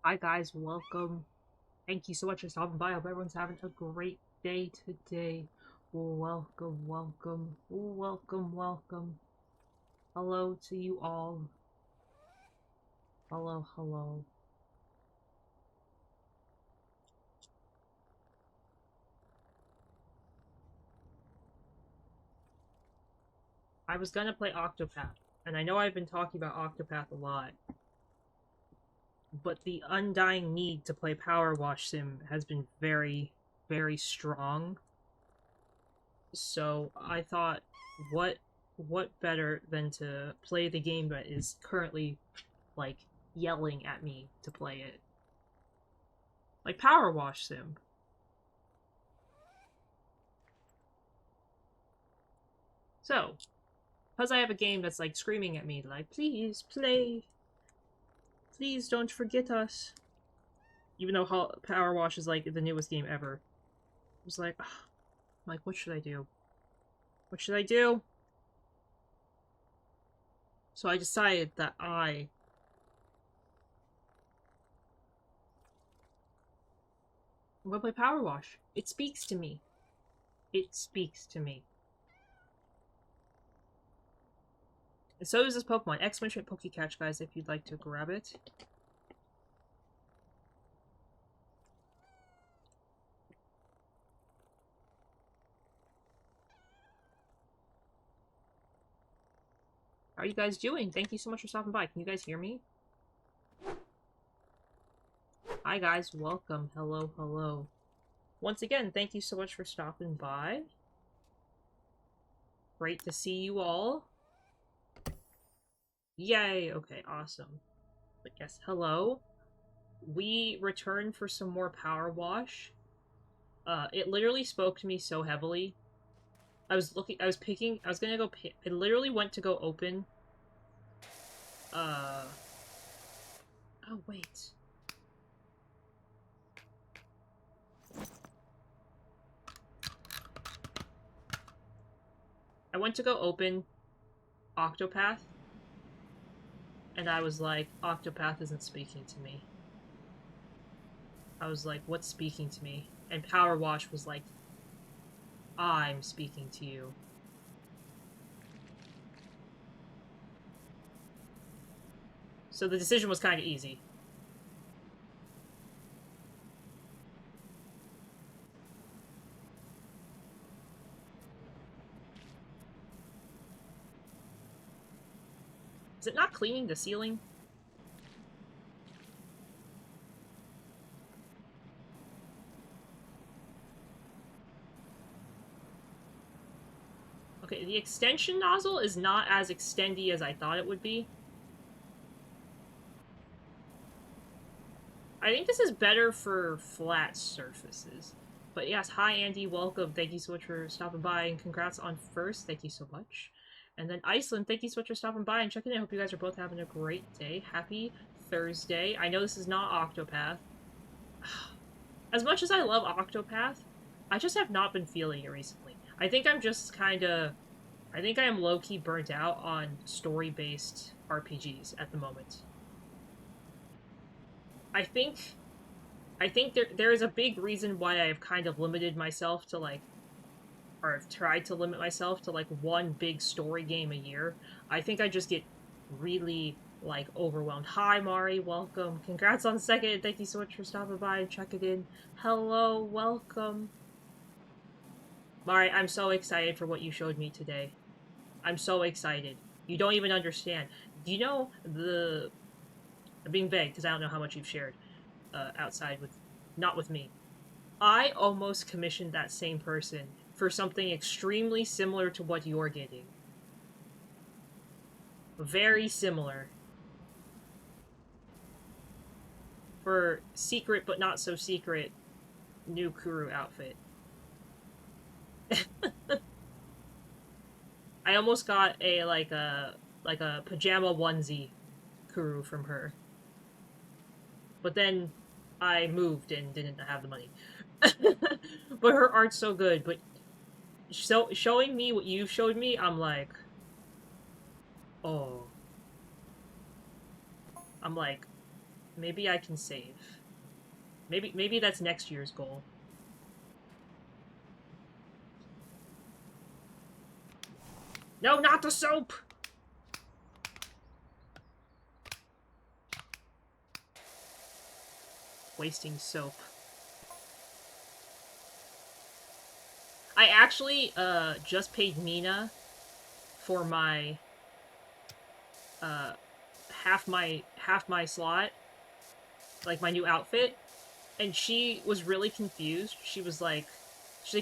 Hi guys, welcome. Thank you so much for stopping by. I hope everyone's having a great day today. Welcome, welcome, welcome, welcome. Hello to you all. Hello, hello. I was gonna play Octopath, and I know I've been talking about Octopath a lot, but the undying need to play Powerwash Sim has been very, very strong. So I thought, what what better than to play the game that is currently like yelling at me to play it. Like Powerwash Sim. So, because I have a game that's like screaming at me, like, please play, please don't forget us. Even though Powerwash is like the newest game ever. I was like, ugh. I'm like, what should I do? What should I do? So I decided that I'm gonna play Powerwash. It speaks to me. It speaks to me. And so does this Pokemon. Exclamation Pokecatch, guys, if you'd like to grab it. How are you guys doing? Thank you so much for stopping by. Can you guys hear me? Hi guys, welcome. Hello, hello. Once again, thank you so much for stopping by. Great to see you all. Yay! Okay, awesome. But yes, hello. We returned for some more Power Wash. It literally spoke to me so heavily. I was gonna go I literally went to go open. Oh wait. I went to go open Octopath, and I was like, Octopath isn't speaking to me. I was like, what's speaking to me? And Power Wash was like, I'm speaking to you. So the decision was kind of easy. Is it not cleaning the ceiling? Okay, the extension nozzle is not as extendy as I thought it would be. I think this is better for flat surfaces. But yes, hi Andy, welcome. Thank you so much for stopping by, and congrats on first. Thank you so much. And then Iceland, thank you so much for stopping by and checking in. I hope you guys are both having a great day. Happy Thursday. I know this is not Octopath. As much as I love Octopath, I just have not been feeling it recently. I think I'm just kinda... I think I am low-key burnt out on story-based RPGs at the moment. I think there is a big reason why I've kind of limited myself to like, or I've tried to limit myself to like one big story game a year. I think I just get really like overwhelmed. Hi Mari, welcome. Congrats on second. Thank you so much for stopping by and checking in. Hello, welcome. Mari, I'm so excited for what you showed me today. I'm so excited. You don't even understand. Do you know the... I'm being vague because I don't know how much you've shared outside with... Not with me. I almost commissioned that same person for something extremely similar to what you're getting. Very similar. For secret but not so secret new Kuru outfit. I almost got a like a pajama onesie Kuru from her. But then I moved and didn't have the money. But her art's so good, but showing me what you showed me, I'm like, oh. I'm like, Maybe I can save. Maybe that's next year's goal. No, not the soap! Wasting soap. I actually, just paid Mina for my, half my slot. Like, my new outfit. And she was really confused. She's like,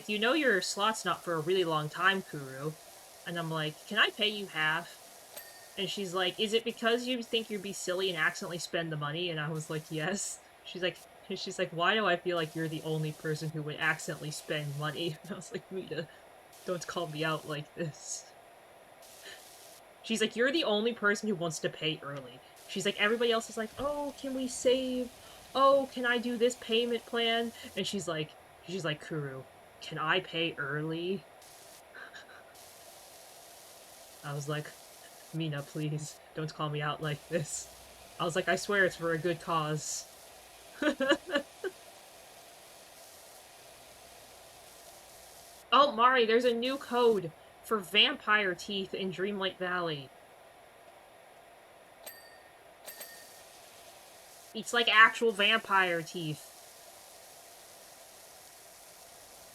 you know your slot's not for a really long time, Kuru. And I'm like, can I pay you half? And she's like, is it because you think you'd be silly and accidentally spend the money? And I was like, yes. She's like, why do I feel like you're the only person who would accidentally spend money? And I was like, Mita, don't call me out like this. She's like, you're the only person who wants to pay early. She's like, everybody else is like, oh, can we save? Oh, can I do this payment plan? And she's like, Kuru, can I pay early? I was like, Mina, please, don't call me out like this. I was like, I swear it's for a good cause. Oh, Mari, there's a new code for vampire teeth in Dreamlight Valley. It's like actual vampire teeth.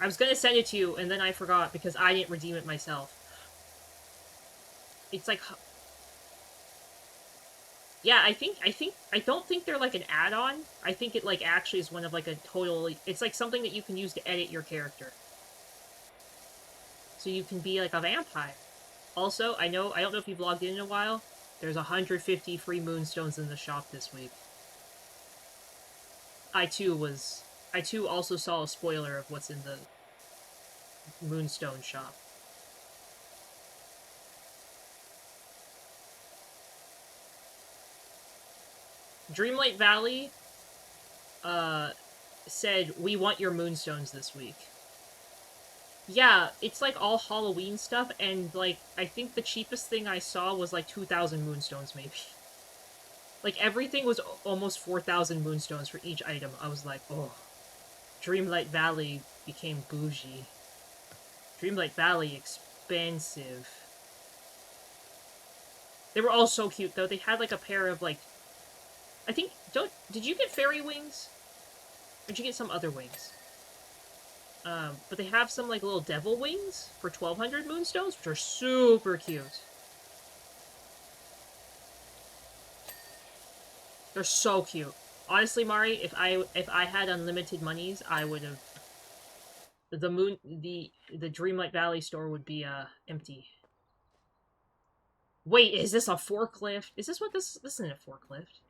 I was gonna send it to you, and then I forgot because I didn't redeem it myself. It's like... Yeah, I don't think they're like an add-on. I think it like actually is one of like a totally... It's like something that you can use to edit your character. So you can be like a vampire. Also, I don't know if you've logged in a while, there's 150 free moonstones in the shop this week. I too also saw a spoiler of what's in the moonstone shop. Dreamlight Valley, said, we want your moonstones this week. Yeah, it's like all Halloween stuff, and like, I think the cheapest thing I saw was like 2,000 moonstones, maybe. Like, everything was almost 4,000 moonstones for each item. I was like, oh. Dreamlight Valley became bougie. Dreamlight Valley expensive. They were all so cute, though. They had like a pair of like... I think... Did you get fairy wings? Or did you get some other wings? But they have some like little devil wings for 1,200 moonstones, which are super cute. They're so cute. Honestly, Mari, if I had unlimited monies, I would have... The Dreamlight Valley store would be, empty. Wait, is this a forklift? Is this what this isn't a forklift.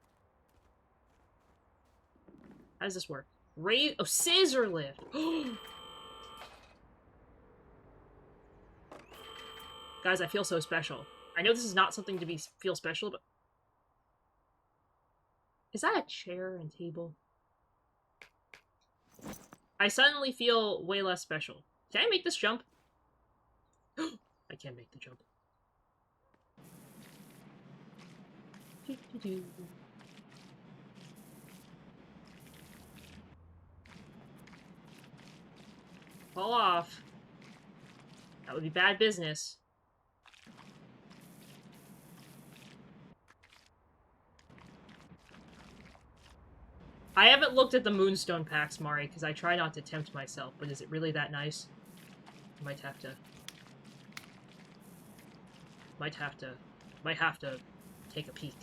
How does this work? Scissor lift! Guys, I feel so special. I know this is not something to feel special, but... Is that a chair and table? I suddenly feel way less special. Can I make this jump? I can't make the jump. Fall off. That would be bad business. I haven't looked at the Moonstone packs, Mari, because I try not to tempt myself, but is it really that nice? Might have to take a peek.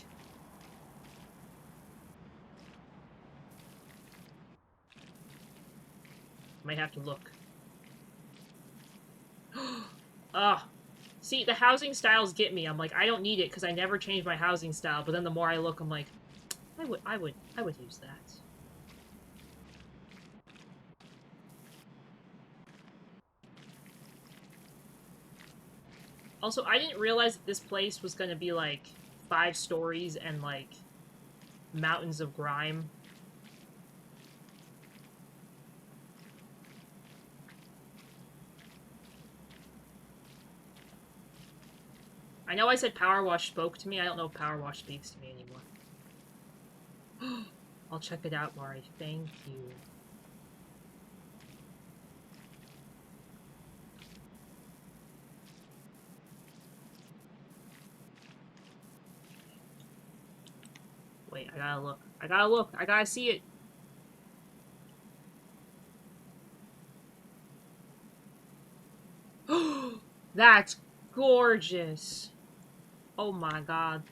Might have to look. Ah. See, the housing styles get me. I'm like, I don't need it because I never change my housing style, but then the more I look, I'm like, I would use that. Also, I didn't realize that this place was gonna be, like, 5 stories and, like, mountains of grime. I know I said Powerwash spoke to me. I don't know if Powerwash speaks to me anymore. I'll check it out, Mari. Thank you. Wait, I gotta look. I gotta look. I gotta see it. That's gorgeous. Oh my god.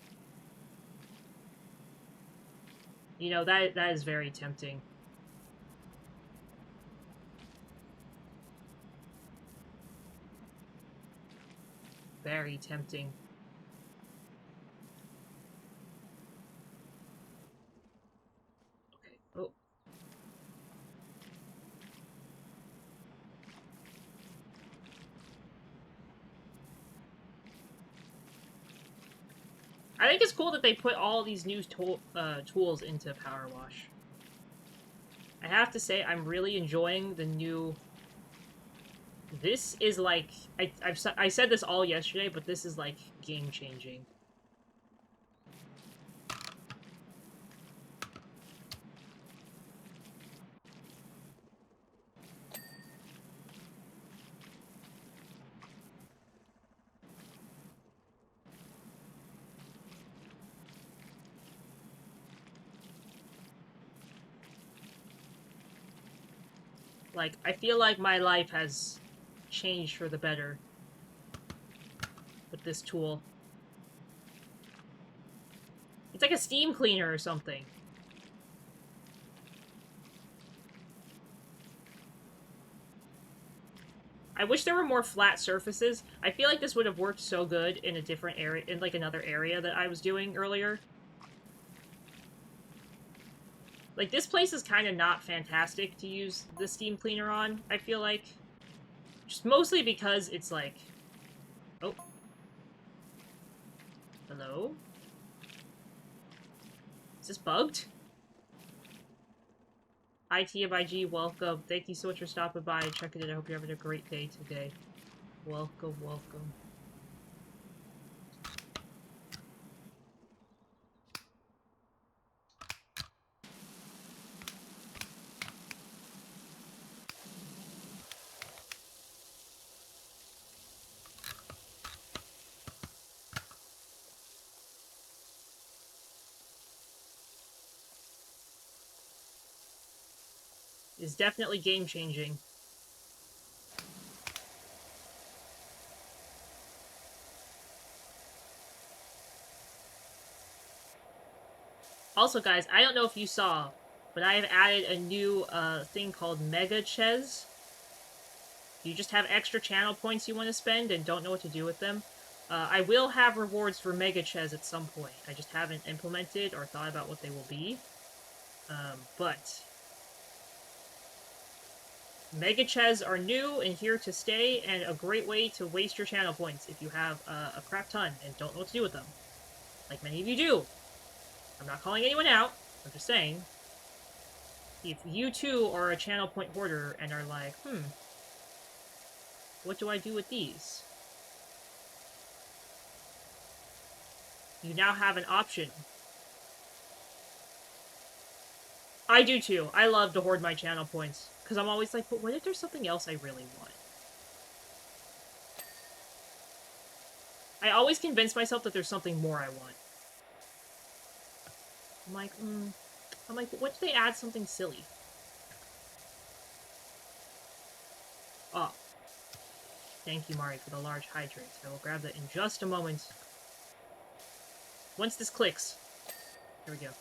You know, that is very tempting. Very tempting. Okay. Oh. I think it's cool that they put all these new tools into Powerwash. I have to say, I'm really enjoying the new... This is like... I said this all yesterday, but this is like game-changing. Like, I feel like my life has changed for the better with this tool. It's like a steam cleaner or something. I wish there were more flat surfaces. I feel like this would have worked so good in a different area, in like another area that I was doing earlier. Like, this place is kind of not fantastic to use the steam cleaner on, I feel like. Just mostly because it's like... Oh. Hello? Is this bugged? ITMIG, welcome. Thank you so much for stopping by and checking it. I hope you're having a great day today. Welcome, welcome. Is definitely game-changing. Also, guys, I don't know if you saw, but I have added a new thing called Mega Ches. You just have extra channel points you want to spend and don't know what to do with them. I will have rewards for Mega Ches at some point. I just haven't implemented or thought about what they will be. But Mega Ches are new and here to stay, and a great way to waste your channel points if you have a crap ton and don't know what to do with them. Like many of you do. I'm not calling anyone out, I'm just saying. If you too are a channel point hoarder and are like, what do I do with these? You now have an option. I do too. I love to hoard my channel points. Because I'm always like, but what if there's something else I really want? I always convince myself that there's something more I want. I'm like, but what if they add something silly? Oh. Thank you, Mari, for the large hydrate. I will grab that in just a moment. Once this clicks. Here we go.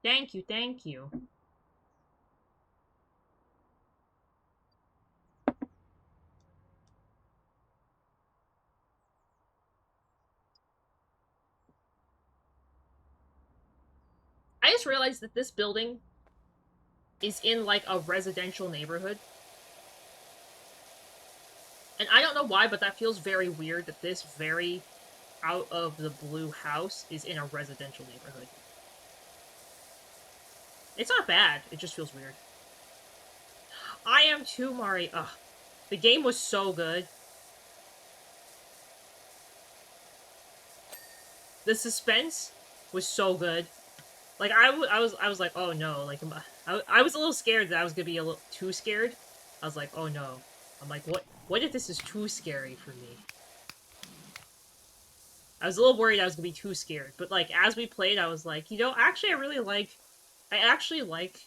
Thank you, thank you. I just realized that this building is in, like, a residential neighborhood. And I don't know why, but that feels very weird that this very out-of-the-blue house is in a residential neighborhood. It's not bad, it just feels weird. I am too, Mari. Ugh. The game was so good. The suspense was so good. Like, I was like, oh no, like, I was a little scared that I was gonna be a little too scared. I was like, oh no. I'm like, what if this is too scary for me? I was a little worried I was gonna be too scared, but like, as we played, I was like, you know, actually, I actually like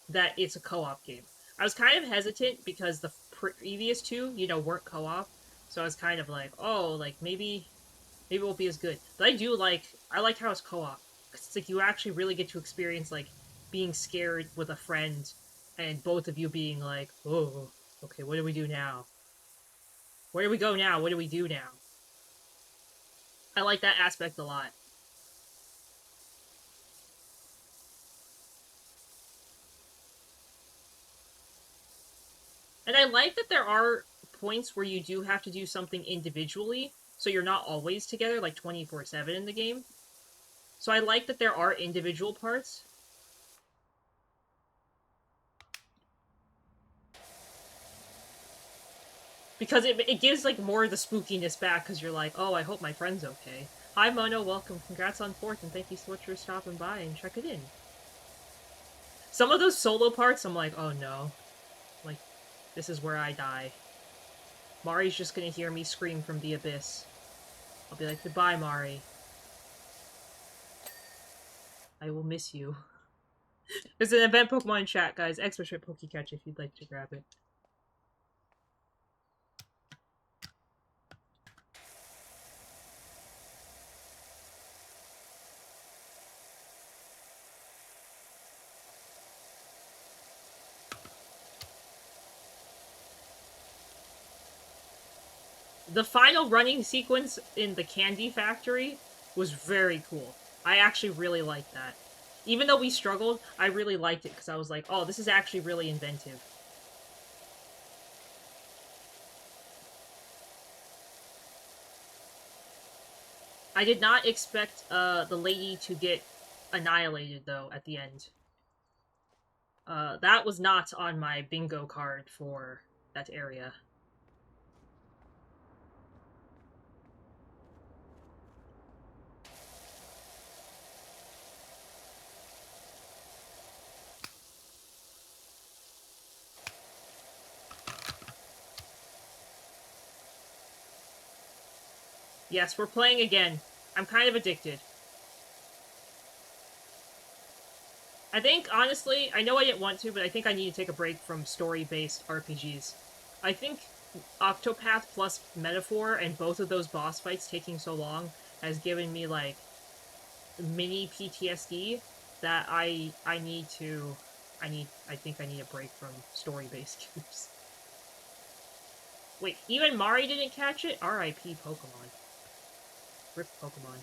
that it's a co-op game. I was kind of hesitant because the previous two, you know, weren't co-op, so I was kind of like, oh, like, maybe it won't be as good. But I like how it's co-op. It's like you actually really get to experience like being scared with a friend, and both of you being like, "Oh, okay, what do we do now? Where do we go now? What do we do now?" I like that aspect a lot, and I like that there are points where you do have to do something individually, so you're not always together like 24/7 in the game. So I like that there are individual parts because it gives like more of the spookiness back because you're like, oh, I hope my friend's okay. Hi Mono, welcome, congrats on fourth, and thank you so much for stopping by and check it in. Some of those solo parts, I'm like, oh no, like this is where I die. Mari's just gonna hear me scream from the abyss. I'll be like, goodbye, Mari. I will miss you. There's an event Pokemon chat, guys. Expert Ship Pokecatch if you'd like to grab it. The final running sequence in the candy factory was very cool. I actually really liked that. Even though we struggled, I really liked it because I was like, oh, this is actually really inventive. I did not expect the lady to get annihilated though at the end. That was not on my bingo card for that area. Yes, we're playing again. I'm kind of addicted. I think, honestly, I know I didn't want to, but I think I need to take a break from story-based RPGs. I think Octopath plus Metaphor and both of those boss fights taking so long has given me, like, mini PTSD that I need to... I think I need a break from story-based games. Wait, even Mari didn't catch it? R.I.P. Pokemon. RIP Pokemon.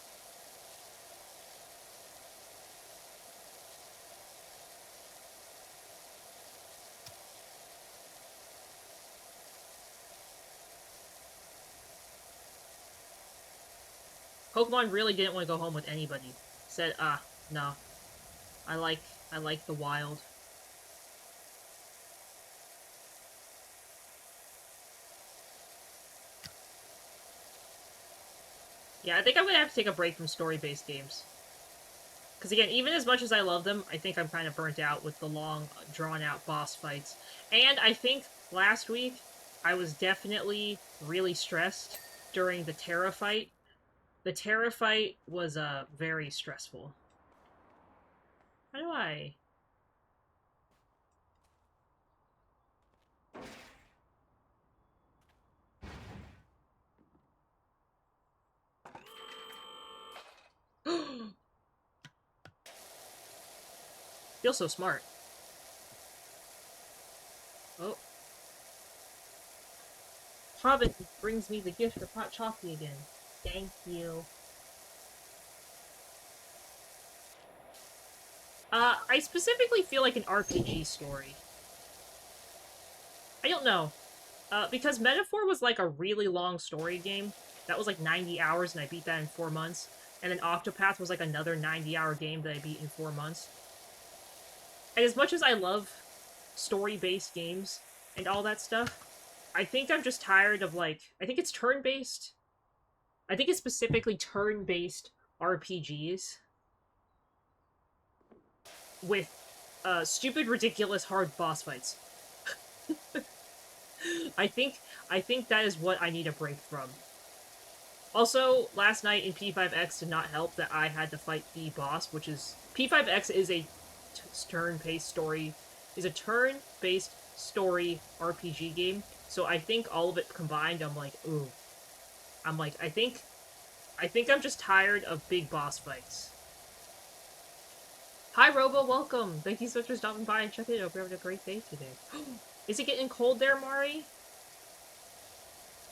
Pokemon really didn't want to go home with anybody. Said, no. I like I like the wild. Yeah, I think I'm gonna have to take a break from story-based games. Because again, even as much as I love them, I think I'm kind of burnt out with the long, drawn-out boss fights. And I think last week, I was definitely really stressed during the Terra fight. The Terra fight was, very stressful. How do I... Feel so smart. Oh. Hobbit brings me the gift of hot coffee again. Thank you. I specifically feel like an RPG story. I don't know. Because Metaphor was like a really long story game. That was like 90 hours, and I beat that in 4 months. And then Octopath was like another 90-hour game that I beat in 4 months. And as much as I love story-based games and all that stuff, I think I'm just tired of like... I think it's turn-based. I think it's specifically turn-based RPGs with stupid, ridiculous, hard boss fights. I think I think that is what I need a break from. Also, last night in P5X did not help that I had to fight the boss, which is P5X is a turn-based story, is a turn-based story RPG game. So I think all of it combined, I'm like, ooh, I'm like, I think I'm just tired of big boss fights. Hi, Robo, welcome. Thank you so much for stopping by and checking it out. We're having a great day today. Is it getting cold there, Mari?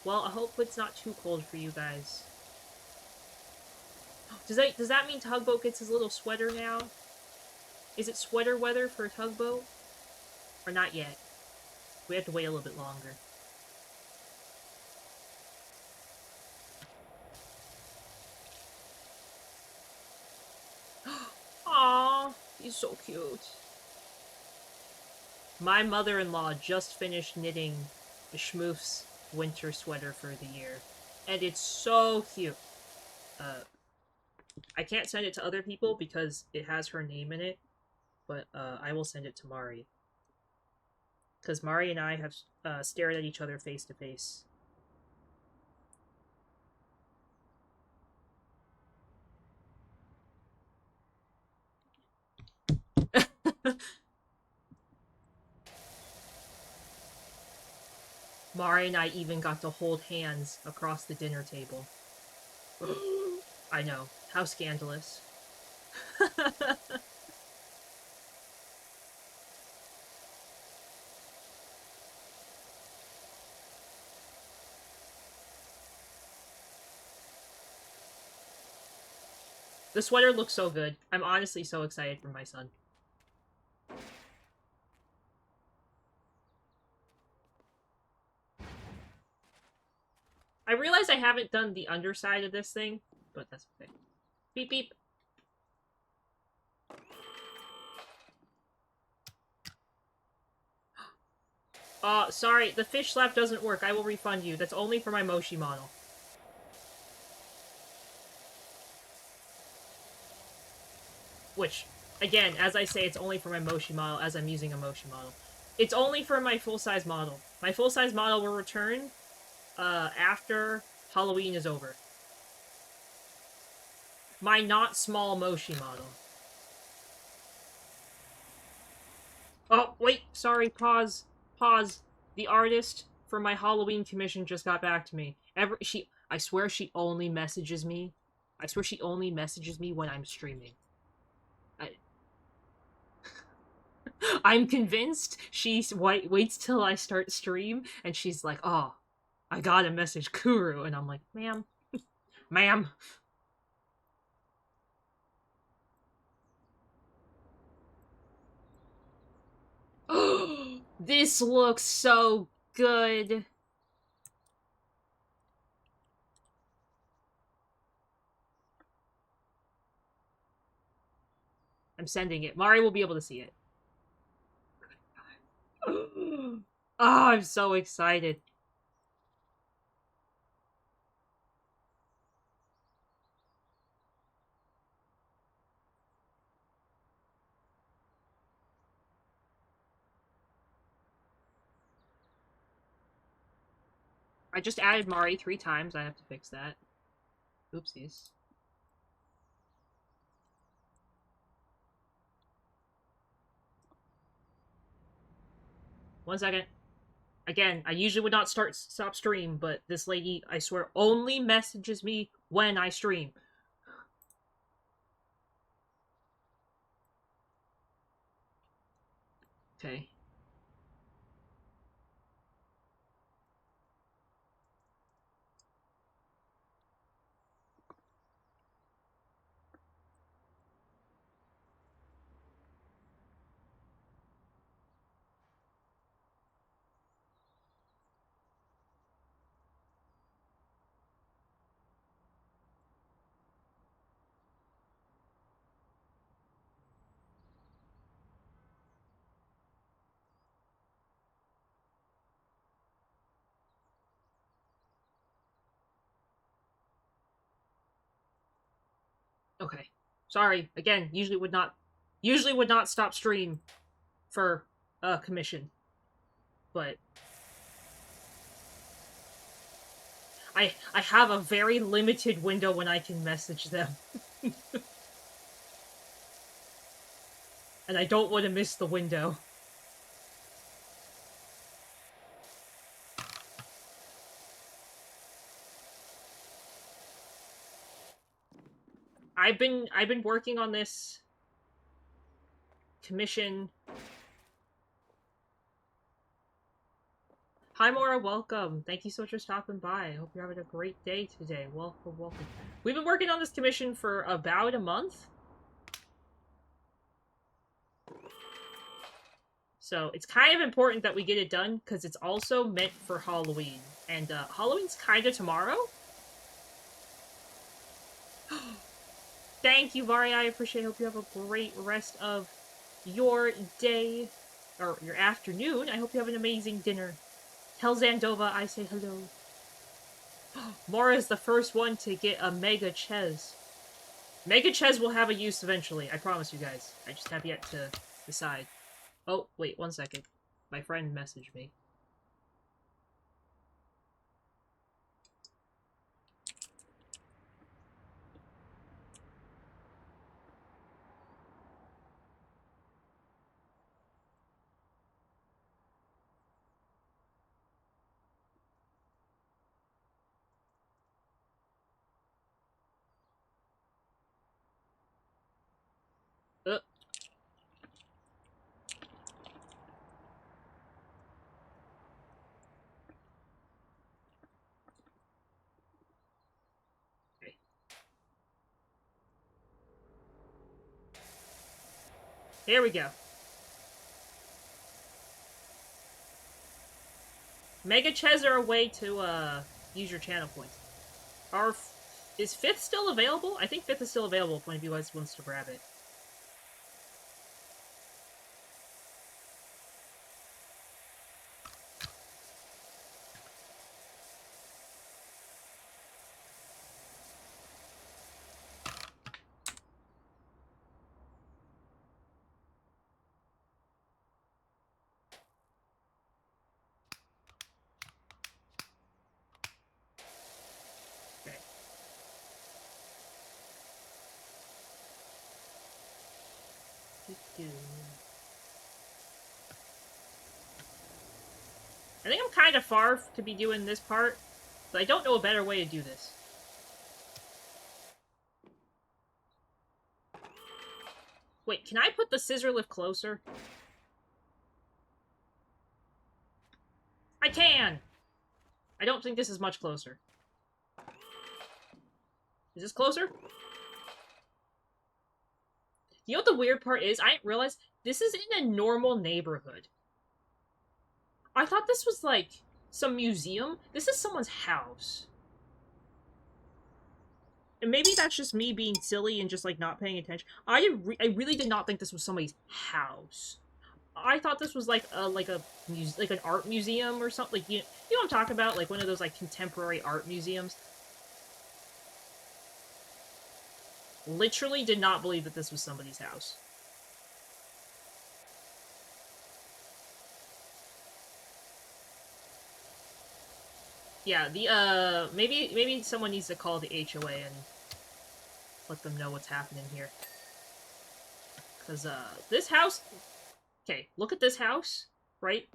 Well, I hope it's not too cold for you guys. Does that mean Tugboat gets his little sweater now? Is it sweater weather for Tugboat? Or not yet? We have to wait a little bit longer. Aww, he's so cute. My mother-in-law just finished knitting the Schmoof's winter sweater for the year. And it's so cute. Uh, I can't send it to other people because it has her name in it, but I will send it to Mari. Because Mari and I have stared at each other face to face. Mari and I even got to hold hands across the dinner table. I know. How scandalous. The sweater looks so good. I'm honestly so excited for my son. I realize I haven't done the underside of this thing, but that's okay. Beep beep. Sorry, the fish slap doesn't work. I will refund you. That's only for my Moshi model. Which, again, as I say, it's only for my Moshi model, as I'm using a Moshi model. It's only for my full-size model. My full-size model will return, after Halloween is over. My not small Moshi model. Oh, wait, sorry, pause. Pause. The artist for my Halloween commission just got back to me. I swear she only messages me. I swear she only messages me when I'm streaming. I'm convinced she waits till I start stream, and she's like, oh, I gotta message Kuru, and I'm like, ma'am. Ma'am. This looks so good. I'm sending it. Mari will be able to see it. Oh, I'm so excited. I just added Mari 3 times. I have to fix that. Oopsies. One second. Again, I usually would not stop stream, but this lady, I swear, only messages me when I stream. Okay. Okay. Sorry. Again, usually would not Usually would not stop stream for a commission, but I have a very limited window when I can message them. And I don't want to miss the window. I've been working on this commission. Hi Maura, welcome. Thank you so much for stopping by. I hope you're having a great day today. Welcome, welcome. We've been working on this commission for about a month. So it's kind of important that we get it done, because it's also meant for Halloween. And Halloween's kind of tomorrow. Thank you, Vari. I appreciate it. Hope you have a great rest of your day. Or your afternoon. I hope you have an amazing dinner. Tell Zandova I say hello. Mora is the first one to get a Mega Ches. Mega Ches will have a use eventually. I promise you guys. I just have yet to decide. Oh, wait, 1 second. My friend messaged me. Uh. Okay. Here we go. Mega Ches are a way to, use your channel points. Is 5th still available? I think 5th is still available if one of you guys wants to grab it. Okay. I think I'm kind of far to be doing this part, but I don't know a better way to do this. Wait, can I put the scissor lift closer? I can! I don't think this is much closer. Is this closer? You know what the weird part is? I didn't realize this is in a normal neighborhood. I thought this was, like, some museum. This is someone's house. And maybe that's just me being silly and just, like, not paying attention. I really did not think this was somebody's house. I thought this was, like an art museum or something. Like, you know what I'm talking about? Like, one of those, like, contemporary art museums. Literally did not believe that this was somebody's house. Yeah, maybe someone needs to call the HOA and let them know what's happening here. Because, this house... Okay, look at this house, right?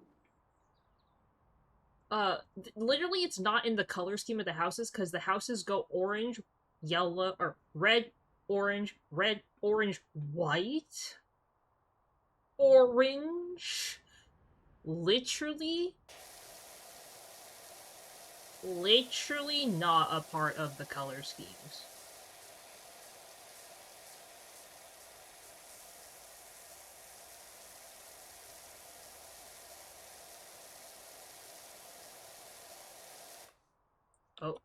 Literally it's not in the color scheme of the houses, because the houses go orange, yellow, or red, orange, white, orange. Literally not a part of the color schemes. Oh.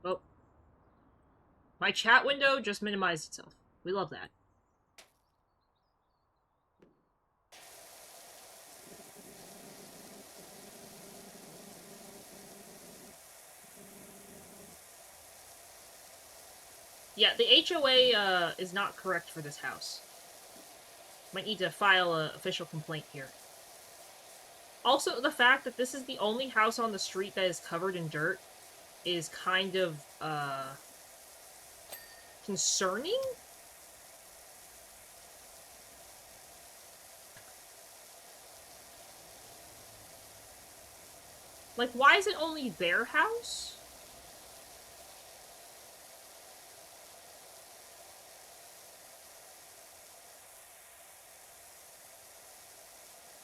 Oh. My chat window just minimized itself. We love that. Yeah, the HOA is not correct for this house. Might need to file an official complaint here. Also, the fact that this is the only house on the street that is covered in dirt is kind of, concerning? Like, why is it only their house?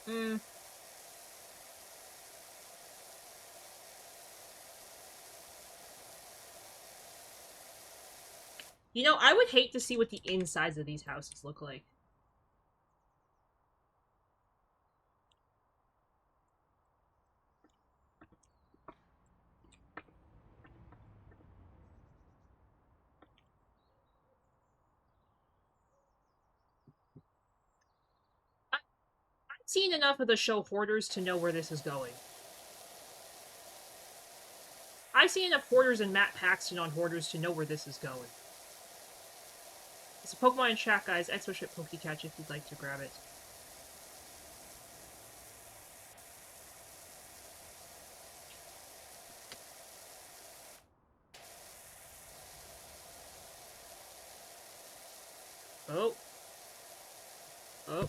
Hmm. You know, I would hate to see what the insides of these houses look like. I've seen enough of the show Hoarders to know where this is going. I've seen enough Hoarders and Matt Paxton on Hoarders to know where this is going. It's a Pokemon in chat, guys. Exoship Pokecatch if you'd like to grab it. Oh. Oh.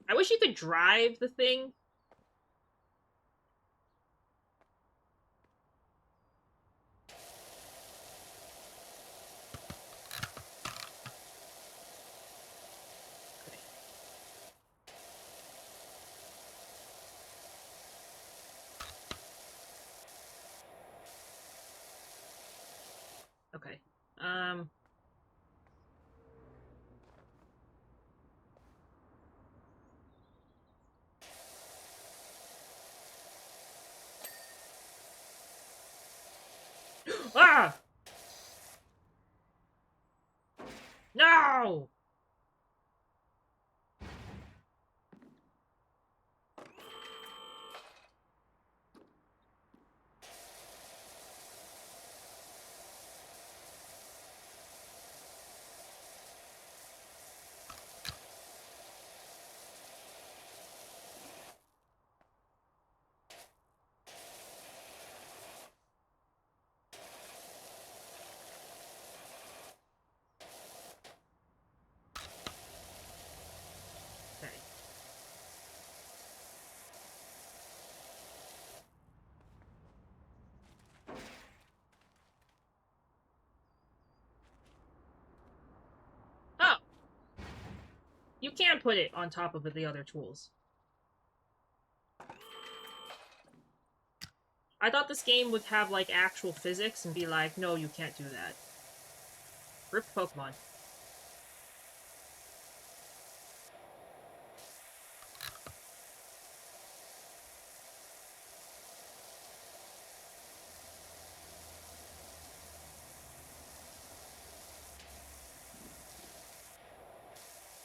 I wish you could drive the thing. Okay. Ah! No! Okay. Oh! You can put it on top of the other tools. I thought this game would have, like, actual physics and be like, no, you can't do that. Rip Pokemon.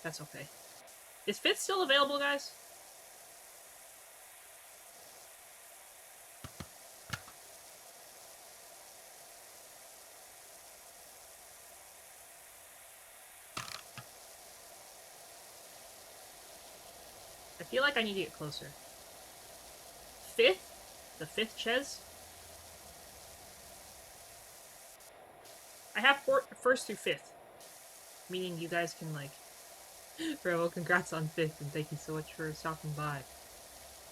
That's okay. Is 5th still available, guys? I feel like I need to get closer. 5th? The 5th Ches? I have 1st through 5th. Meaning you guys can, like... Bravo, congrats on 5th, and thank you so much for stopping by.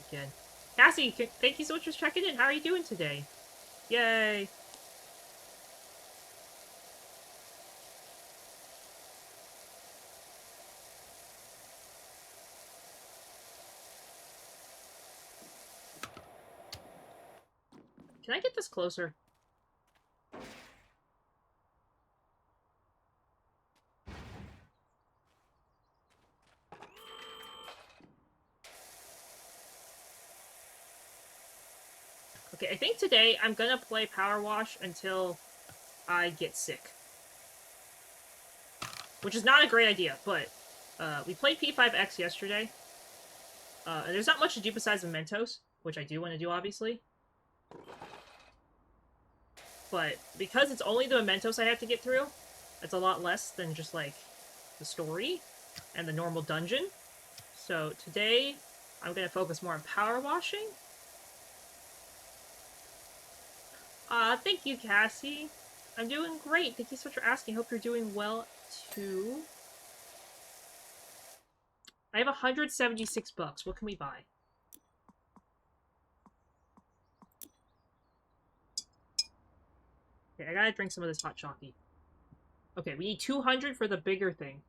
Again. Cassie, thank you so much for checking in. How are you doing today? Yay! Can I get this closer? Okay, I think today I'm gonna play Powerwash until I get sick. Which is not a great idea, but we played P5X yesterday. And there's not much to do besides Mementos, which I do want to do, obviously. But because it's only the Mementos I have to get through, it's a lot less than just, like, the story and the normal dungeon. So today, I'm going to focus more on power washing. Thank you, Cassie. I'm doing great. Thank you so much for asking. Hope you're doing well, too. I have 176 bucks. What can we buy? Okay, I gotta drink some of this hot chalky. Okay, we need 200 for the bigger thing.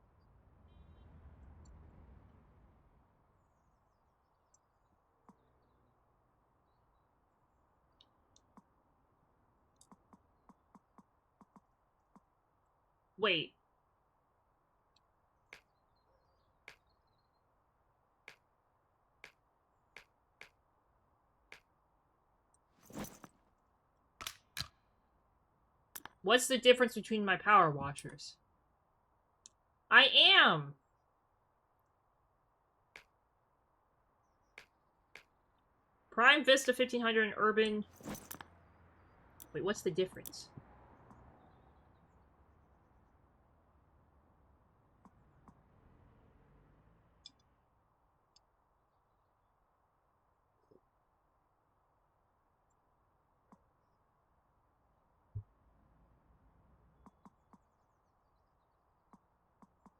Wait. What's the difference between my power washers? I am! Prime Vista 1500 and Urban... Wait, what's the difference?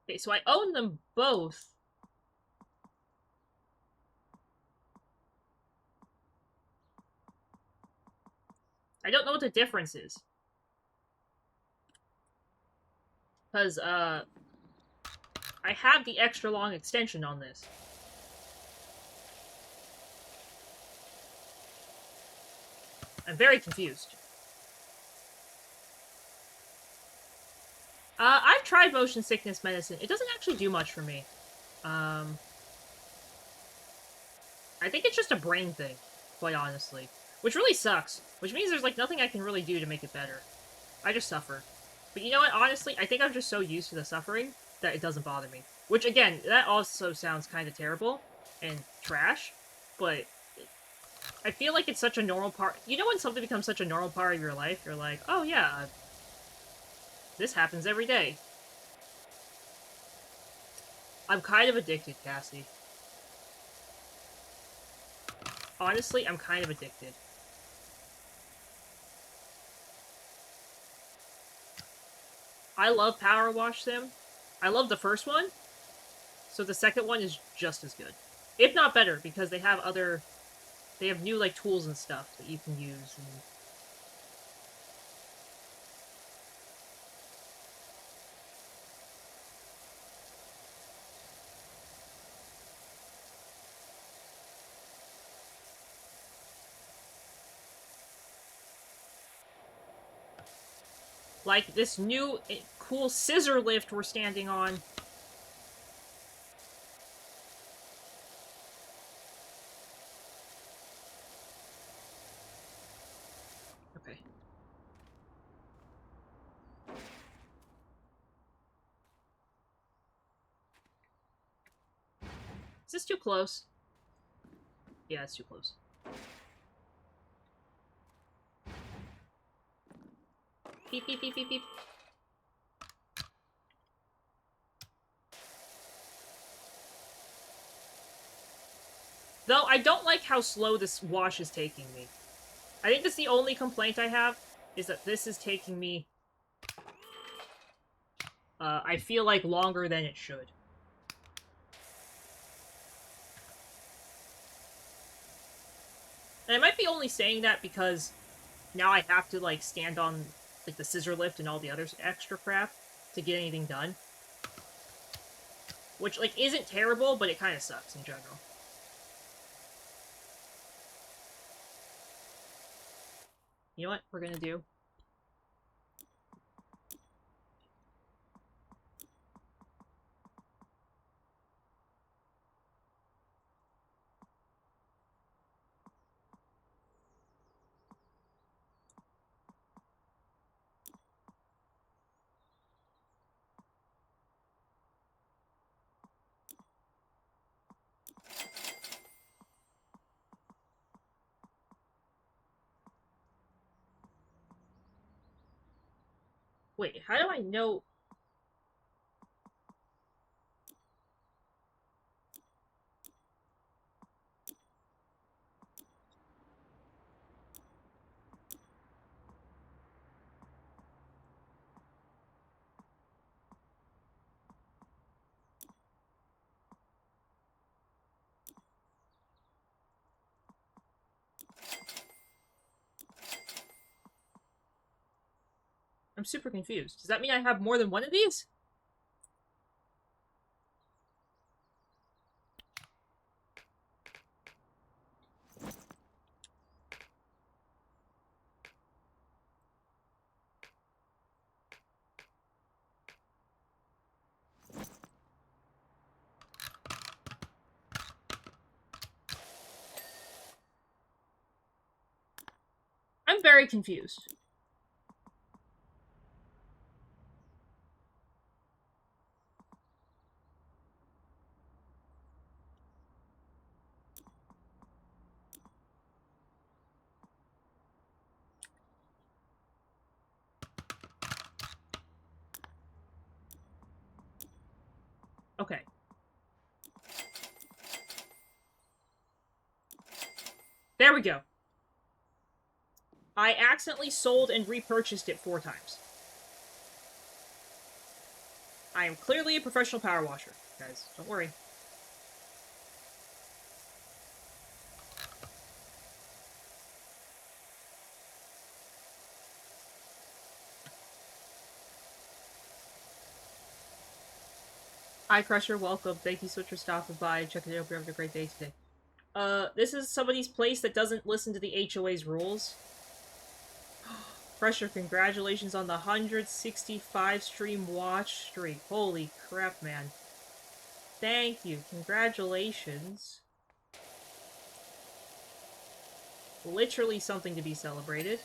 Okay, so I own them both. I don't know what the difference is. Because, I have the extra long extension on this. I'm very confused. I've tried motion sickness medicine. It doesn't actually do much for me. I think it's just a brain thing, quite honestly. Which really sucks. Which means there's, like, nothing I can really do to make it better. I just suffer. But you know what, honestly, I think I'm just so used to the suffering that it doesn't bother me. Which, again, that also sounds kind of terrible and trash, but I feel like it's such a normal part. You know when something becomes such a normal part of your life, you're like, oh yeah, this happens every day. I'm kind of addicted, Cassie. Honestly, I'm kind of addicted. I love Power Wash Sim. I love the first one, so the second one is just as good. If not better, because they have other... They have new, like, tools and stuff that you can use. And... like, this new, cool scissor lift we're standing on. Okay. Is this too close? Yeah, it's too close. Beep, beep, beep, beep, beep. Though, I don't like how slow this wash is taking me. I think that's the only complaint I have, is that this is taking me... I feel like longer than it should. And I might be only saying that because now I have to, like, stand on, like, the scissor lift and all the other extra crap to get anything done. Which, like, isn't terrible, but it kind of sucks in general. You know what we're gonna do? Wait, how do I know... I'm super confused. Does that mean I have more than one of these? I'm very confused. Okay. There we go. I accidentally sold and repurchased it 4 times. I am clearly a professional power washer, guys. Don't worry. Hi, Crusher. Welcome. Thank you so much for stopping by. Checking it out. You're having a great day today. This is somebody's place that doesn't listen to the HOA's rules. Crusher, congratulations on the 165 stream watch streak. Holy crap, man. Thank you. Congratulations. Literally something to be celebrated.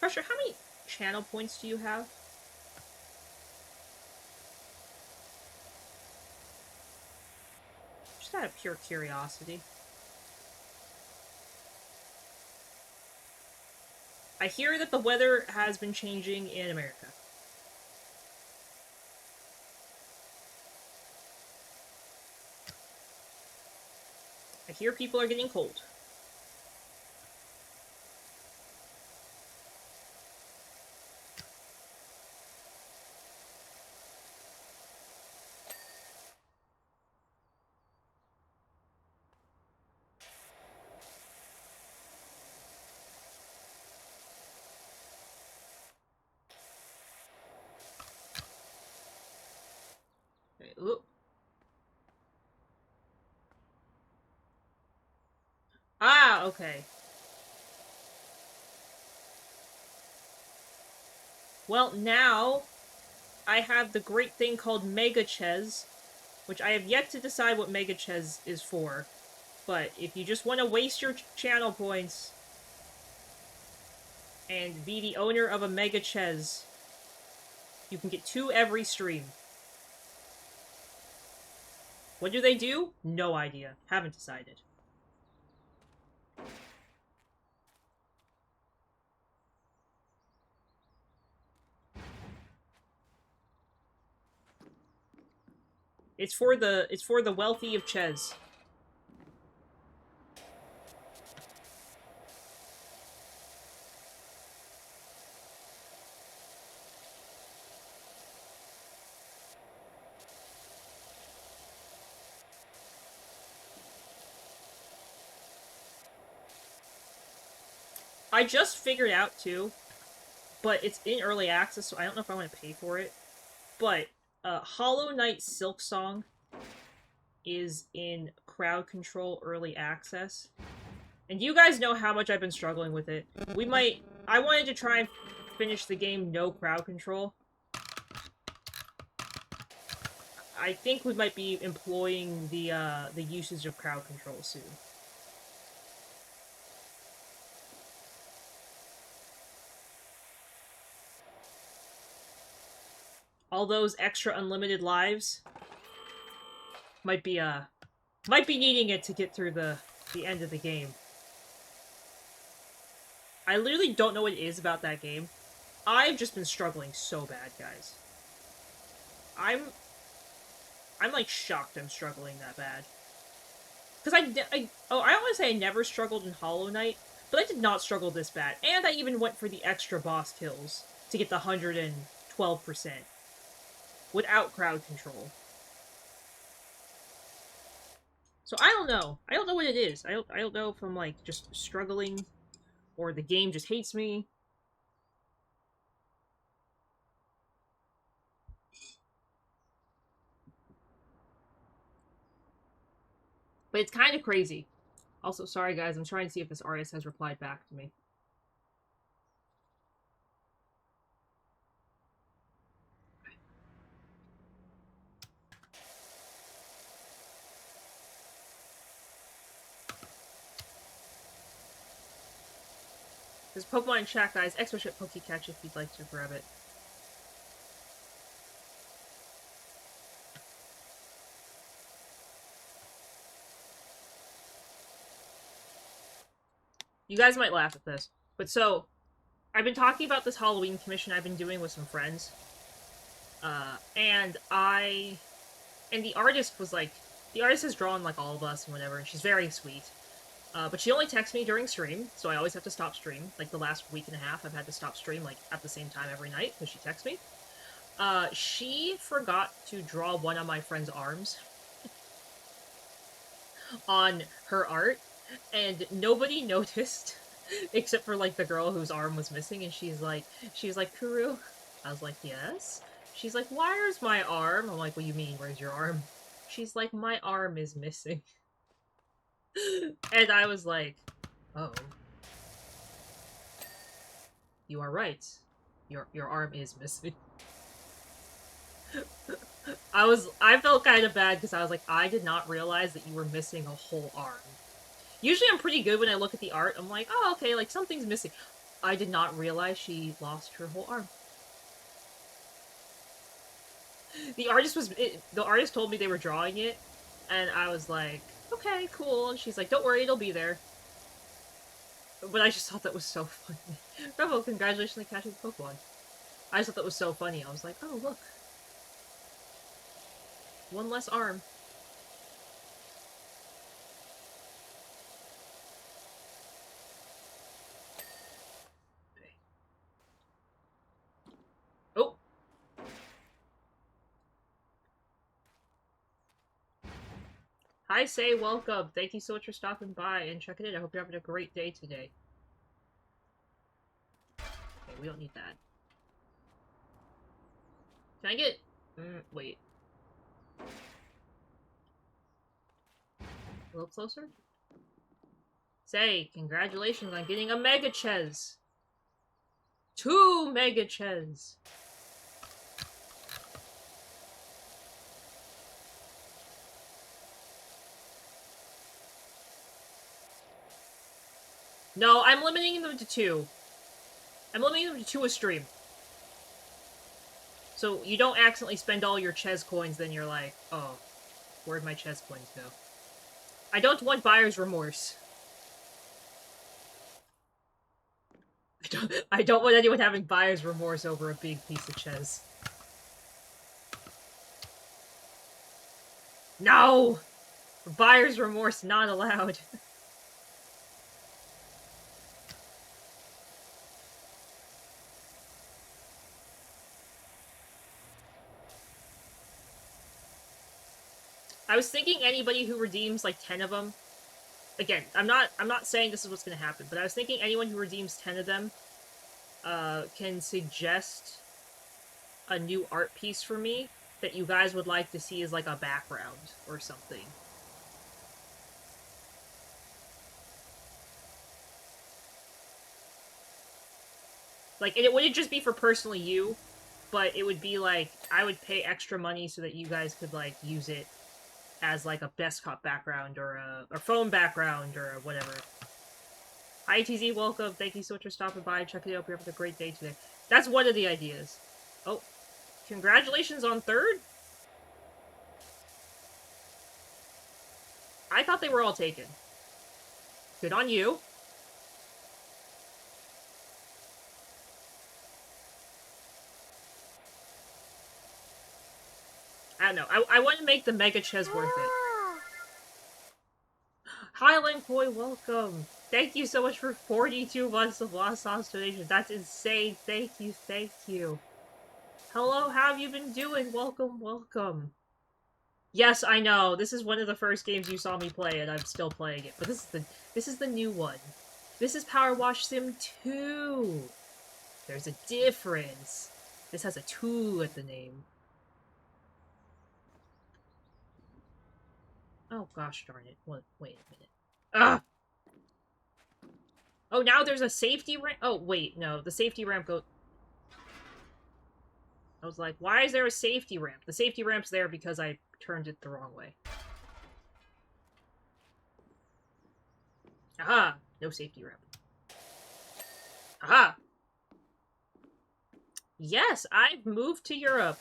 Crusher, how many channel points do you have? Just out of pure curiosity. I hear that the weather has been changing in America. I hear people are getting cold. Okay, ooh. Ah, okay. Well, now I have the great thing called Mega Ches, which I have yet to decide what Mega Ches is for. But if you just want to waste your channel points and be the owner of a Mega Ches, you can get 2 every stream. What do they do? No idea. Haven't decided. It's for the wealthy of Ches. I just figured out too, but it's in early access, so I don't know if I want to pay for it. But Hollow Knight Silksong is in crowd control early access. And you guys know how much I've been struggling with it. I wanted to try and finish the game no crowd control. I think we might be employing the usage of crowd control soon. All those extra unlimited lives. Might be needing it to get through the end of the game. I literally don't know what it is about that game. I've just been struggling so bad, guys. I'm like shocked I'm struggling that bad. Because I don't want to say I never struggled in Hollow Knight, but I did not struggle this bad. And I even went for the extra boss kills to get the 112% without crowd control. So I don't know. I don't know what it is. I don't know if I'm like just struggling or the game just hates me. But it's kind of crazy. Also, sorry guys, I'm trying to see if this artist has replied back to me. There's Pokemon in chat, guys. Extra ship Pokecatch if you'd like to grab it. You guys might laugh at this, but so I've been talking about this Halloween commission I've been doing with some friends, and the artist was like, the artist has drawn like all of us and whatever, and she's very sweet. But she only texts me during stream, so I always have to stop stream. Like the last week and a half, I've had to stop stream like at the same time every night because she texts me. She forgot to draw one of my friend's arms on her art, and nobody noticed except for like the girl whose arm was missing, and she was like, Kuru? I was like, yes. She's like, where's my arm? I'm like, what do you mean, where's your arm? She's like, my arm is missing. And I was like, oh. You are right. Your arm is missing. I felt kind of bad because I was like, I did not realize that you were missing a whole arm. Usually I'm pretty good when I look at the art. I'm like, oh, okay, like something's missing. I did not realize she lost her whole arm. The artist told me they were drawing it, and I was like, okay, cool. And she's like, don't worry, it'll be there. But I just thought that was so funny. Bravo, congratulations on catching the Pokemon. I just thought that was so funny. I was like, oh, look. One less arm. Okay. Oh! Hi, Say, welcome. Thank you so much for stopping by and checking in. I hope you're having a great day today. Okay, we don't need that. Can I get... wait. A little closer? Say, congratulations on getting a Mega Ches! 2 Mega Ches! No, I'm limiting them to 2. I'm limiting them to 2 a stream. So you don't accidentally spend all your Ches coins, then you're like, oh, where'd my Ches coins go? I don't want buyer's remorse. I don't want anyone having buyer's remorse over a big piece of Ches. No! Buyer's remorse not allowed. I was thinking anybody who redeems like 10 of them. Again, I'm not saying this is what's gonna happen, but I was thinking anyone who redeems 10 of them can suggest a new art piece for me that you guys would like to see as like a background or something. Like, it wouldn't just be for personally you, but it would be like, I would pay extra money so that you guys could like use it as like a desktop background or a phone background or whatever. Hi TZ, welcome. Thank you so much for stopping by. Check it out. You're having a great day today. That's one of the ideas. Oh, congratulations on 3rd. I thought they were all taken. Good on you. I don't know. I want to make the Mega Chess worth it. Highland Boy, welcome. Thank you so much for 42 months of Lost Sauce donations. That's insane. Thank you, thank you. Hello, how have you been doing? Welcome, welcome. Yes, I know. This is one of the first games you saw me play, and I'm still playing it. But this is the new one. This is Powerwash Sim 2. There's a difference. This has a 2 at the name. Oh gosh darn it. Wait a minute. Ugh! Oh, now there's a safety ramp? Oh, wait, no. The safety ramp goes... I was like, why is there a safety ramp? The safety ramp's there because I turned it the wrong way. Aha! No safety ramp. Aha! Yes, I've moved to Europe.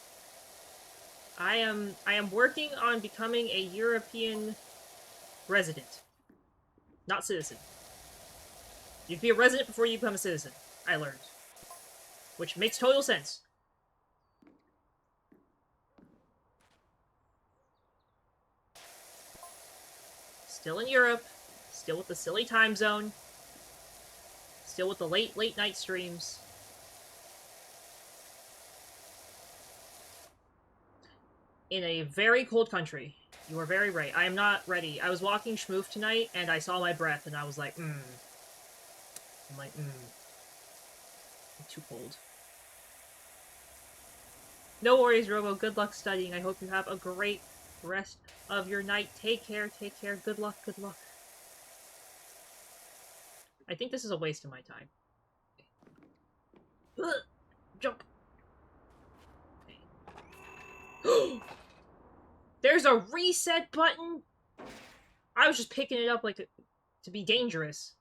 I am working on becoming a European resident. Not citizen. You'd be a resident before you become a citizen, I learned. Which makes total sense. Still in Europe. Still with the silly time zone. Still with the late night streams. In a very cold country. You are very right. I am not ready. I was walking Schmoof tonight, and I saw my breath, and I was like, I'm like, I'm too cold. No worries, Robo. Good luck studying. I hope you have a great rest of your night. Take care, take care. Good luck, good luck. I think this is a waste of my time. Ugh, jump. Okay. There's a reset button? I was just picking it up like to be dangerous.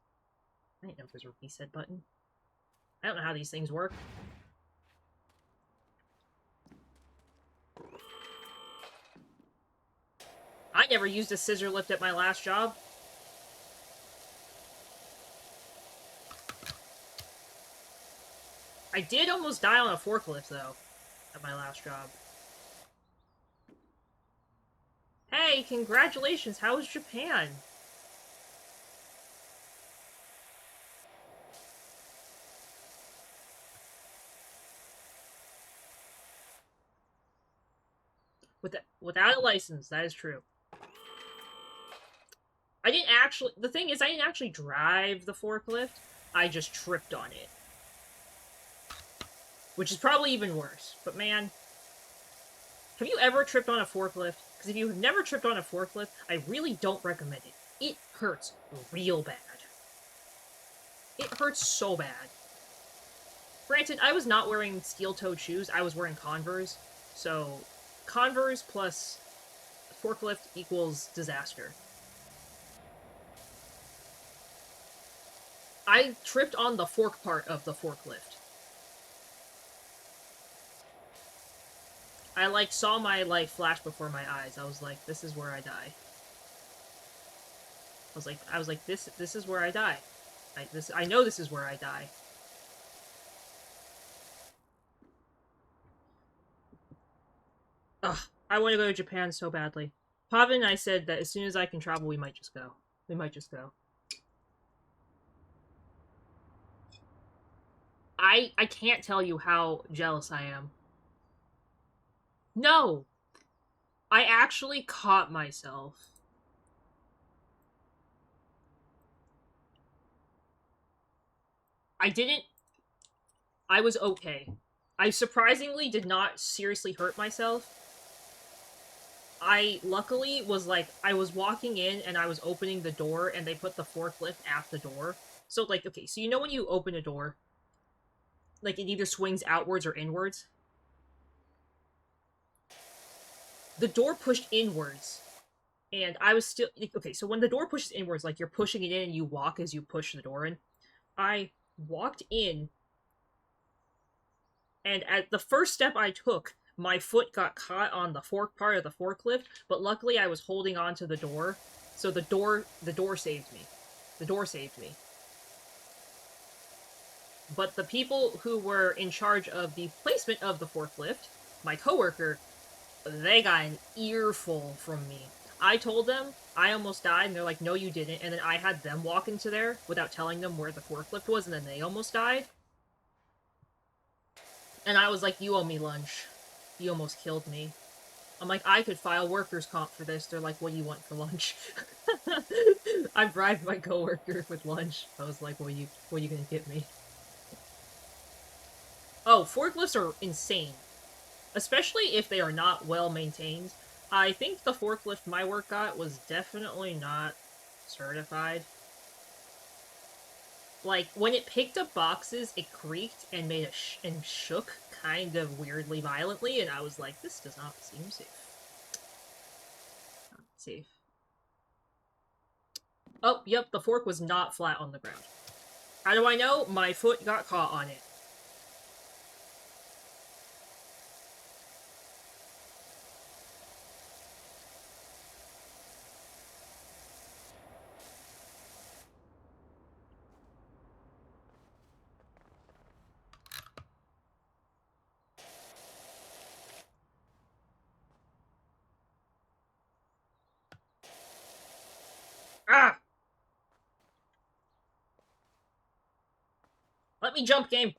I didn't know if there's a reset button. I don't know how these things work. I never used a scissor lift at my last job. I did almost die on a forklift, though, at my last job. Hey, congratulations! How was Japan? Without a license, that is true. I didn't actually... The thing is, I didn't actually drive the forklift. I just tripped on it. Which is probably even worse. But man... Have you ever tripped on a forklift? Because if you have never tripped on a forklift, I really don't recommend it. It hurts real bad. It hurts so bad. Granted, I was not wearing steel-toed shoes. I was wearing Converse. So, Converse plus forklift equals disaster. I tripped on the fork part of the forklift. I, like, saw my life flash before my eyes. I was like, this is where I die. I was like, this is where I die. I know this is where I die. Ugh, I want to go to Japan so badly. Pavan and I said that as soon as I can travel, we might just go. We might just go. I can't tell you how jealous I am. No! I actually caught myself. I didn't... I was okay. I surprisingly did not seriously hurt myself. I luckily was like, I was walking in and I was opening the door and they put the forklift at the door. So like, okay, so you know when you open a door, like it either swings outwards or inwards? The door pushed inwards. And I was still... Okay, so when the door pushes inwards, like you're pushing it in and you walk as you push the door in. I walked in, and at the first step I took, my foot got caught on the fork part of the forklift, but luckily I was holding on to the door, So the door saved me. The door saved me. But the people who were in charge of the placement of the forklift, my coworker, they got an earful from me. I told them I almost died, and they're like, no, you didn't. And then I had them walk into there without telling them where the forklift was, and then they almost died. And I was like, you owe me lunch. You almost killed me. I'm like, I could file workers' comp for this. They're like, what do you want for lunch? I bribed my coworker with lunch. I was like, what are you gonna get me? Oh, forklifts are insane. Especially if they are not well maintained. I think the forklift my work got was definitely not certified. Like, when it picked up boxes, it creaked and made and shook kind of weirdly violently, and I was like, this does not seem safe. Not safe. Oh, yep, the fork was not flat on the ground. How do I know? My foot got caught on it. Ah! Let me jump, game!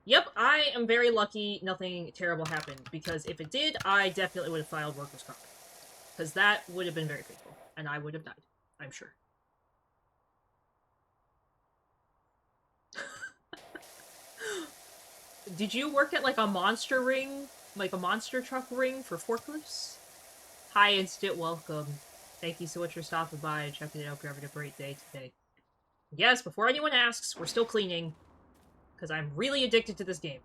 Yep, I am very lucky nothing terrible happened, because if it did, I definitely would have filed workers' comp. Because that would have been very painful, and I would have died, I'm sure. Did you work at, like, a monster ring? Like, a monster truck ring for forklifts? Hi, Instant Welcome. Thank you so much for stopping by and checking it out. You're having a great day today. Yes, before anyone asks, we're still cleaning. Because I'm really addicted to this game.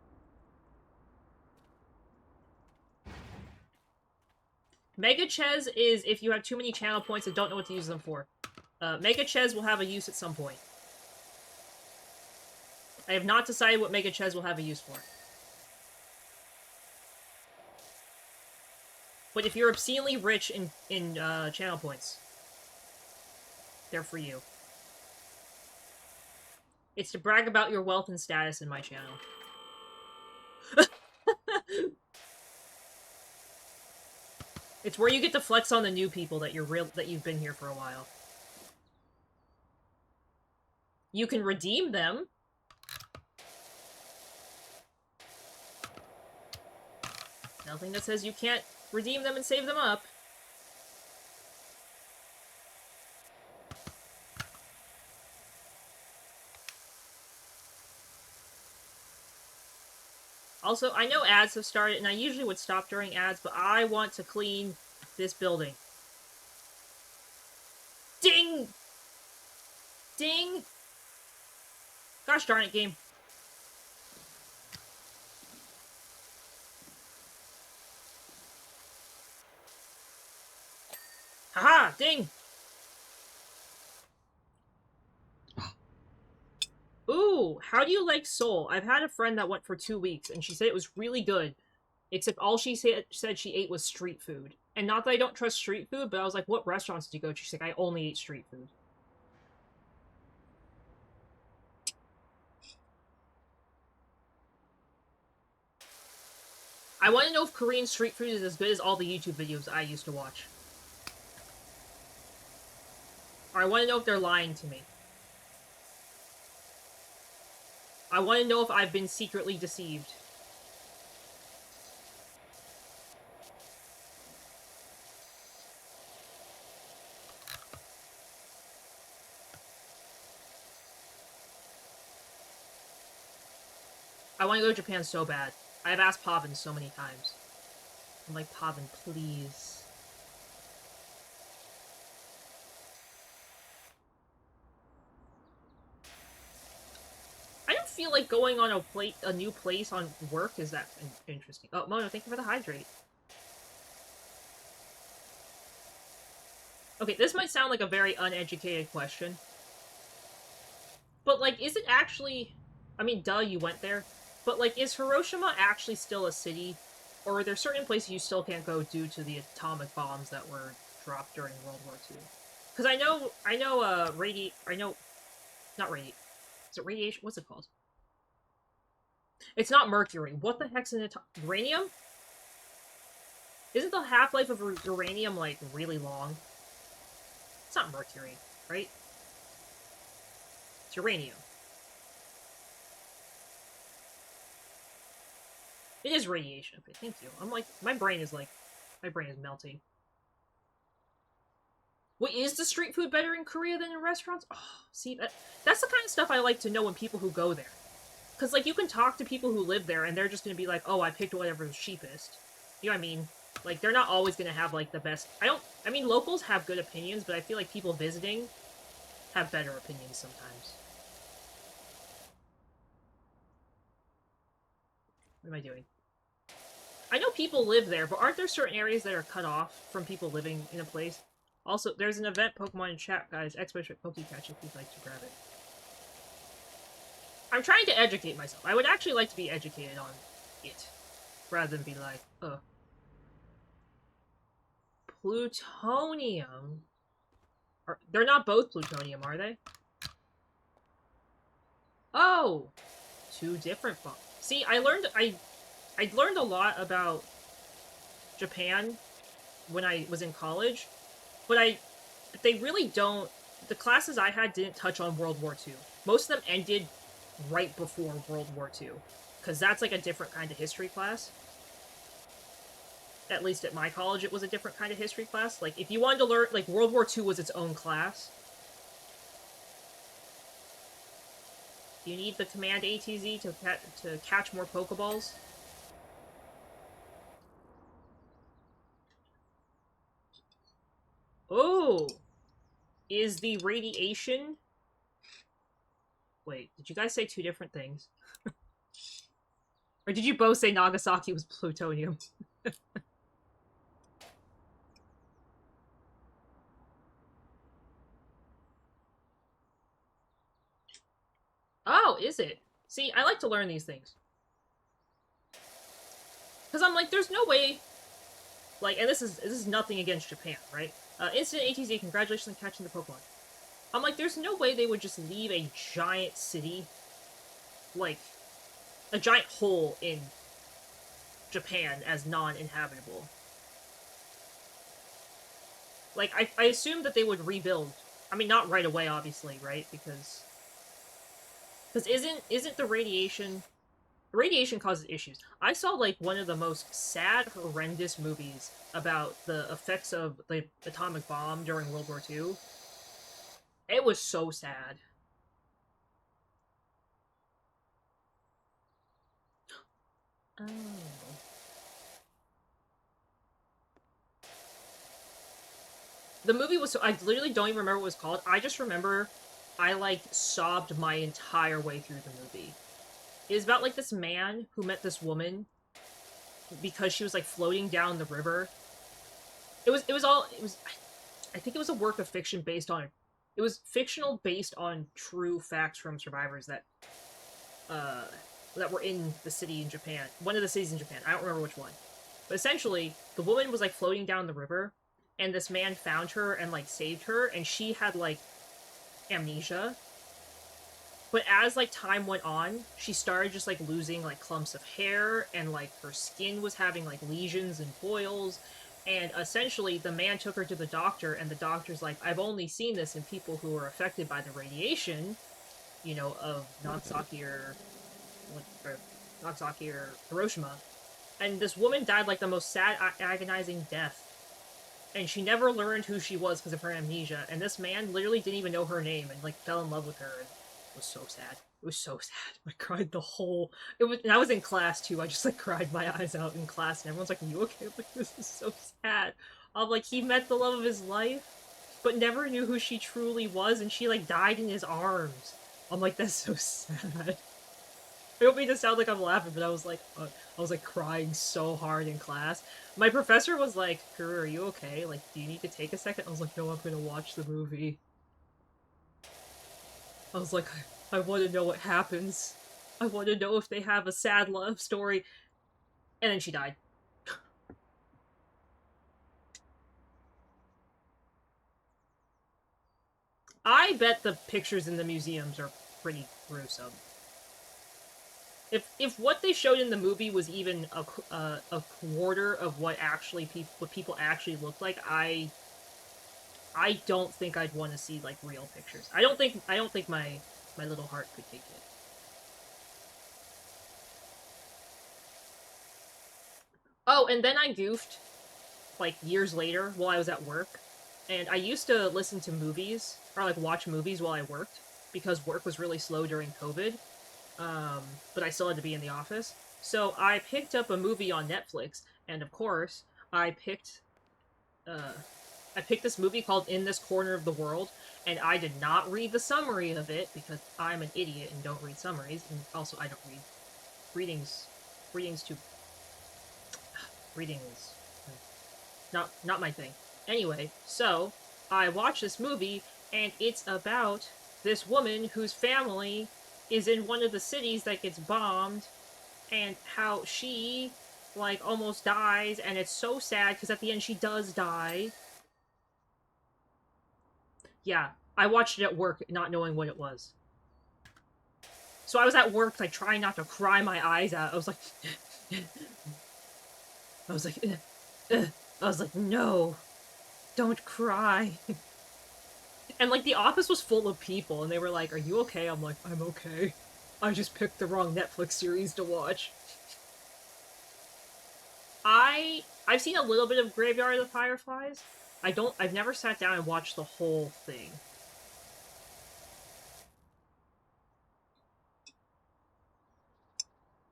Mega Ches is if you have too many channel points and don't know what to use them for. Mega Ches will have a use at some point. I have not decided what Mega Ches will have a use for. But if you're obscenely rich in channel points, they're for you. It's to brag about your wealth and status in my channel. It's where you get to flex on the new people that you've been here for a while. You can redeem them. Nothing that says you can't redeem them and save them up. Also, I know ads have started, and I usually would stop during ads, but I want to clean this building. Ding! Ding! Gosh darn it, game. Haha! Ding! Ooh, how do you like Seoul? I've had a friend that went for 2 weeks, and she said it was really good. Except all she said she ate was street food. And not that I don't trust street food, but I was like, what restaurants did you go to? She's like, I only ate street food. I want to know if Korean street food is as good as all the YouTube videos I used to watch. Or I want to know if they're lying to me. I want to know if I've been secretly deceived. I want to go to Japan so bad. I have asked Pavin so many times. I'm like, Pavin, please. I don't feel like going on a new place on work is that interesting. Oh, Mono, thank you for the hydrate. Okay, this might sound like a very uneducated question. But, like, is it actually... I mean, duh, you went there. But, like, is Hiroshima actually still a city? Or are there certain places you still can't go due to the atomic bombs that were dropped during World War II? Because not radi- is it radiation? What's it called? It's not mercury. What the heck's an uranium? Isn't the half-life of uranium, like, really long? It's not mercury, right? It's uranium. It is radiation. Okay, thank you. I'm like, my brain is melting. Wait, is the street food better in Korea than in restaurants? Oh, see, that's the kind of stuff I like to know when people who go there. Because, like, you can talk to people who live there, and they're just going to be like, oh, I picked whatever's cheapest. You know what I mean? Like, they're not always going to have, like, the best... I mean, locals have good opinions, but I feel like people visiting have better opinions sometimes. What am I doing? I know people live there, but aren't there certain areas that are cut off from people living in a place? Also, there's an event Pokemon in chat, guys. Expedition Pokecatch if you'd like to grab it. I'm trying to educate myself. I would actually like to be educated on it, rather than be like, ugh. Plutonium? They're not both plutonium, are they? Oh! Two different bombs. See, I learned a lot about Japan when I was in college, but they really don't... The classes I had didn't touch on World War II. Most of them ended right before World War II, because that's like a different kind of history class. At least at my college, it was a different kind of history class. Like, if you wanted to learn, like, World War II was its own class. You need the command ATZ to catch more Pokeballs. Oh! Is the radiation... Wait, did you guys say two different things? Or did you both say Nagasaki was plutonium? Oh, is it? See, I like to learn these things. Because I'm like, there's no way... Like, and this is nothing against Japan, right? Instant ATZ, congratulations on catching the Pokemon. I'm like, there's no way they would just leave a giant city, like, a giant hole in Japan as non-inhabitable. Like, I assumed that they would rebuild. I mean, not right away, obviously, right? Because isn't the radiation... Radiation causes issues. I saw, like, one of the most sad, horrendous movies about the effects of the atomic bomb during World War II. It was so sad. Oh. The movie was so... I literally don't even remember what it was called. I just remember I, like, sobbed my entire way through the movie. It was about, like, this man who met this woman because she was, like, floating down the river. I think it was a work of fiction based on... It was fictional based on true facts from survivors that were in the city in Japan. One of the cities in Japan. I don't remember which one. But essentially, the woman was, like, floating down the river, and this man found her and, like, saved her, and she had, like, amnesia. But as, like, time went on, she started just, like, losing, like, clumps of hair, and, like, her skin was having, like, lesions and boils, and essentially the man took her to the doctor, and the doctor's like, I've only seen this in people who were affected by the radiation, you know, of Nagasaki or Hiroshima. And this woman died, like, the most sad, agonizing death. And she never learned who she was because of her amnesia, and this man literally didn't even know her name, and, like, fell in love with her, and it was so sad. It was so sad. I cried the whole... And I was in class, too. I just, like, cried my eyes out in class, and everyone's like, are you okay? I'm like, this is so sad. I'm like, he met the love of his life, but never knew who she truly was, and she, like, died in his arms. I'm like, that's so sad. I don't mean to sound like I'm laughing, but I was like crying so hard in class. My professor was like, Kuru, are you okay? Like, do you need to take a second? I was like, no, I'm gonna watch the movie. I was like, I want to know what happens. I want to know if they have a sad love story. And then she died. I bet the pictures in the museums are pretty gruesome. If what they showed in the movie was even a quarter of what what people actually look like, I don't think I'd want to see like real pictures. I don't think my little heart could take it. Oh, and then I goofed like years later while I was at work, and I used to listen to movies or like watch movies while I worked because work was really slow during COVID. Um, but I still had to be in the office. So I picked up a movie on Netflix, and of course, I picked uh, I picked this movie called In This Corner of the World, and I did not read the summary of it because I'm an idiot and don't read summaries, and also I don't read readings. Readings to reading is not my thing. Anyway, so I watched this movie, and it's about this woman whose family is in one of the cities that gets bombed, and how she like almost dies, and it's so sad because at the end she does die. Yeah, I watched it at work, not knowing what it was. So I was at work, like trying not to cry my eyes out. I was like, I was like, I was like, no, don't cry. And like the office was full of people, and they were like, "Are you okay?" I'm like, "I'm okay. I just picked the wrong Netflix series to watch." I've seen a little bit of Graveyard of the Fireflies. I've never sat down and watched the whole thing.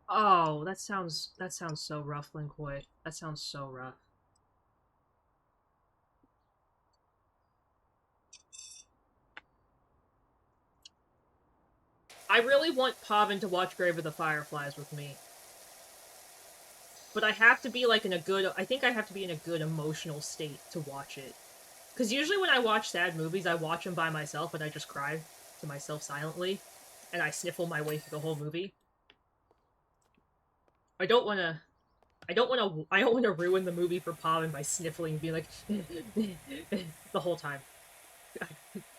Oh, that sounds so rough, Linkoy. That sounds so rough. I really want Pavin to watch Grave of the Fireflies with me. But I have to be like in a good I think I have to be in a good emotional state to watch it. Cuz usually when I watch sad movies, I watch them by myself and I just cry to myself silently and I sniffle my way through the whole movie. I don't want to I don't want to ruin the movie for Pavin by sniffling and being like the whole time.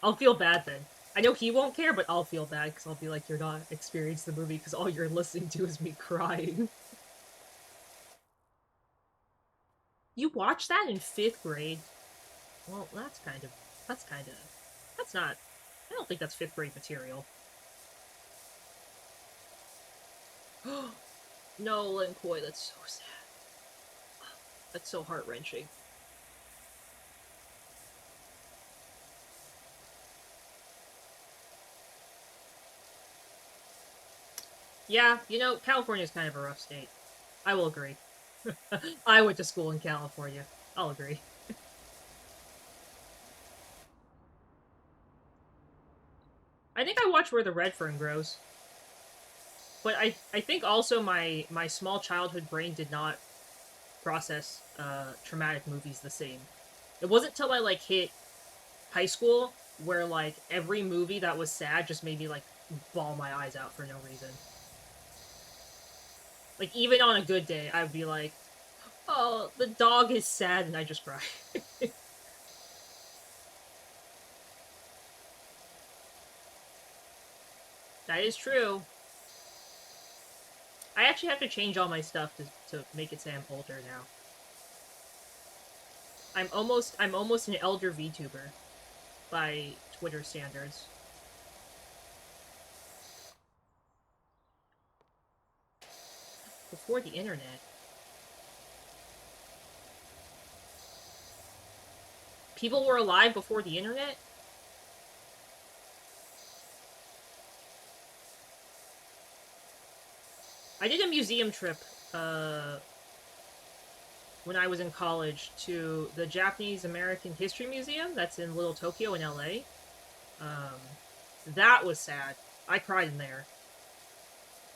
I'll feel bad then. I know he won't care, but I'll feel bad because I'll be like, you're not experiencing the movie because all you're listening to is me crying. You watched that in 5th grade? Well, that's kind of, that's not, I don't think that's 5th grade material. No, Linkoy, that's so sad. That's so heart-wrenching. Yeah, you know, California's kind of a rough state. I will agree. I went to school in California. I'll agree. I think I watched Where the Red Fern Grows. But I think also my small childhood brain did not process traumatic movies the same. It wasn't till I like hit high school where like every movie that was sad just made me like bawl my eyes out for no reason. Like even on a good day, I'd be like, "Oh, the dog is sad," and I just cry. That is true. I actually have to change all my stuff to make it say I'm older now. I'm almost an elder VTuber by Twitter standards. Before the internet, people were alive before the internet. I did a museum trip uh, when I was in college to the Japanese American History Museum that's in Little Tokyo in LA. Um, that was sad. I cried in there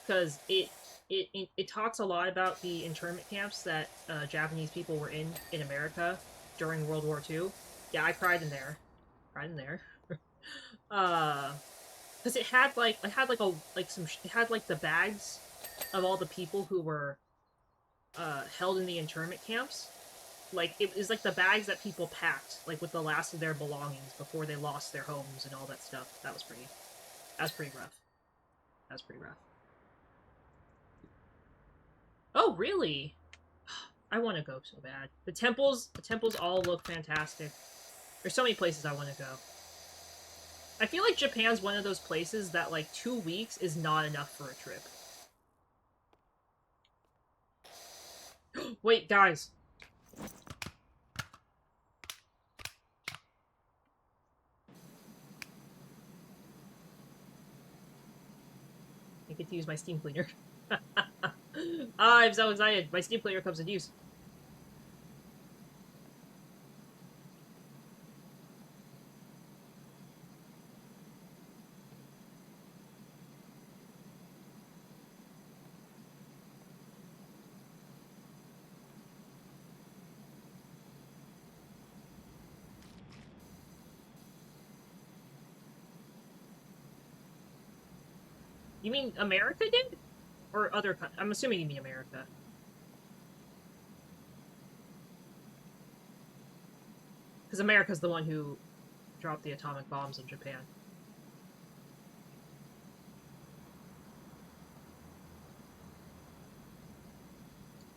because it talks a lot about the internment camps that Japanese people were in America during World War II. Yeah, I cried in there. Cried in there. uh, because it had like the bags of all the people who were held in the internment camps. Like, it was like the bags that people packed, like, with the last of their belongings before they lost their homes and all that stuff. That was pretty rough. That was pretty rough. Oh, really? I want to go so bad. The temples all look fantastic. There's so many places I want to go. I feel like Japan's one of those places that, like, 2 weeks is not enough for a trip. Wait, guys. I get to use my steam cleaner. I'm so excited. My steam cleaner comes in use. You mean America did? Or other I'm assuming you mean America. Because America's the one who dropped the atomic bombs on Japan.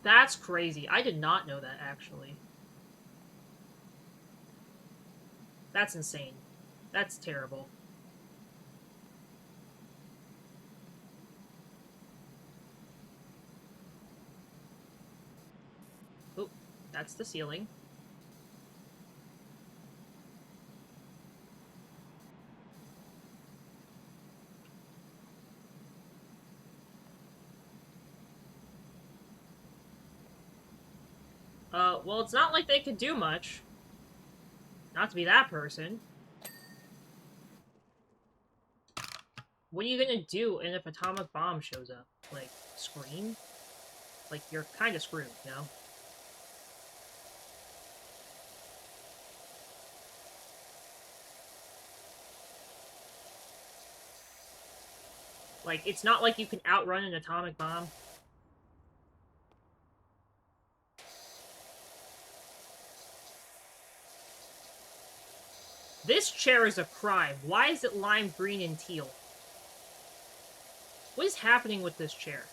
That's crazy. I did not know that, actually. That's insane. That's terrible. Oh, that's the ceiling. Well, it's not like they could do much. Not to be that person. What are you gonna do if atomic bomb shows up? Like, scream? Like, you're kind of screwed, you know? Like, it's not like you can outrun an atomic bomb. This chair is a crime. Why is it lime green and teal? What is happening with this chair?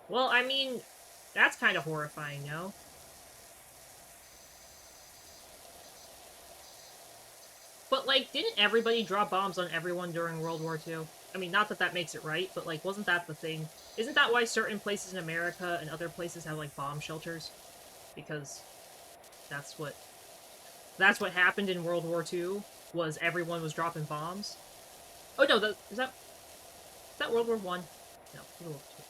Well, I mean, that's kind of horrifying, no? But, like, didn't everybody drop bombs on everyone during World War II? I mean, not that that makes it right, but, like, wasn't that the thing? Isn't that why certain places in America and other places have, like, bomb shelters? Because that's what happened in World War II, was everyone was dropping bombs. Oh, no, is that World War One? No, World War II.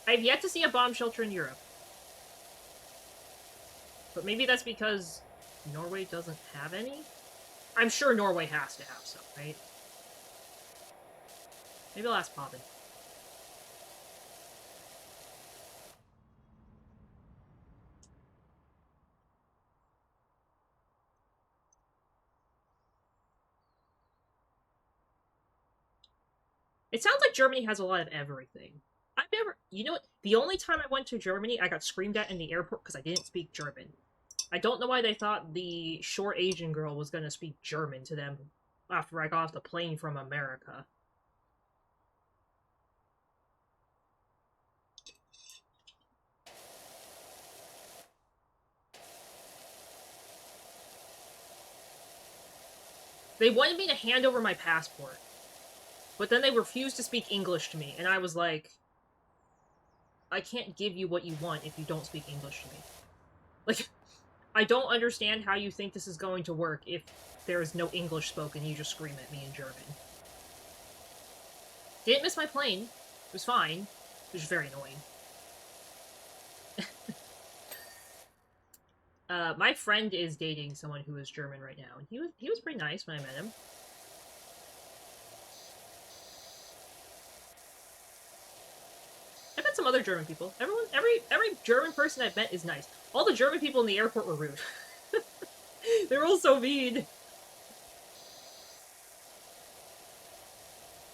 I've yet to see a bomb shelter in Europe. But maybe that's because Norway doesn't have any? I'm sure Norway has to have some, right? Maybe I'll ask Bobbin. It sounds like Germany has a lot of everything. I've never... You know what? The only time I went to Germany, I got screamed at in the airport because I didn't speak German. I don't know why they thought the short Asian girl was going to speak German to them after I got off the plane from America. They wanted me to hand over my passport. But then they refused to speak English to me, and I was like, I can't give you what you want if you don't speak English to me. Like, I don't understand how you think this is going to work if there is no English spoken, you just scream at me in German. Didn't miss my plane. It was fine. It was very annoying. My friend is dating someone who is German right now, and he was pretty nice when I met him. I met some other German people. Every German person I've met is nice. All the German people in the airport were rude. They were all so mean.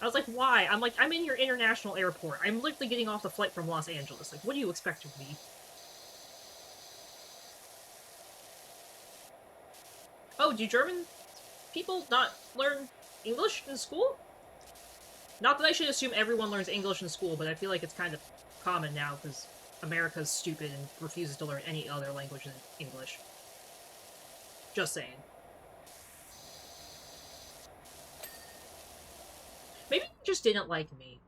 I was like, why? I'm like, I'm in your international airport. I'm literally getting off the flight from Los Angeles. Like, what do you expect of me? Oh, do German people not learn English in school? Not that I should assume everyone learns English in school, but I feel like it's kind of common now because America's stupid and refuses to learn any other language than English. Just saying. Maybe you just didn't like me.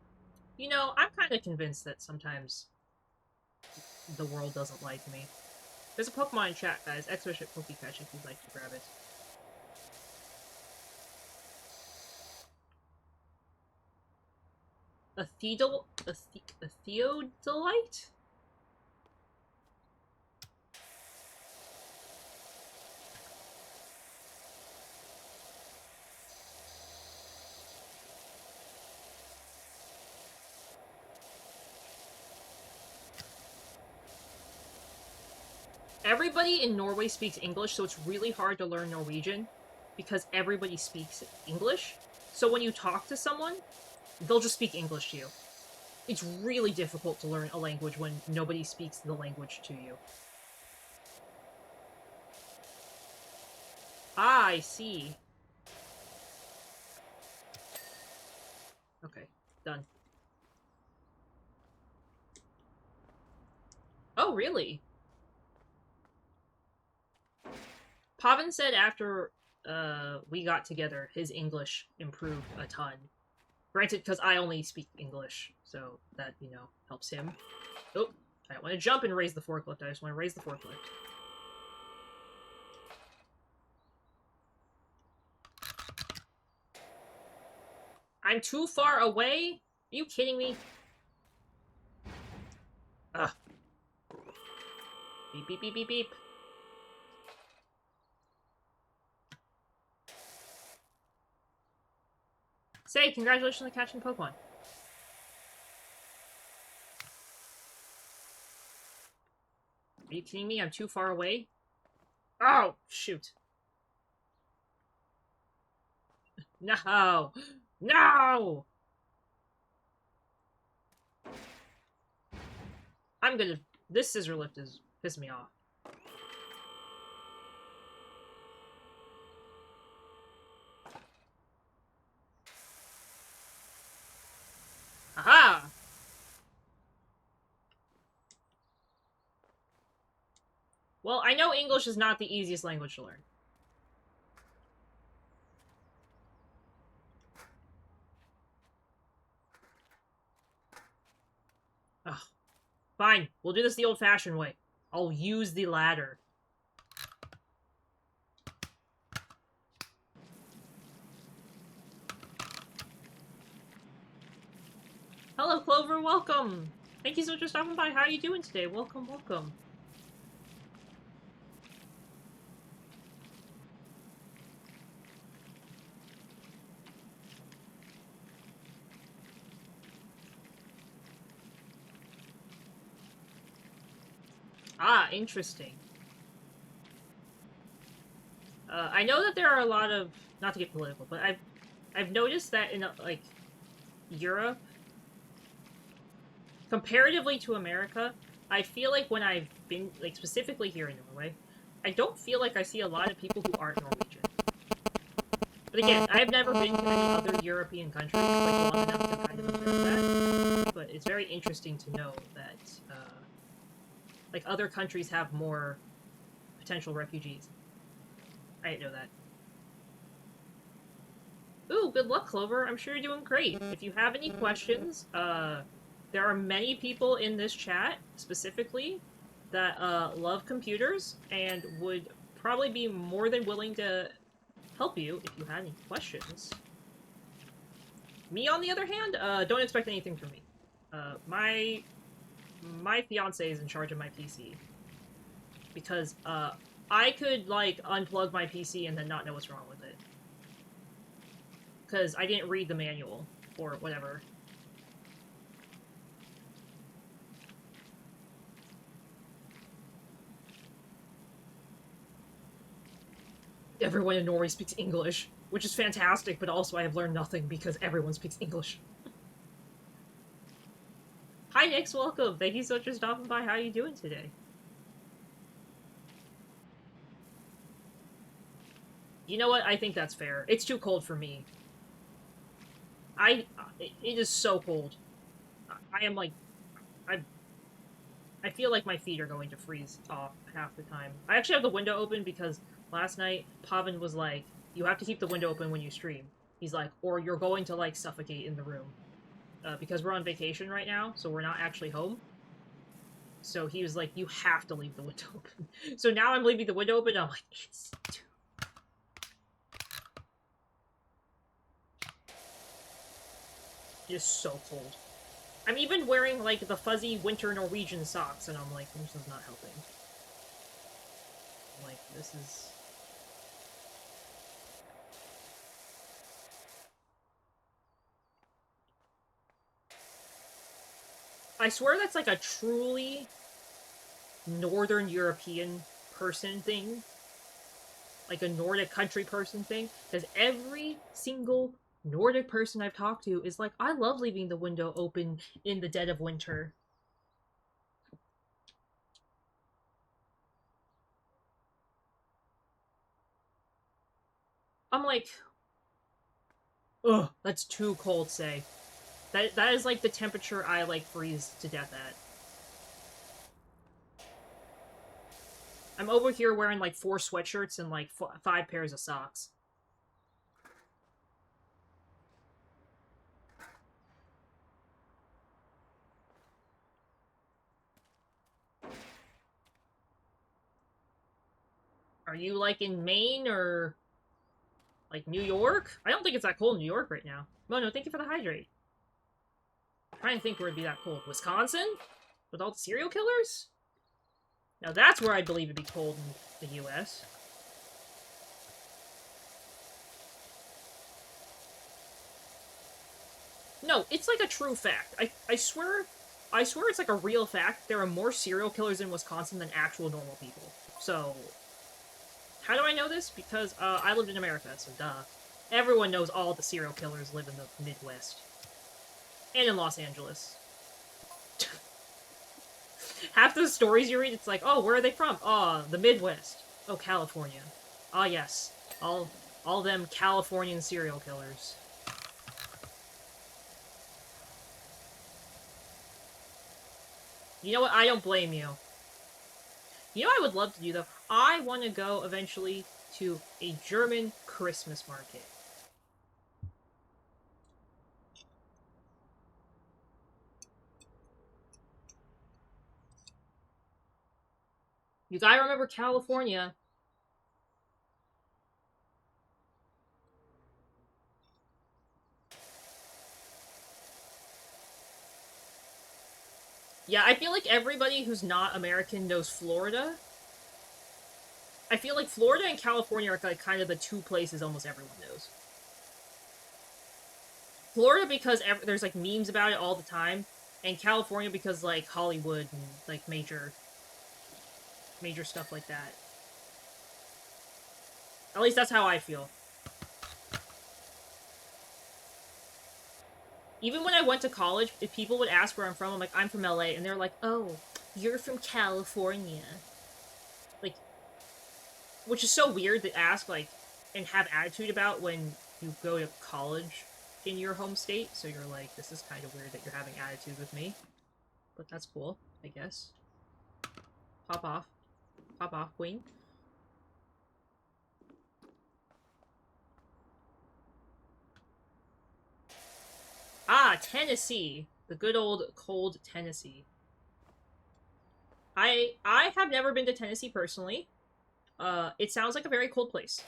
You know, I'm kind of convinced that sometimes the world doesn't like me. There's a Pokemon in chat, guys. Expert Pokefetch if you'd like to grab it. A Theodolite? Everybody in Norway speaks English, so it's really hard to learn Norwegian because everybody speaks English. So when you talk to someone, they'll just speak English to you. It's really difficult to learn a language when nobody speaks the language to you. Ah, I see. Okay, done. Oh, really? Pavan said after we got together, his English improved a ton. Granted, because I only speak English, so that, you know, helps him. Oh, I don't want to jump and raise the forklift, I just want to raise the forklift. I'm too far away? Are you kidding me? Ugh. Beep, beep, beep, beep, beep. Say, congratulations on catching Pokemon. Are you kidding me? I'm too far away? Oh, shoot. No! No! I'm gonna... This scissor lift is pissing me off. Aha! Well, I know English is not the easiest language to learn. Ugh. Fine, we'll do this the old-fashioned way. I'll use the ladder. Hello, Clover, welcome! Thank you so much for stopping by. How are you doing today? Welcome, welcome. Ah, interesting. I know that there are a lot of... Not to get political, but I've noticed that in, like, Europe, comparatively to America, I feel like when I've been, like, specifically here in Norway, I don't feel like I see a lot of people who aren't Norwegian. But again, I've never been to any other European countries, like, long enough to kind of observe that. But it's very interesting to know that, like, other countries have more potential refugees. I didn't know that. Ooh, good luck, Clover. I'm sure you're doing great. If you have any questions, there are many people in this chat, specifically, that love computers and would probably be more than willing to help you if you had any questions. Me, on the other hand, don't expect anything from me. My fiance is in charge of my PC because I could like unplug my PC and then not know what's wrong with it because I didn't read the manual or whatever. Everyone in Norway speaks English, which is fantastic, but also I have learned nothing because everyone speaks English. Hi, Nix, welcome. Thank you so much for stopping by. How are you doing today? You know what? I think that's fair. It's too cold for me. It is so cold. I am like, I I feel like my feet are going to freeze off half the time. I actually have the window open because last night Pavan was like, "You have to keep the window open when you stream." He's like, "Or you're going to like suffocate in the room." Because we're on vacation right now, so we're not actually home. So he was like, "You have to leave the window open." So now I'm leaving the window open. And I'm like, it's too. It is so cold. I'm even wearing like the fuzzy winter Norwegian socks, and I'm like, this is not helping. I'm like, this is. I swear that's like a truly Northern European person thing. Like a Nordic country person thing. Because every single Nordic person I've talked to is like, I love leaving the window open in the dead of winter. I'm like, ugh, that's too cold, say. That is like the temperature I like freeze to death at. I'm over here wearing like 4 sweatshirts and like 5 pairs of socks. Are you like in Maine or like New York? I don't think it's that cold in New York right now. Oh no, thank you for the hydrate. I'm trying to think where it'd be that cold. Wisconsin? With all the serial killers? Now that's where I believe it'd be cold in the US. No, it's like a true fact. I swear it's like a real fact. There are more serial killers in Wisconsin than actual normal people. So, how do I know this? Because I lived in America, so duh. Everyone knows all the serial killers live in the Midwest. And in Los Angeles. Half the stories you read, it's like, oh, where are they from? Oh, the Midwest. Oh, California. Ah, yes. All them Californian serial killers. You know what? I don't blame you. You know what I would love to do, though? I want to go, eventually, to a German Christmas market. You gotta remember California. Yeah, I feel like everybody who's not American knows Florida. I feel like Florida and California are like kind of the 2 places almost everyone knows. Florida because there's like memes about it all the time, and California because like Hollywood and like major stuff like that. At least that's how I feel. Even when I went to college, if people would ask where I'm from, I'm like, I'm from LA, and they're like, oh, you're from California. Like, which is so weird to ask, like, and have attitude about when you go to college in your home state. So you're like, this is kind of weird that you're having attitude with me. But that's cool, I guess. Pop off. Pop off, queen. Ah, Tennessee. The good old cold Tennessee. I have never been to Tennessee personally. It sounds like a very cold place.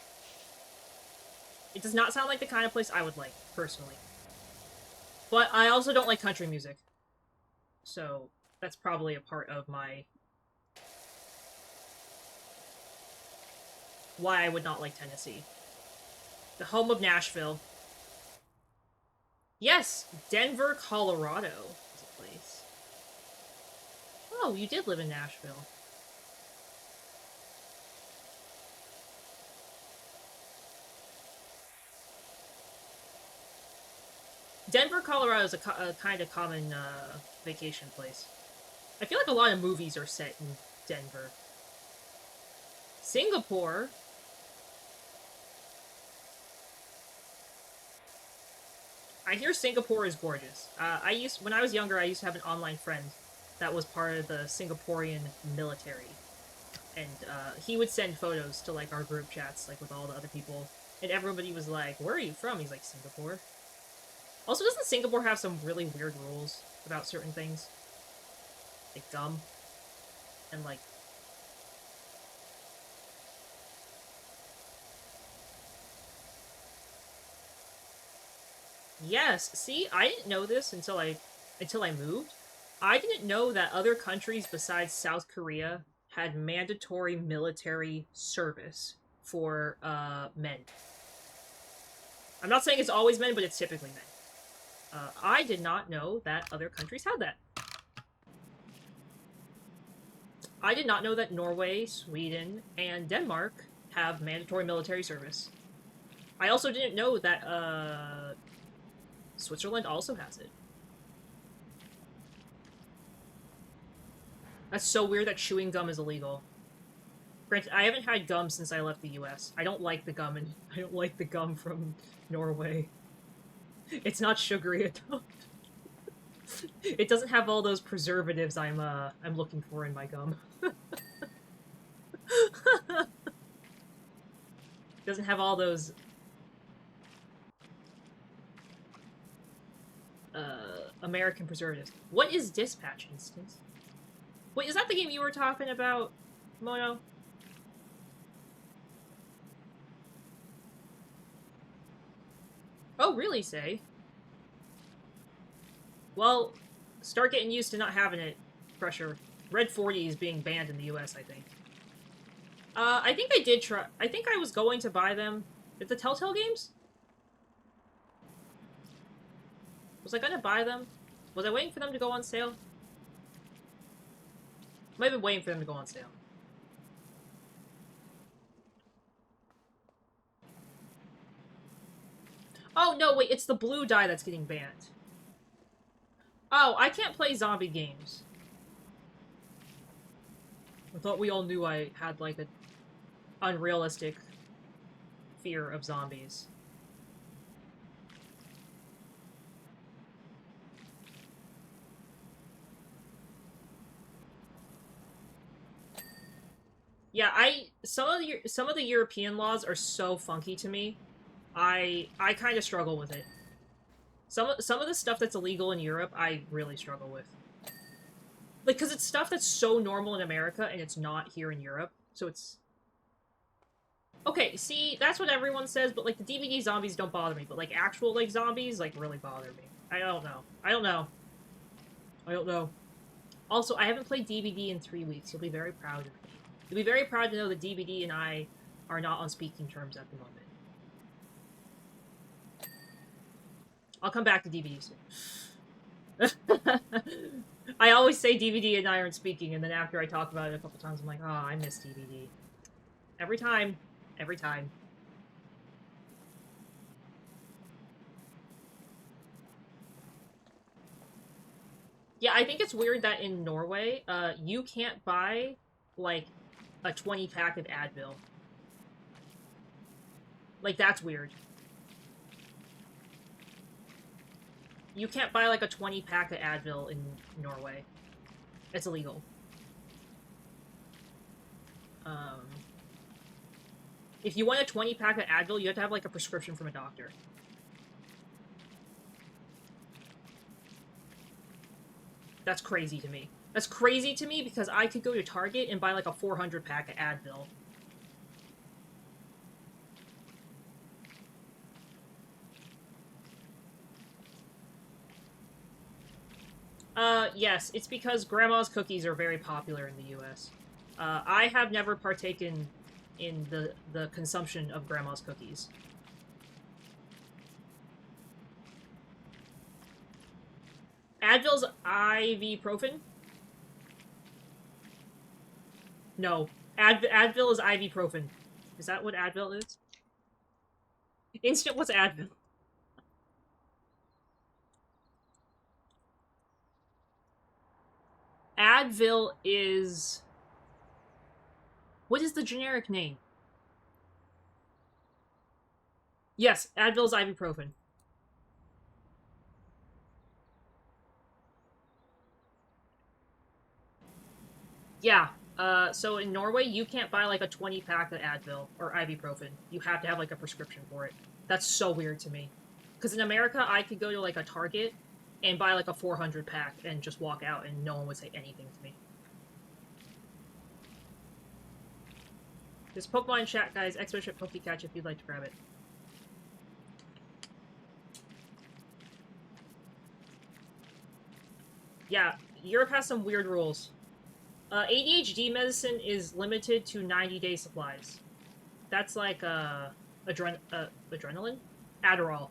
It does not sound like the kind of place I would like, personally. But I also don't like country music. So, that's probably a part of my... why I would not like Tennessee. The home of Nashville. Yes! Denver, Colorado is a place. Oh, you did live in Nashville. Denver, Colorado is a kind of common vacation place. I feel like a lot of movies are set in Denver. Singapore. I hear Singapore is gorgeous. When I was younger, I used to have an online friend that was part of the Singaporean military, and he would send photos to like our group chats, like with all the other people, and everybody was like, "Where are you from?" He's like, "Singapore." Also, doesn't Singapore have some really weird rules about certain things, like gum, and like? Yes, see, I didn't know this until I moved. I didn't know that other countries besides South Korea had mandatory military service for men. I'm not saying it's always men, but it's typically men. I did not know that other countries had that. I did not know that Norway, Sweden, and Denmark have mandatory military service. I also didn't know that Switzerland also has it. That's so weird that chewing gum is illegal. Granted, I haven't had gum since I left the US. I don't like the gum, and I don't like the gum from Norway. It's not sugary enough. It doesn't have all those preservatives I'm looking for in my gum. It doesn't have all those American preservatives. What is Dispatch Instance? Wait, is that the game you were talking about, Mono? Oh, really, Say? Well, start getting used to not having it, Pressure. Red 40 is being banned in the US, I think. I think I did try... I think I was going to buy them. At the Telltale games? Was I gonna buy them? Was I waiting for them to go on sale? Might have been waiting for them to go on sale. Oh, no, wait, it's the blue dye that's getting banned. Oh, I can't play zombie games. I thought we all knew I had, like, an unrealistic fear of zombies. Yeah, some of the European laws are so funky to me. I kind of struggle with it. Some of the stuff that's illegal in Europe, I really struggle with. Like, because it's stuff that's so normal in America, and it's not here in Europe. So it's... Okay, see, that's what everyone says, but, like, the DVD zombies don't bother me. But, like, actual, like, zombies, like, really bother me. I don't know. I don't know. I don't know. Also, I haven't played DVD in 3 weeks. You'll be very proud of me. You'll be very proud to know that DVD and I are not on speaking terms at the moment. I'll come back to DVD soon. I always say DVD and I aren't speaking, and then after I talk about it a couple times, I'm like, oh, I miss DVD. Every time. Every time. Yeah, I think it's weird that in Norway, you can't buy, like, a 20-pack of Advil. Like, that's weird. You can't buy, like, a 20-pack of Advil in Norway. It's illegal. If you want a 20-pack of Advil, you have to have, like, a prescription from a doctor. That's crazy to me. That's crazy to me because I could go to Target and buy like a 400 pack of Advil. Yes, it's because grandma's cookies are very popular in the US. I have never partaken in the consumption of grandma's cookies. Advil's ibuprofen? No. Advil is ibuprofen. Is that what Advil is? Instant, what's Advil? Advil is... What is the generic name? Yes, Advil's ibuprofen. Yeah, so in Norway, you can't buy like a 20-pack of Advil or ibuprofen. You have to have like a prescription for it. That's so weird to me. Because in America, I could go to like a Target and buy like a 400 pack and just walk out and no one would say anything to me. There's Pokemon chat, guys. Expedition Pokecatch if you'd like to grab it. Yeah, Europe has some weird rules. ADHD medicine is limited to 90-day supplies. That's like adrenaline? Adderall.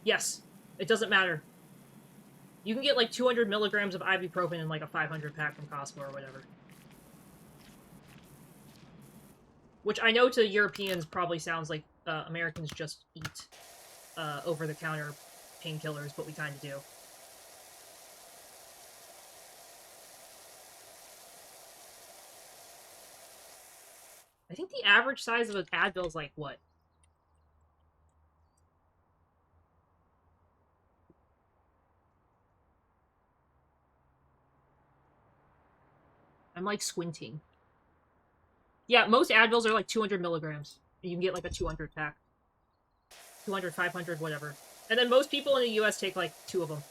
Yes, it doesn't matter. You can get like 200 milligrams of ibuprofen in like a 500 pack from Costco or whatever. Which I know to Europeans probably sounds like Americans just eat over-the-counter painkillers, but we kind of do. I think the average size of an Advil is like, what? I'm like squinting. Yeah, most Advils are like 200 milligrams. You can get like a 200 pack. 200, 500, whatever. And then most people in the US take like 2 of them.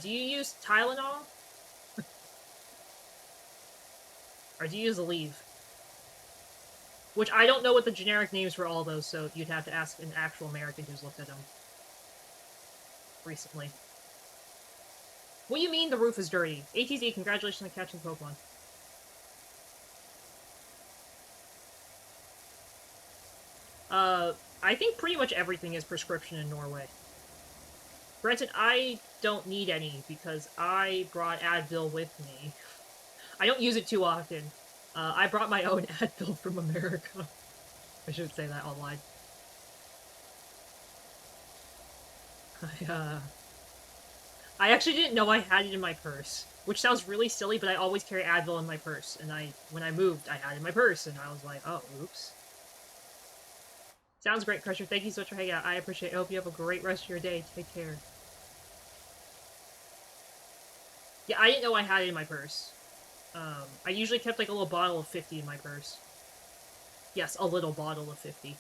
Do you use Tylenol? Or do you use Aleve? Which I don't know what the generic names for all those, so you'd have to ask an actual American who's looked at them recently. What do you mean the roof is dirty? ATZ, congratulations on catching Pokemon. I think pretty much everything is prescription in Norway. Granted, I don't need any because I brought Advil with me. I don't use it too often. I brought my own Advil from America. I should say that online. I actually didn't know I had it in my purse, which sounds really silly, but I always carry Advil in my purse, and when I moved, I had it in my purse, and I was like, oh, oops. Sounds great, Crusher. Thank you so much for hanging out. I appreciate it. I hope you have a great rest of your day. Take care. Yeah, I didn't know I had it in my purse. I usually kept like a little bottle of 50 in my purse. Yes, a little bottle of 50.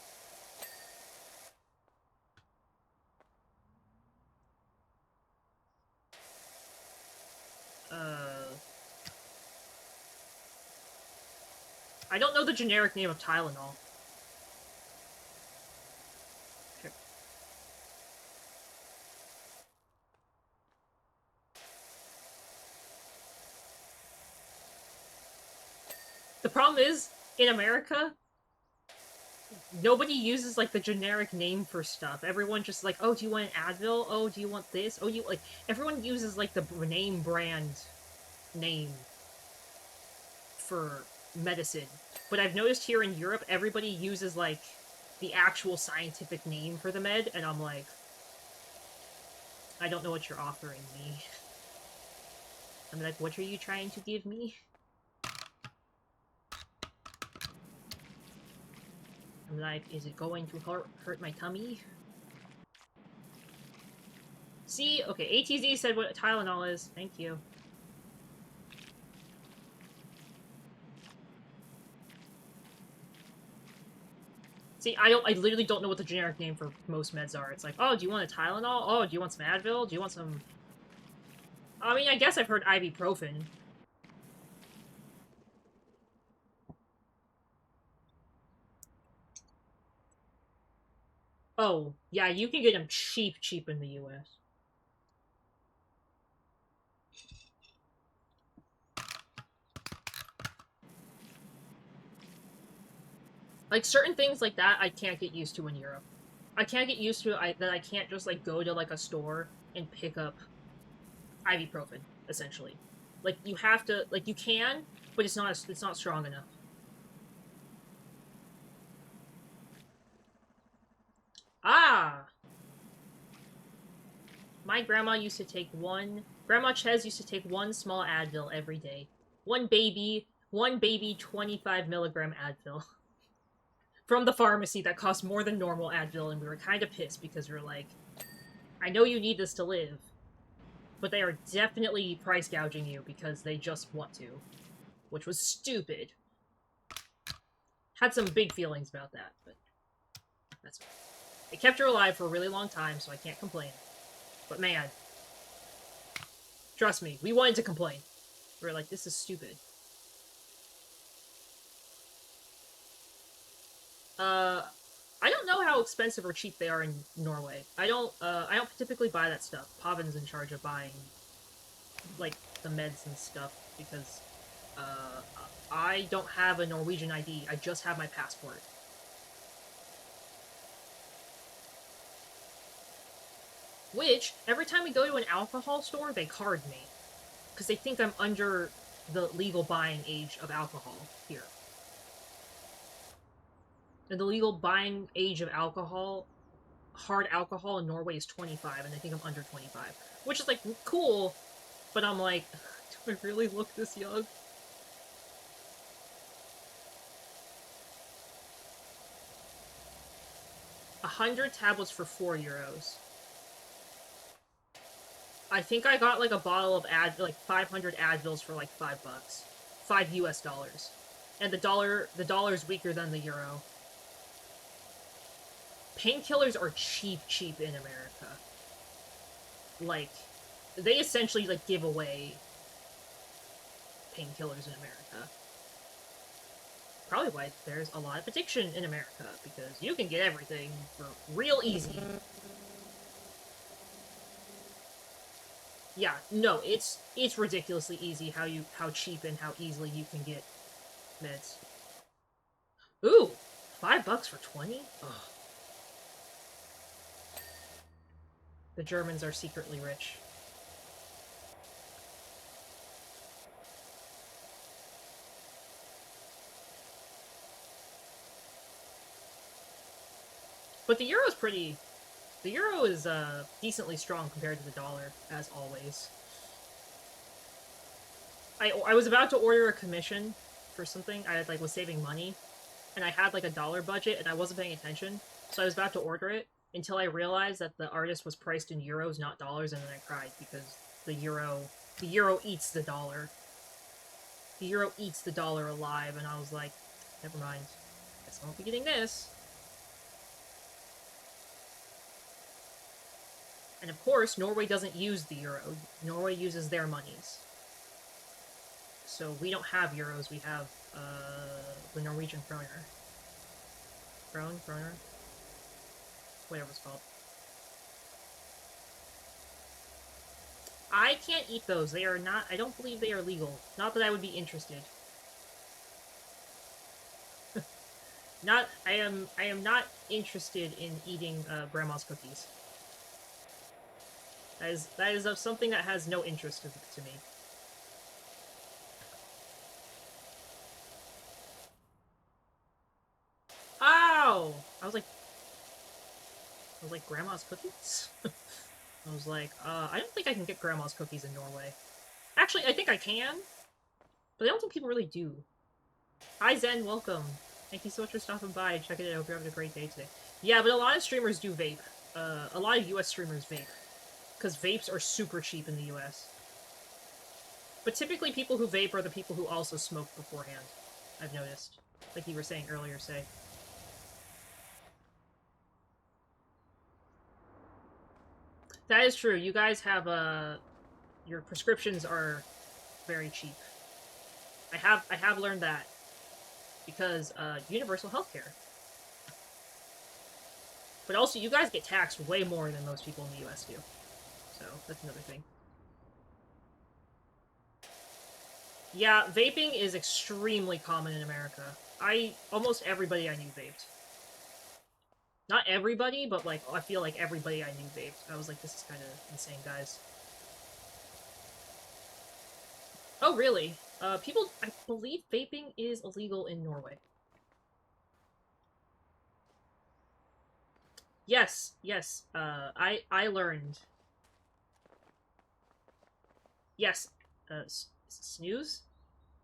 I don't know the generic name of Tylenol. Okay. The problem is, in America, nobody uses, like, the generic name for stuff. Everyone just like, oh, do you want an Advil? Oh, do you want this? Oh, like, everyone uses, like, the name brand name for medicine. But I've noticed here in Europe, everybody uses, like, the actual scientific name for the med, and I'm like, I don't know what you're offering me. I'm like, what are you trying to give me? I'm like, is it going to hurt my tummy? See? Okay, ATZ said what Tylenol is. Thank you. See, I literally don't know what the generic name for most meds are. It's like, oh, do you want a Tylenol? Oh, do you want some Advil? Do you want some... I mean, I guess I've heard ibuprofen. Oh, yeah, you can get them cheap in the US. Like, certain things like that, I can't get used to in Europe. I can't get used to that I can't just, like, go to, like, a store and pick up ibuprofen, essentially. Like, you have to... Like, you can, but it's not strong enough. Ah! My grandma used to take one... Grandma Ches used to take one small Advil every day. One baby 25 milligram Advil. From the pharmacy that cost more than normal Advil, and we were kind of pissed because we were like, I know you need this to live, but they are definitely price gouging you because they just want to. Which was stupid. Had some big feelings about that, but that's okay. It kept her alive for a really long time, so I can't complain. But man, trust me, we wanted to complain. We were like, this is stupid. Uh, I don't know how expensive or cheap they are in Norway. I don't typically buy that stuff. Pavin's in charge of buying, like, the meds and stuff, because, I don't have a Norwegian ID. I just have my passport. Which, every time we go to an alcohol store, they card me. Because they think I'm under the legal buying age of alcohol here. And the legal buying age of alcohol, hard alcohol in Norway is 25, and I think I'm under 25. Which is, like, cool, but I'm like, do I really look this young? €100 tablets for €4. I think I got, like, a bottle of like 500 Advils for, like, $5. $5 US. And the dollar's weaker than the euro. Painkillers are cheap in America. Like, they essentially, like, give away painkillers in America. Probably why there's a lot of addiction in America, because you can get everything for real easy. Yeah, no, it's ridiculously easy how cheap and how easily you can get meds. Ooh, $5 for 20? Ugh. The Germans are secretly rich. But the euro's pretty... The euro is, decently strong compared to the dollar, as always. I was about to order a commission for something. I, like, was saving money, and I had, like, a dollar budget, and I wasn't paying attention, so I was about to order it, until I realized that the artist was priced in euros, not dollars, and then I cried, because the euro eats the dollar. The euro eats the dollar alive, and I was like, never mind. Guess I won't be getting this. And of course, Norway doesn't use the euro. Norway uses their monies. So we don't have euros, we have, the Norwegian kroner. Kroner? Whatever it's called. I can't eat those. They are not... I don't believe they are legal. Not that I would be interested. I am not interested in eating, grandma's cookies. That is of something that has no interest to me. Ow! I was like, grandma's cookies? I was like, I don't think I can get grandma's cookies in Norway. Actually, I think I can, but I don't think people really do. Hi Zen, welcome. Thank you so much for stopping by. Check it out. I hope you're having a great day today. Yeah, but a lot of streamers do vape. A lot of US streamers vape. Because vapes are super cheap in the US. But typically people who vape are the people who also smoke beforehand. I've noticed. Like you were saying earlier, say. That is true. You guys have your prescriptions are very cheap. I have learned that because universal healthcare. But also, you guys get taxed way more than most people in the U.S. do. So that's another thing. Yeah, vaping is extremely common in America. Almost everybody I knew vaped. Not everybody, but like I feel like everybody I knew vaped. I was like, this is kind of insane, guys. Oh, really? People, I believe vaping is illegal in Norway. Yes, yes. I learned. Yes, snooze.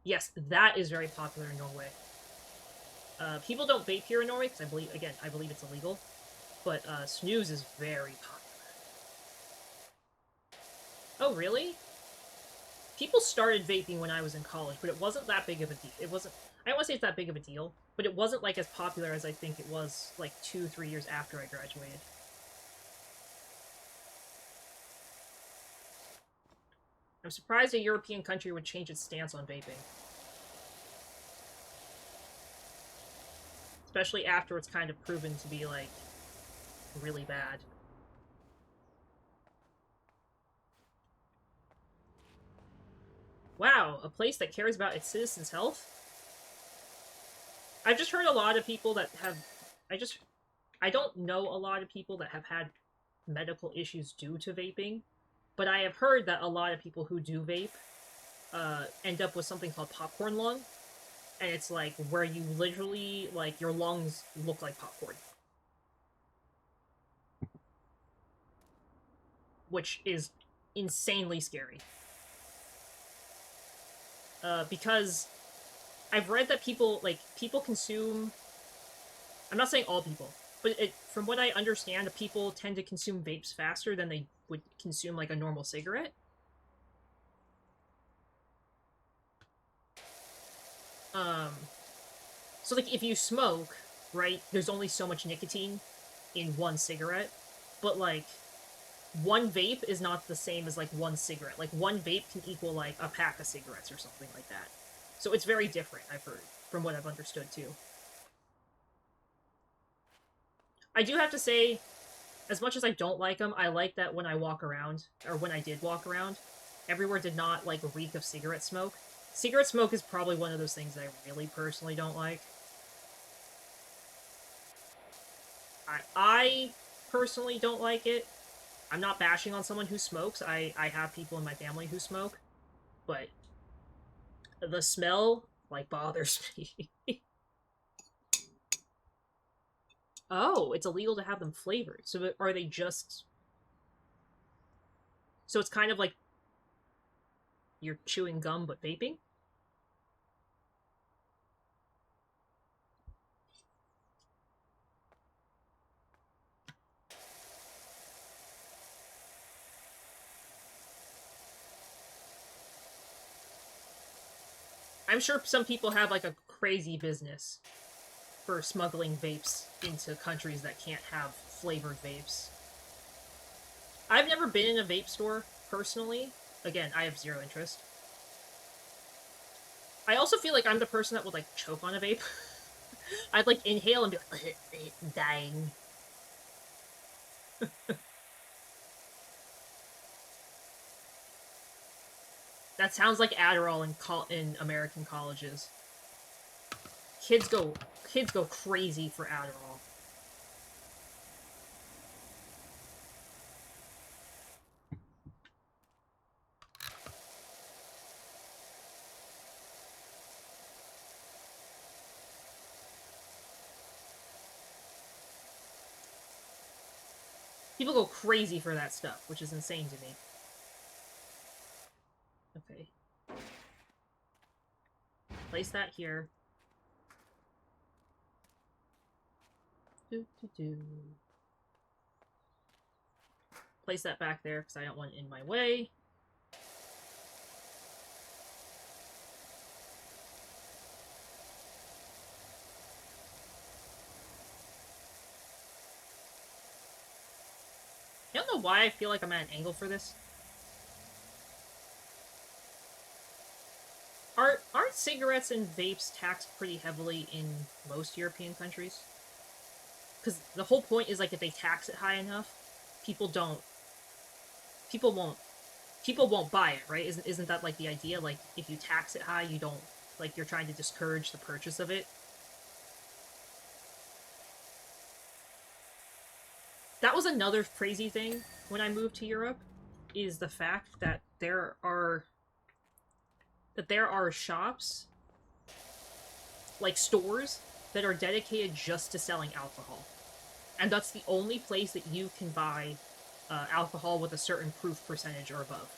Yes, that is very popular in Norway. People don't vape here in Norway because I believe it's illegal. But snooze is very popular. Oh, really? People started vaping when I was in college, but it wasn't that big of a deal. It wasn't. I don't want to say it's that big of a deal, but it wasn't like as popular as I think it was like 2-3 years after I graduated. I'm surprised a European country would change its stance on vaping. Especially after it's kind of proven to be, like, really bad. Wow, a place that cares about its citizens' health? I've just heard a lot of people that have... I don't know a lot of people that have had medical issues due to vaping, but I have heard that a lot of people who do vape end up with something called popcorn lung, and it's like where you literally, like, your lungs look like popcorn. Which is insanely scary. Because I've read that people consume... I'm not saying all people, but from what I understand, people tend to consume vapes faster than they would consume, like, a normal cigarette. So, like, if you smoke, right, there's only so much nicotine in one cigarette, but, like, one vape is not the same as, like, one cigarette. Like, one vape can equal, like, a pack of cigarettes or something like that. So it's very different, I've heard, from what I've understood, too. I do have to say, as much as I don't like them, I like that when I walk around, or when I did walk around, everywhere did not, like, reek of cigarette smoke. Cigarette smoke is probably one of those things that I really personally don't like. I personally don't like it. I'm not bashing on someone who smokes. I have people in my family who smoke, but the smell, like, bothers me. Oh, it's illegal to have them flavored. So are they just... So it's kind of like you're chewing gum but vaping? I'm sure some people have, like, a crazy business for smuggling vapes into countries that can't have flavored vapes. I've never been in a vape store, personally. Again, I have zero interest. I also feel like I'm the person that would, like, choke on a vape. I'd, like, inhale and be like, dying. That sounds like Adderall in American colleges. Kids go crazy for Adderall. People go crazy for that stuff, which is insane to me. Okay. Place that here. Place that back there because I don't want it in my way. I don't know why I feel like I'm at an angle for this. Aren't cigarettes and vapes taxed pretty heavily in most European countries? Because the whole point is, like, if they tax it high enough, people don't... People won't... People won't buy it, right? Isn't that, like, the idea? Like, if you tax it high, you don't... Like, you're trying to discourage the purchase of it. That was another crazy thing when I moved to Europe, is the fact that there are shops, like stores, that are dedicated just to selling alcohol. And that's the only place that you can buy alcohol with a certain proof percentage or above.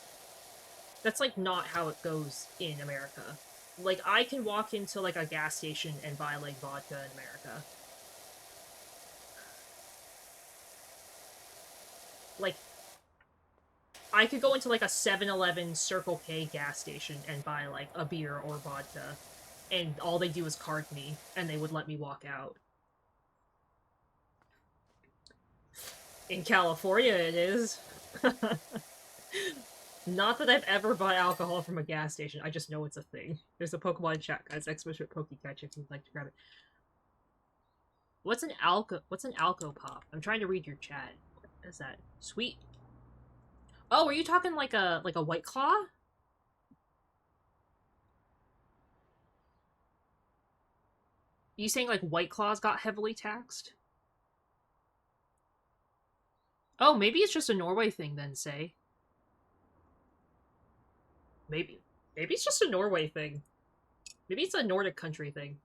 That's, like, not how it goes in America. Like, I can walk into, like, a gas station and buy, like, vodka in America. Like, I could go into, like, a 7-Eleven Circle K gas station and buy, like, a beer or vodka, and all they do is card me, and they would let me walk out. In California, it is. Not that I've ever bought alcohol from a gas station, I just know it's a thing. There's a Pokemon chat, guys, !Pokecatch if you'd like to grab it. What's an Alco Pop? I'm trying to read your chat. What is that? Sweet. Oh, are you talking like a White Claw? You saying, like, White Claws got heavily taxed? Oh, maybe it's just a Norway thing then, say. Maybe it's just a Norway thing. Maybe it's a Nordic country thing.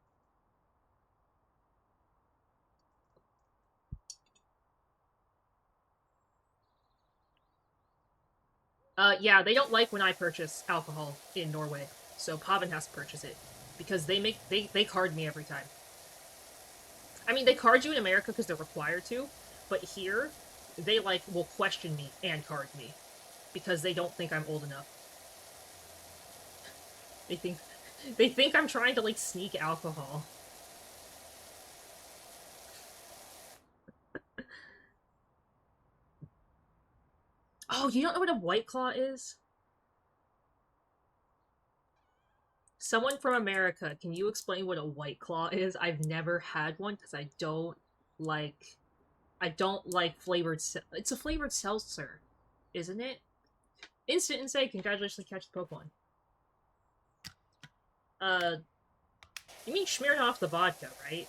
Yeah, they don't like when I purchase alcohol in Norway, so Pavan has to purchase it. Because they card me every time. I mean, they card you in America because they're required to, but here, they, like, will question me and card me. Because they don't think I'm old enough. They think I'm trying to, like, sneak alcohol. Oh, you don't know what a White Claw is? Someone from America, can you explain what a White Claw is? I've never had one because I don't like flavored... It's a flavored seltzer, isn't it? Instant and say, congratulations, catch the Pokemon. You mean Smirnoff the vodka, right?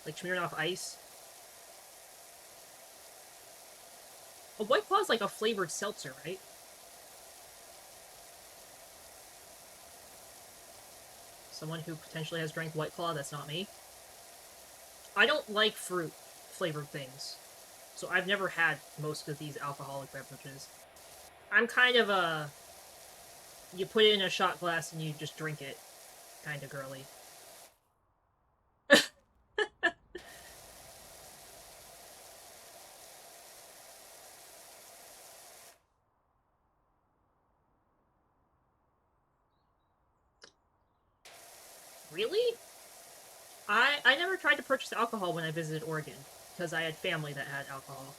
Like Smirnoff Ice? A White Claw is like a flavored seltzer, right? Someone who potentially has drank White Claw, that's not me. I don't like fruit-flavored things, so I've never had most of these alcoholic beverages. I'm kind of a... You put it in a shot glass and you just drink it kind of girly. Really? I never tried to purchase alcohol when I visited Oregon, because I had family that had alcohol.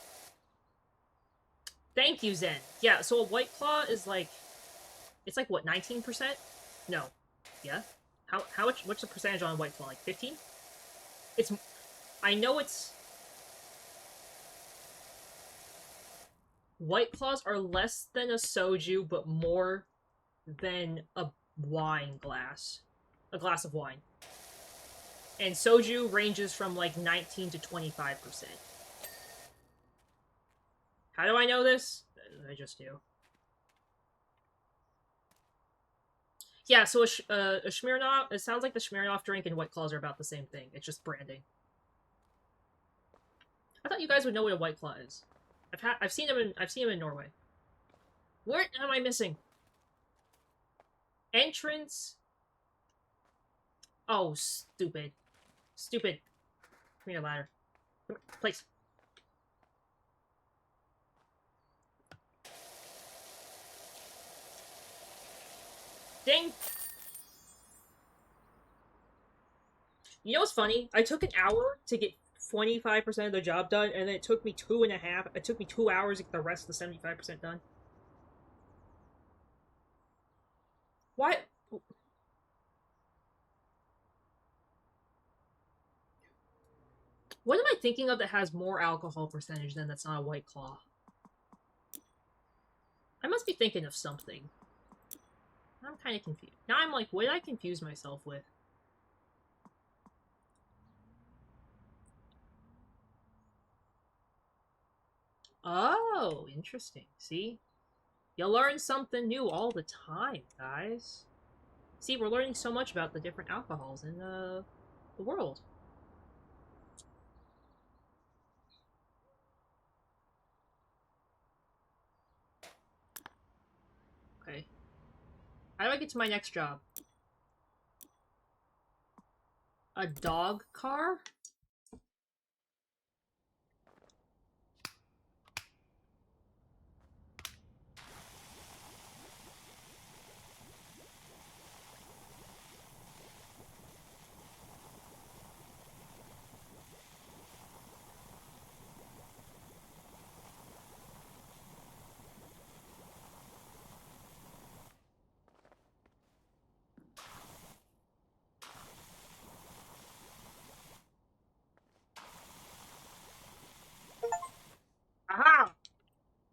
Thank you, Zen. Yeah, so a White Claw is like... It's like, what, 19%? No. Yeah? How much, what's the percentage on a White Claw? Like 15? It's... I know it's... White Claws are less than a soju, but more than a wine glass. A glass of wine. And soju ranges from like 19 to 25%. How do I know this? I just do. Yeah, so a Smirnoff... It sounds like the Smirnoff drink and White Claws are about the same thing. It's just branding. I thought you guys would know what a White Claw is. I've seen them in Norway. What am I missing? Entrance. Oh, stupid. Stupid. Come here, ladder. Come here, place. Ding! You know what's funny? I took an hour to get 25% of the job done, and then it took me 2.5. It took me 2 hours to get the rest of the 75% done. Why? What am I thinking of that has more alcohol percentage than that's not a White Claw? I must be thinking of something. I'm kind of confused. Now I'm like, what did I confuse myself with? Oh, interesting. See? You learn something new all the time, guys. See, we're learning so much about the different alcohols in the world. Okay. How do I get to my next job? A dog car? Aha!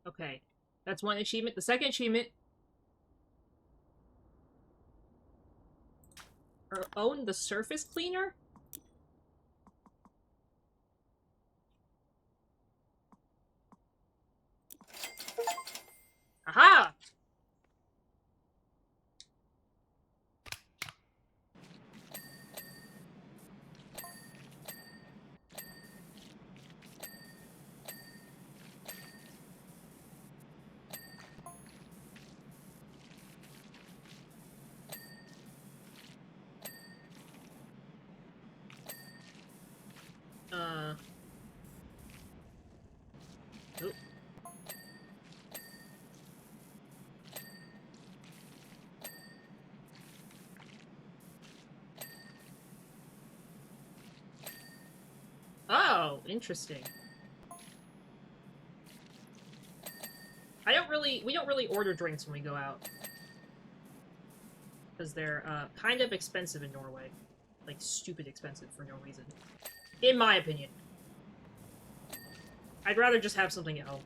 Okay. That's one achievement. The second achievement... Own the surface cleaner? Aha! Oop. Oh, interesting. We don't really order drinks when we go out. Because they're, kind of expensive in Norway. Like, stupid expensive for no reason. In my opinion. I'd rather just have something at home.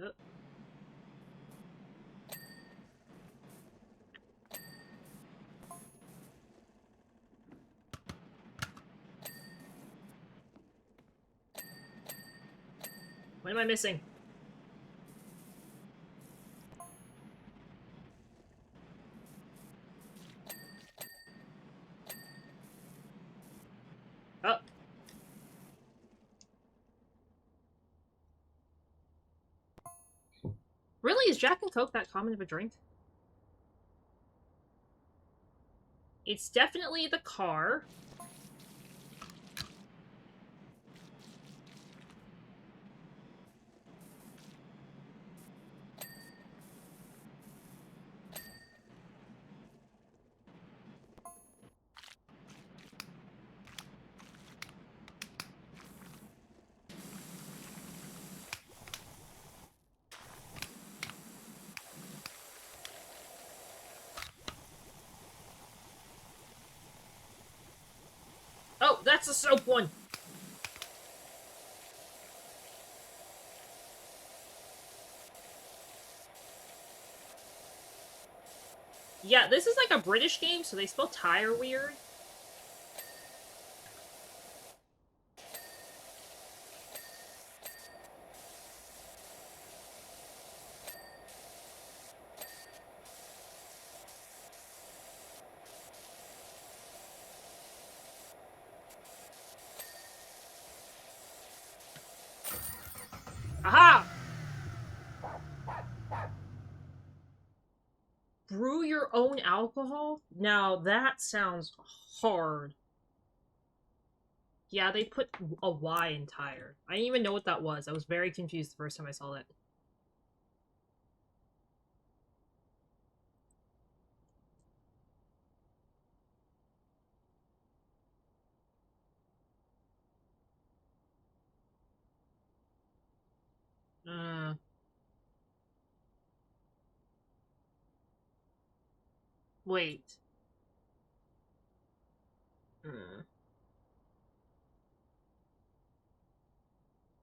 Uh, What am I missing? Oh. Really? Is Jack and Coke that common of a drink? It's definitely the car. Oh, that's the soap one! Yeah, this is like a British game, so they spell tire weird. Aha! your own alcohol? Now that sounds hard. Yeah, they put a Y in tire. I didn't even know what that was. I was very confused the first time I saw that. Uh, wait. Uh,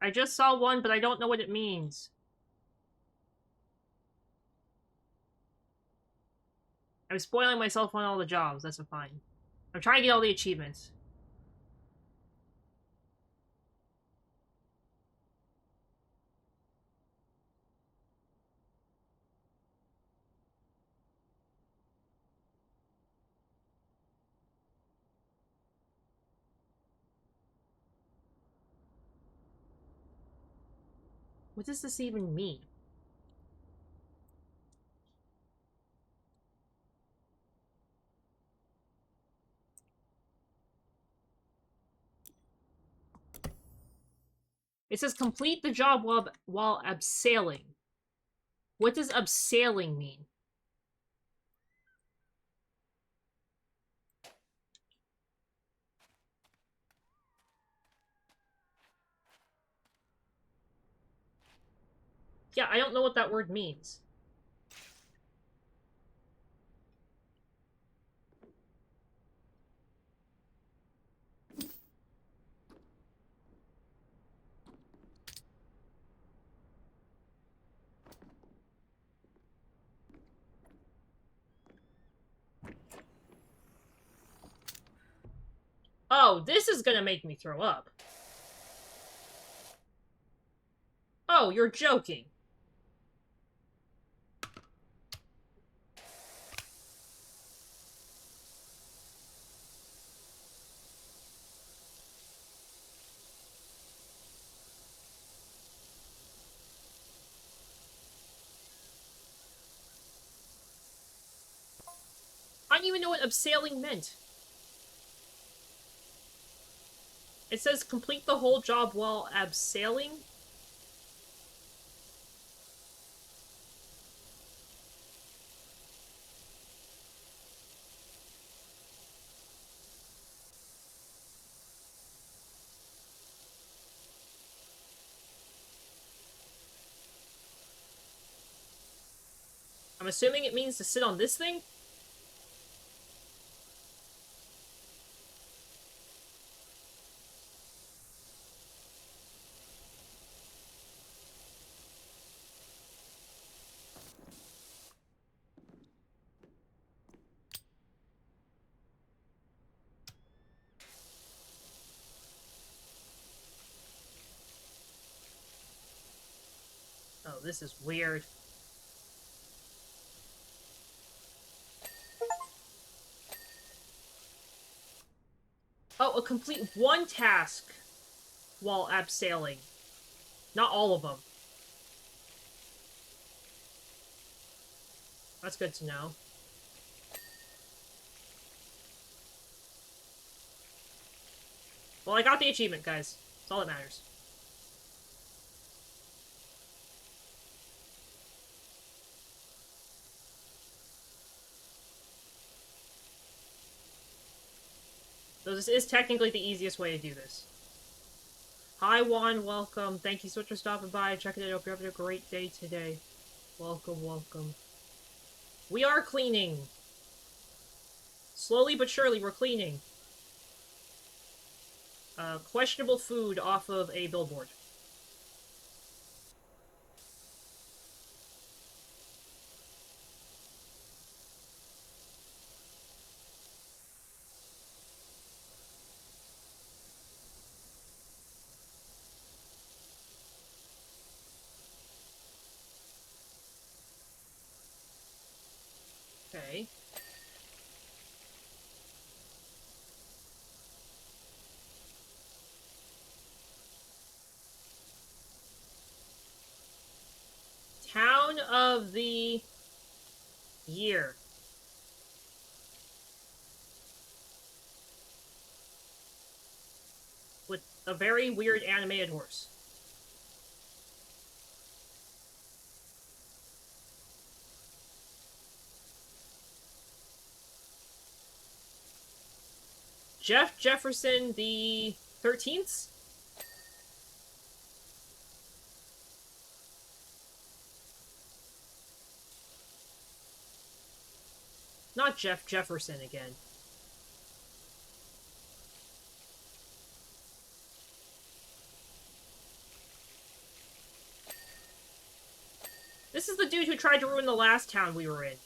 I just saw one, but I don't know what it means. I'm spoiling myself on all the jobs. That's fine. I'm trying to get all the achievements. What does this even mean? It says complete the job while abseiling. What does abseiling mean? Yeah, I don't know what that word means. Oh, this is gonna make me throw up. Oh, you're joking. I don't even know what abseiling meant. It says complete the whole job while abseiling? I'm assuming it means to sit on this thing? Oh, this is weird. Oh, complete one task while abseiling. Not all of them. That's good to know. Well, I got the achievement, guys. That's all that matters. So this is technically the easiest way to do this. Hi, Juan. Welcome. Thank you so much for stopping by. Checking it out. Hope you're having a great day today. Welcome, welcome. We are cleaning. Slowly but surely, we're cleaning. Questionable food off of a billboard. Okay. Town of the year. A very weird animated horse. Jeff Jefferson the 13th? Not Jeff Jefferson again. This is the dude who tried to ruin the last town we were in.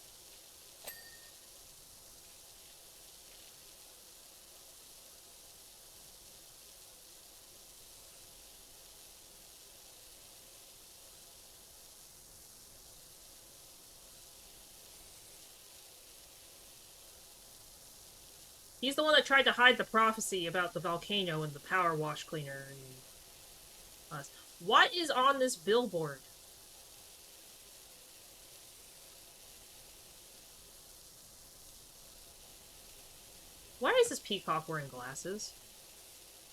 He's the one that tried to hide the prophecy about the volcano and the power wash cleaner and us. What is on this billboard? Why is this peacock wearing glasses?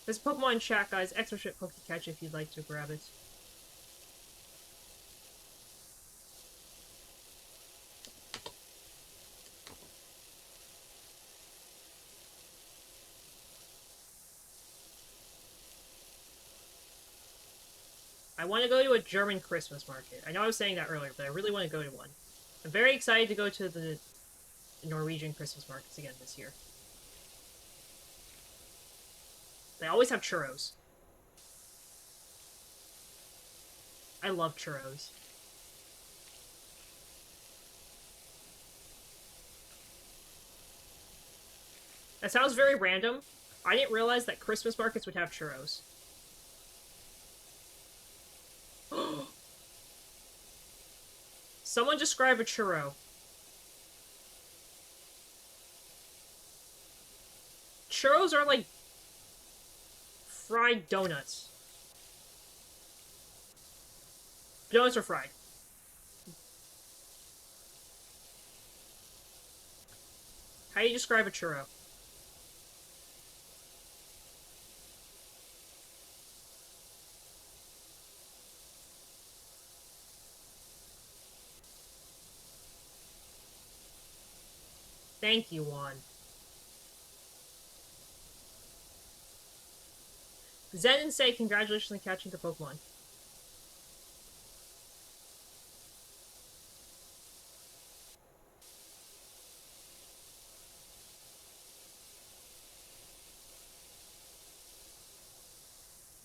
This Pokemon chat, guys. Extra shit Pokecatch if you'd like to grab it. I want to go to a German Christmas market. I know I was saying that earlier, but I really want to go to one. I'm very excited to go to the Norwegian Christmas markets again this year. They always have churros. I love churros. That sounds very random. I didn't realize that Christmas markets would have churros. Someone describe a churro. Churros are like fried donuts. Donuts are fried. How do you describe a churro? Thank you, Juan. Zen and say congratulations on catching the Pokemon.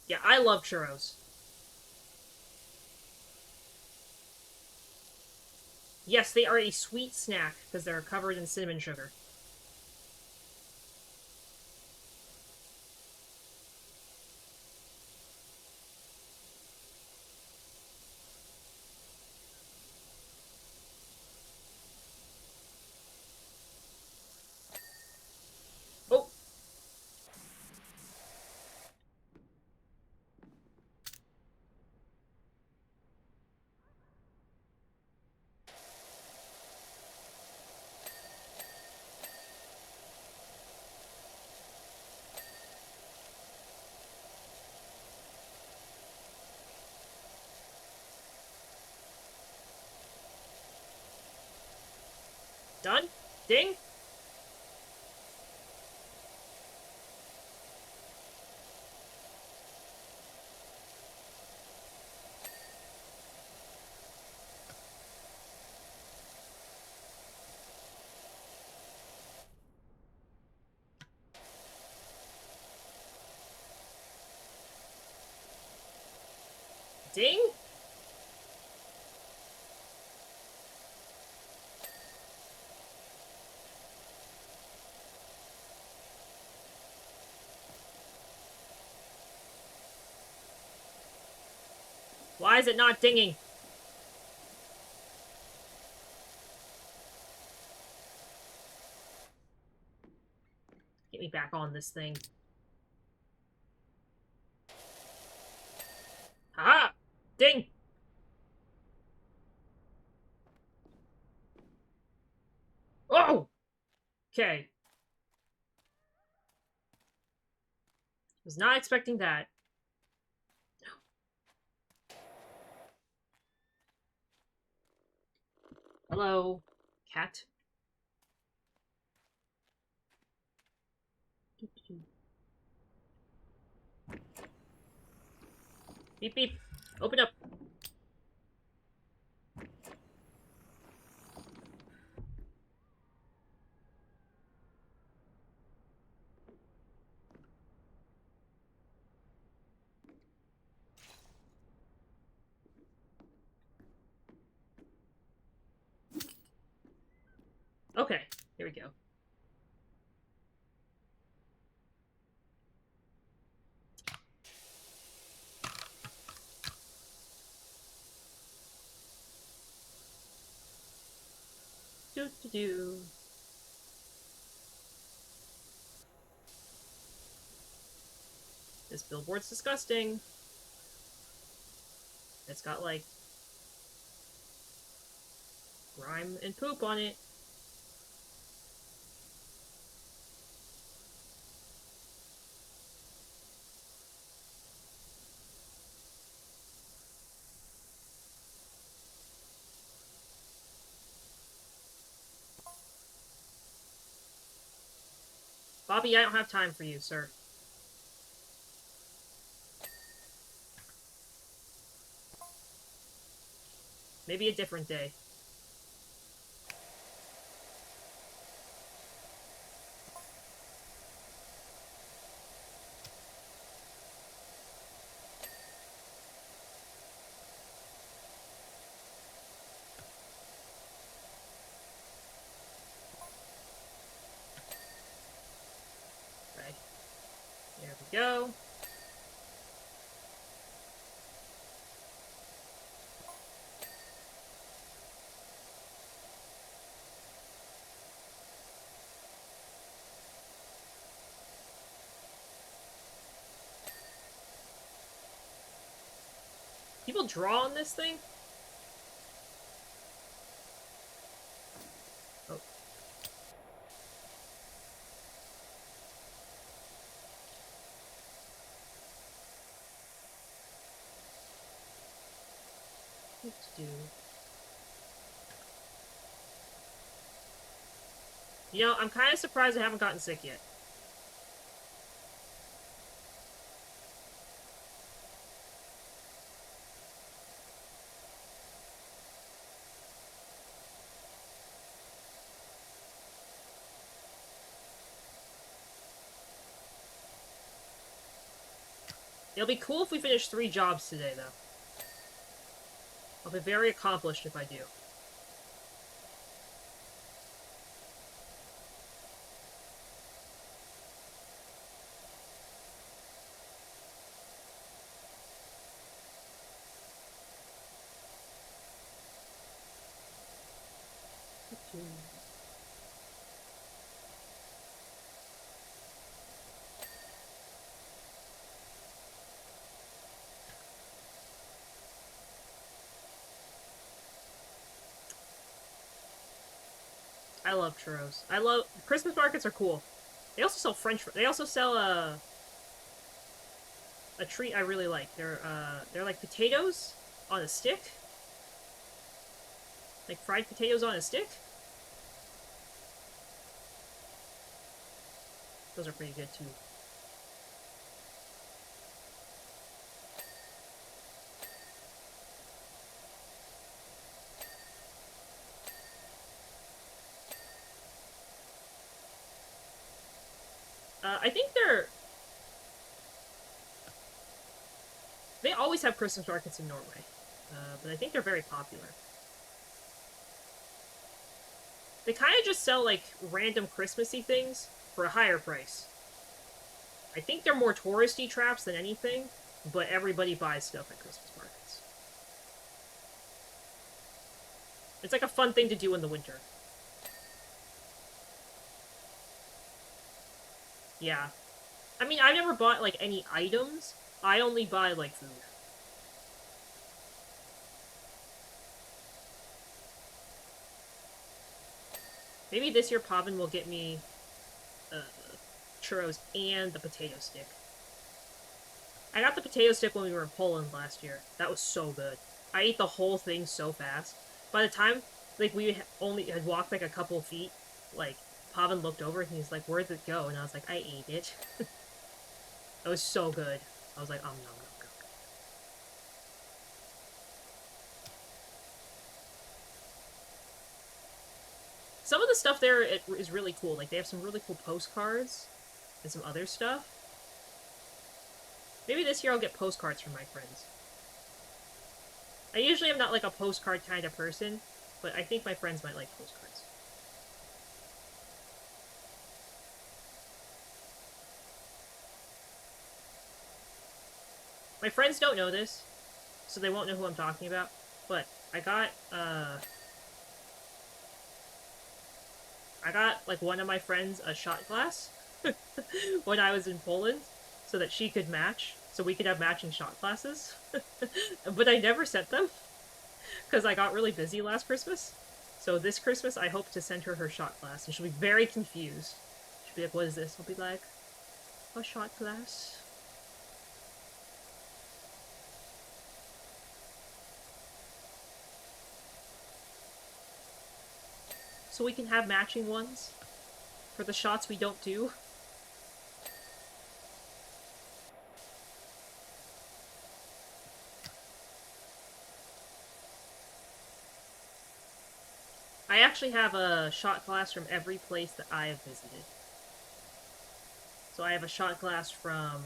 Yeah, I love churros. Yes, they are a sweet snack because they're covered in cinnamon sugar. Oh! Done? Ding? Ding? Why is it not dinging? Get me back on this thing. Ha! Ding! Oh! Okay. Was not expecting that. Hello, cat. Beep beep. Open up. Okay, here we go. Do. This billboard's disgusting. It's got, like, grime and poop on it. Bobby, I don't have time for you, sir. Maybe a different day. Okay. There we go. People draw on this thing? Oh. What to do? You know, I'm kind of surprised I haven't gotten sick yet. It'll be cool if we finish 3 jobs today, though. I'll be very accomplished if I do. I love churros. I love... Christmas markets are cool. They also sell French... They also sell a treat I really like. They're like potatoes on a stick. Like fried potatoes on a stick. Those are pretty good too. I think they always have Christmas markets in Norway, but I think they're very popular. They kind of just sell, like, random Christmassy things for a higher price. I think they're more touristy traps than anything, but everybody buys stuff at Christmas markets. It's like a fun thing to do in the winter. Yeah. I mean, I've never bought, like, any items. I only buy, like, food. Maybe this year Pavin will get me churros and the potato stick. I got the potato stick when we were in Poland last year. That was so good. I ate the whole thing so fast. By the time, like, we only had walked, like, a couple feet, like, Pavan looked over and he's like, where'd it go? And I was like, I ate it. It was so good. I was like, nom, nom, nom. Some of the stuff there is really cool. Like, they have some really cool postcards and some other stuff. Maybe this year I'll get postcards from my friends. I usually am not, like, a postcard kind of person, but I think my friends might like postcards. My friends don't know this, so they won't know who I'm talking about, but I got, like, one of my friends a shot glass when I was in Poland, so that she could match, so we could have matching shot glasses. But I never sent them, because I got really busy last Christmas. So this Christmas, I hope to send her her shot glass, and she'll be very confused. She'll be like, what is this? I'll be like, a shot glass. So we can have matching ones for the shots we don't do. I actually have a shot glass from every place that I have visited. So I have a shot glass from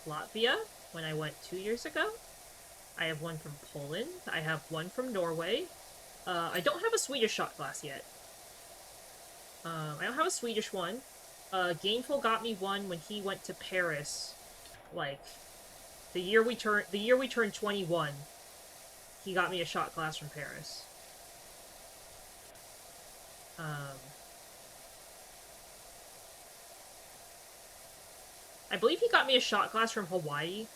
Latvia when I went 2 years ago. I have one from Poland. I have one from Norway. I don't have a Swedish shot glass yet. I don't have a Swedish one. Gainful got me one when he went to Paris, like the year we turned 21. He got me a shot glass from Paris. I believe he got me a shot glass from Hawaii.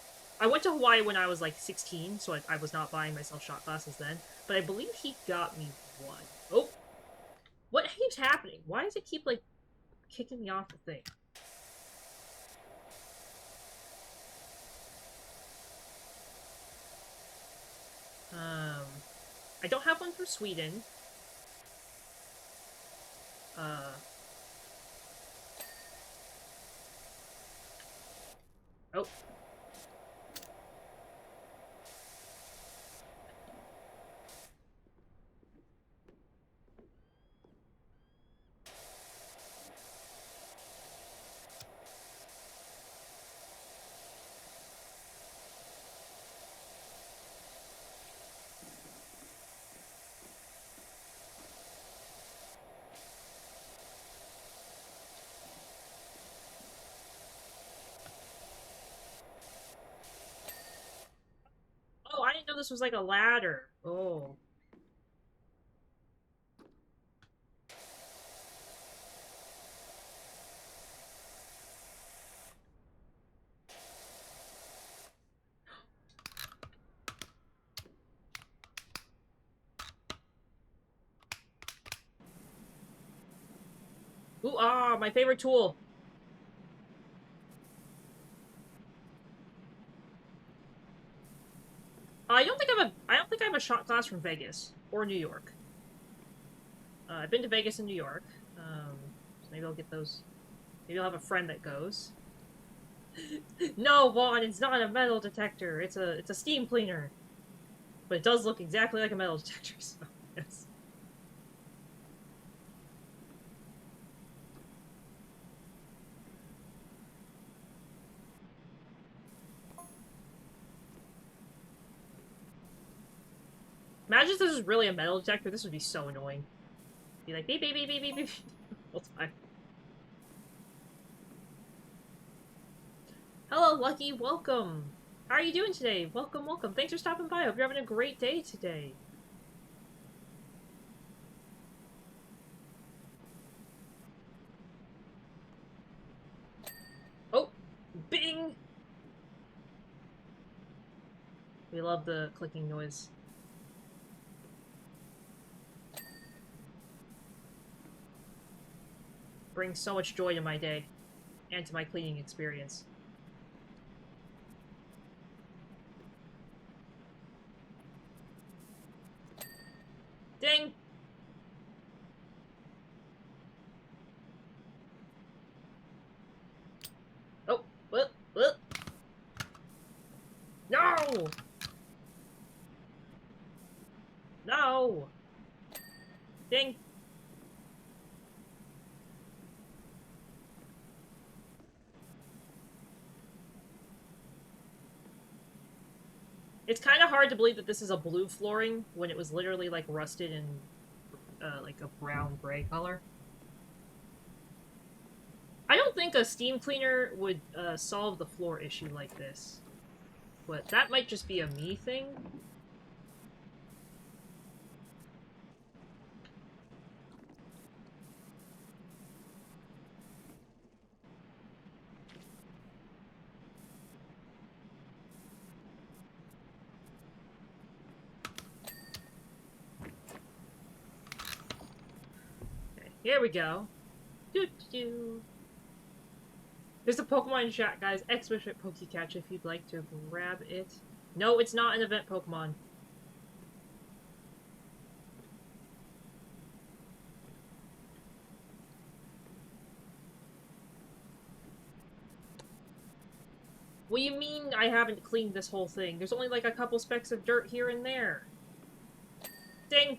I went to Hawaii when I was like 16, so I was not buying myself shot glasses then. But I believe he got me one. Oh! What keeps happening? Why does it keep, like, kicking me off the thing? I don't have one from Sweden. Oh. Oh, I didn't know this was like a ladder. Oh. Ooh, ah, my favorite tool. I don't think I have a shot glass from Vegas or New York. I've been to Vegas and New York. So maybe I'll get those. Maybe I'll have a friend that goes. No, Vaughn, it's not a metal detector. It's a steam cleaner. But it does look exactly like a metal detector, so yes. Imagine if this was really a metal detector. This would be so annoying. Be like beep beep beep beep beep beep the whole time. Hello, Lucky. Welcome. How are you doing today? Welcome, welcome. Thanks for stopping by. Hope you're having a great day today. Oh, bing! We love the clicking noise. Brings so much joy to my day. and to my cleaning experience. Ding! Oh, what? No! No! Ding! It's kind of hard to believe that this is a blue flooring when it was literally like rusted and like a brown-gray color. I don't think a steam cleaner would solve the floor issue like this, but that might just be a me thing. Okay, here we go. Doo-doo. There's a Pokemon chat, guys. Expert Pokecatch if you'd like to grab it. No, it's not an event Pokemon. What do you mean I haven't cleaned this whole thing? There's only like a couple specks of dirt here and there. Ding!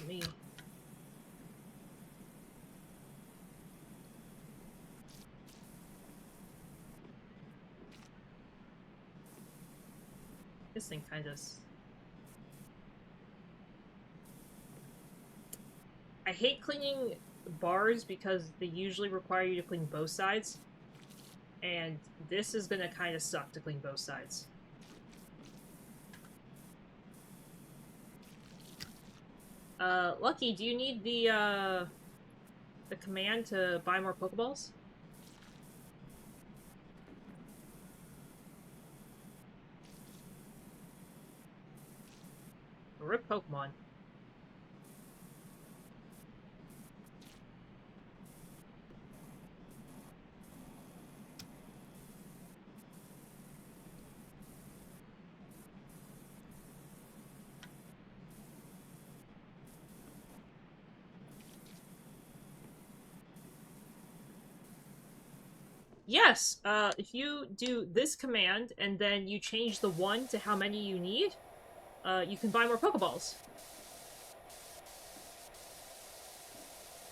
Me. This thing kind of... I hate cleaning bars because they usually require you to clean both sides. And this is gonna kind of suck to clean both sides. Lucky, do you need the command to buy more Pokeballs? Rip Pokemon. Yes, if you do this command and then you change the 1 to how many you need, you can buy more Pokeballs.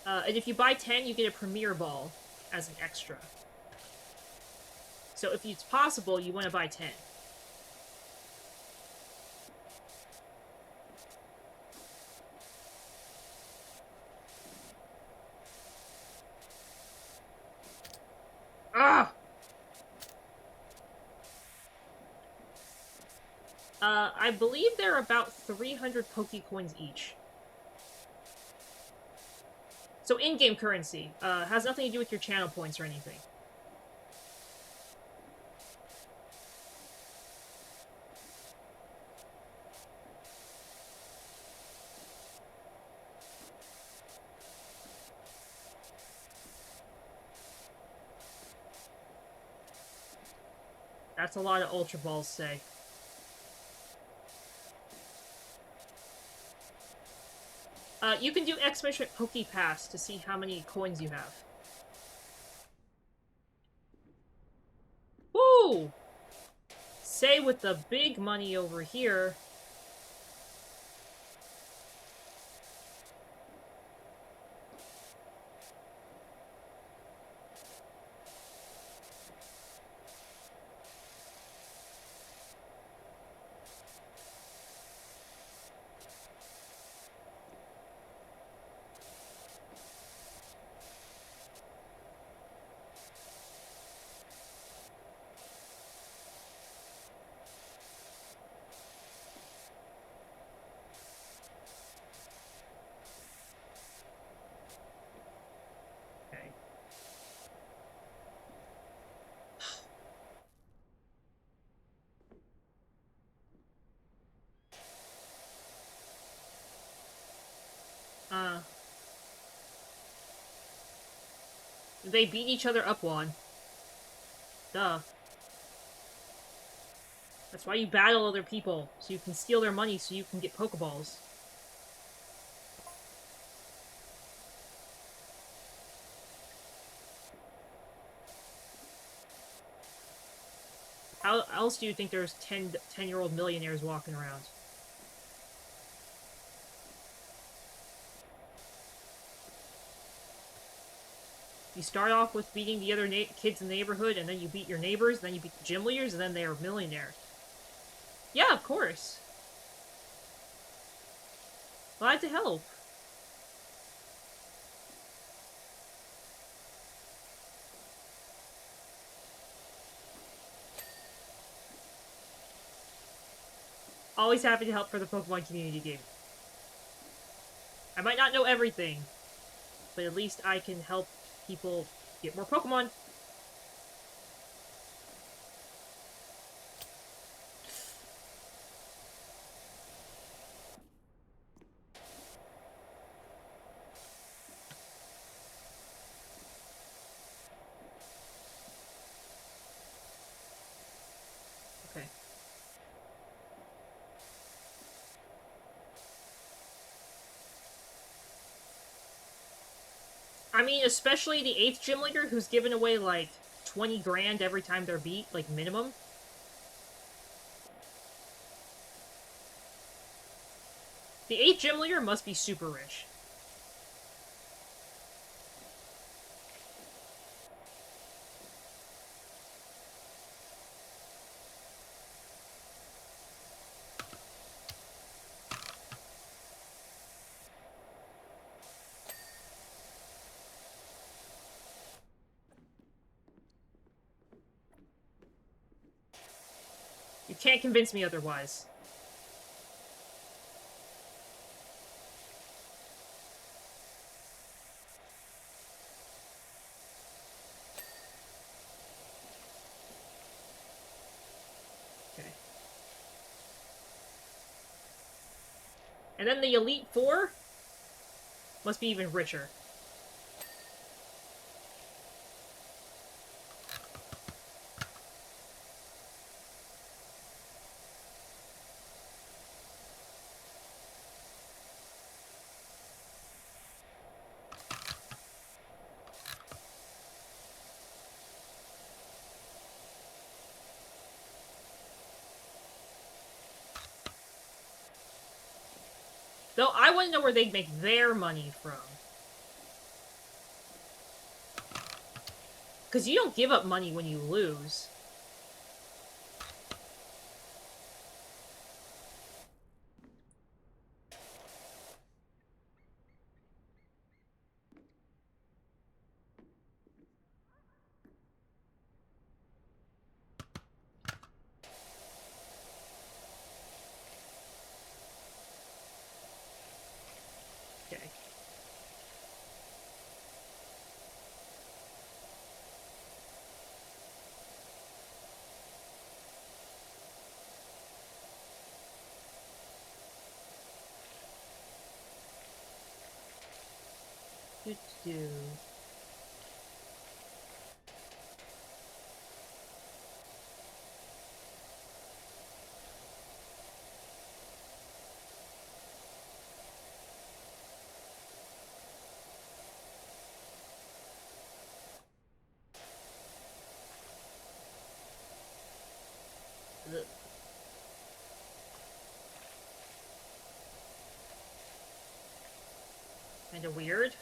And if you buy 10, you get a Premier Ball as an extra. So if it's possible, you want to buy 10. Ah! I believe they're about 300 Pokecoins each. So in-game currency. Has nothing to do with your channel points or anything. That's a lot of Ultra Balls, say. You can do Expedition Poke Pass to see how many coins you have. Woo! Say with the big money over here. They beat each other up, Juan. Duh. That's why you battle other people, so you can steal their money so you can get Pokeballs. How else do you think there's 10-year-old millionaires walking around? You start off with beating the other kids in the neighborhood, and then you beat your neighbors, then you beat the gym leaders, and then they are millionaires. Yeah, of course. Glad to help. Always happy to help for the Pokemon community game. I might not know everything, but at least I can help people get more Pokemon. Okay. I mean, especially the 8th gym leader who's giving away, like, 20 grand every time they're beat, like, minimum. The 8th gym leader must be super rich. You can't convince me otherwise. Okay. And then the Elite Four must be even richer. Though I want to know where they make their money from. Because you don't give up money when you lose. Okay. Do. Kinda weird.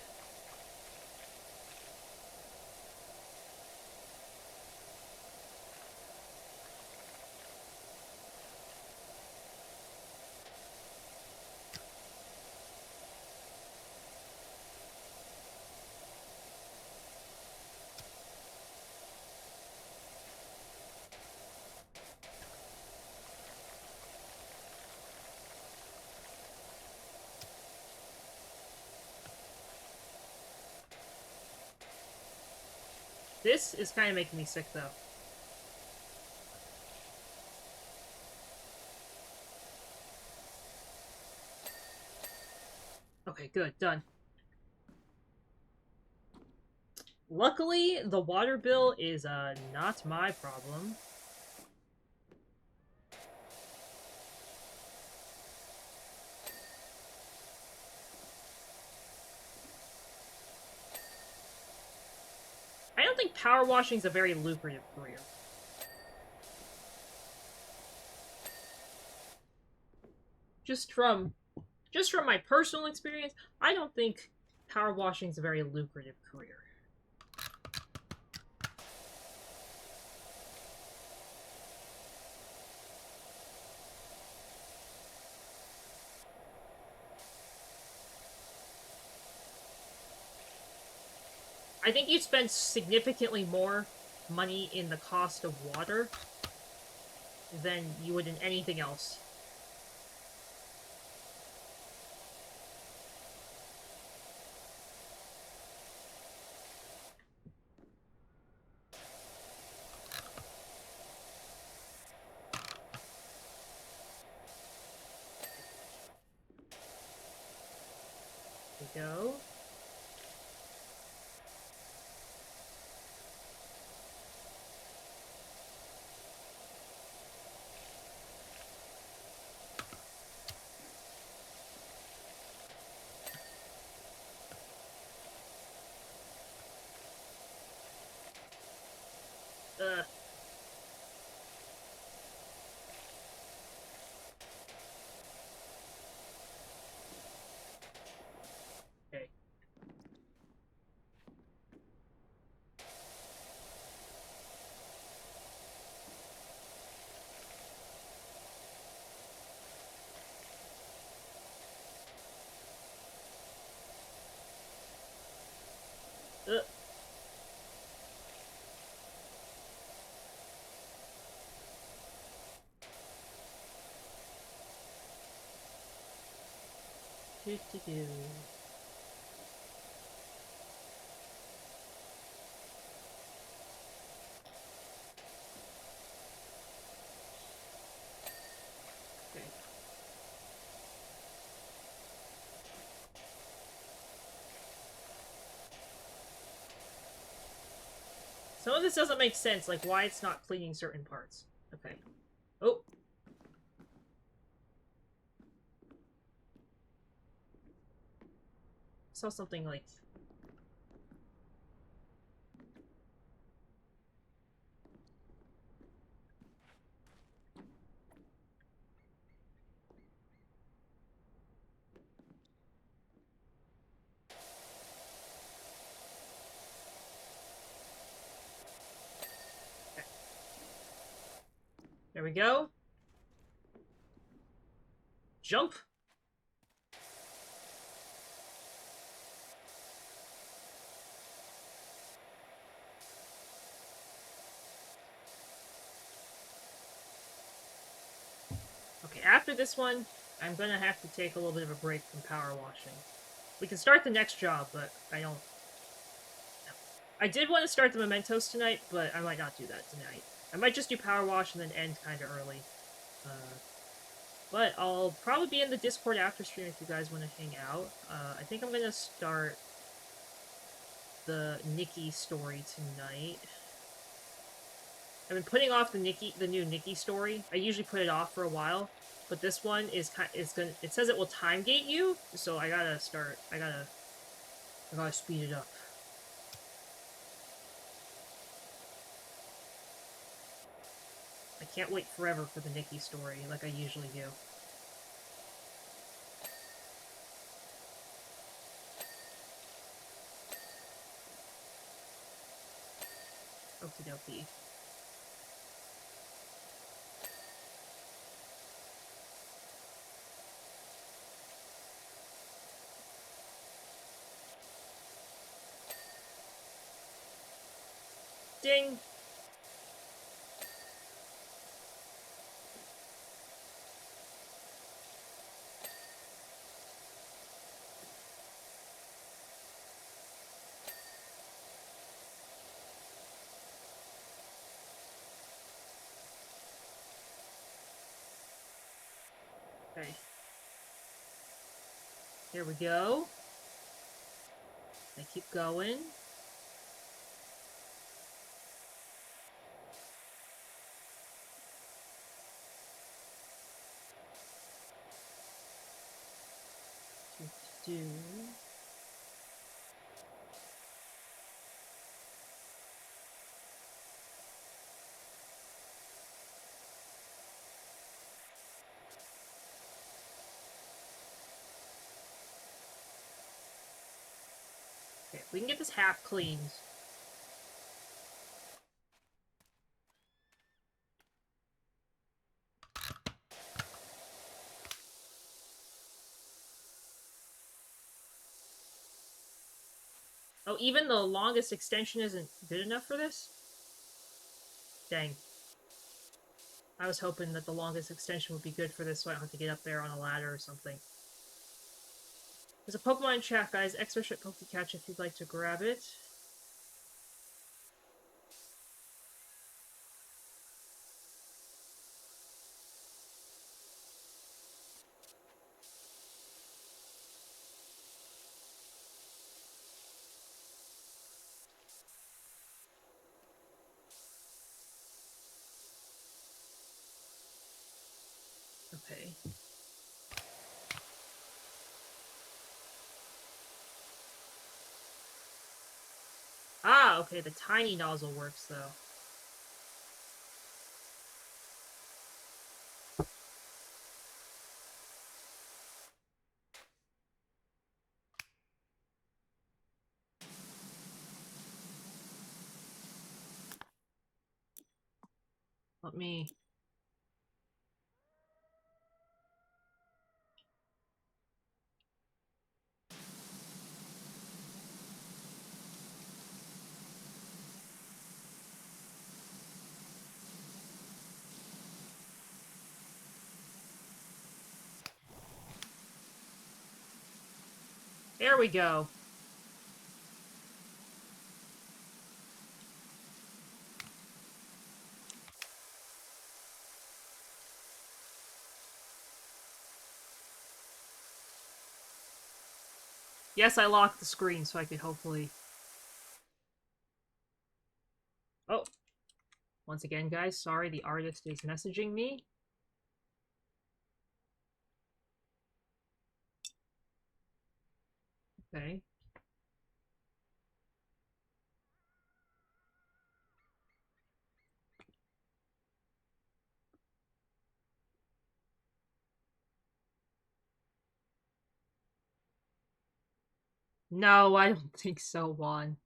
This is kind of making me sick, though. Okay, good. Done. Luckily, the water bill is not my problem. I don't think power washing is a very lucrative career. Just from my personal experience, I don't think power washing is a very lucrative career. I think you spend significantly more money in the cost of water than you would in anything else. There we go. Ugh. Okay. Ugh. Do-do-do. Okay. Some of this doesn't make sense, like why it's not cleaning certain parts. Okay. Oh. Saw something like... Okay. There we go. Jump. Okay, after this one, I'm gonna have to take a little bit of a break from power washing. We can start the next job, but I don't... I did want to start the mementos tonight, but I might not do that tonight. I might just do power wash and then end kind of early. Uh, but I'll probably be in the Discord after stream if you guys want to hang out. I think I'm gonna start the Nikki story tonight. I've been putting off the new Nikki story. I usually put it off for a while, but this one is gonna. It says it will time gate you, so I gotta start. I gotta speed it up. I can't wait forever for the Nikki story, like I usually do. Okie dokie. Ding! Okay. Here we go. I keep going. do... Okay, we can get this half cleaned. Oh, even the longest extension isn't good enough for this? Dang. I was hoping that the longest extension would be good for this so I don't have to get up there on a ladder or something. There's a Pokemon in chat, guys. Extra ship Pokecatch if you'd like to grab it. Okay. Ah, okay, the tiny nozzle works, though. Let me... There we go. Yes, I locked the screen so I could hopefully... Oh. Once again, guys, sorry, the artist is messaging me. Okay. No, I don't think so, Juan.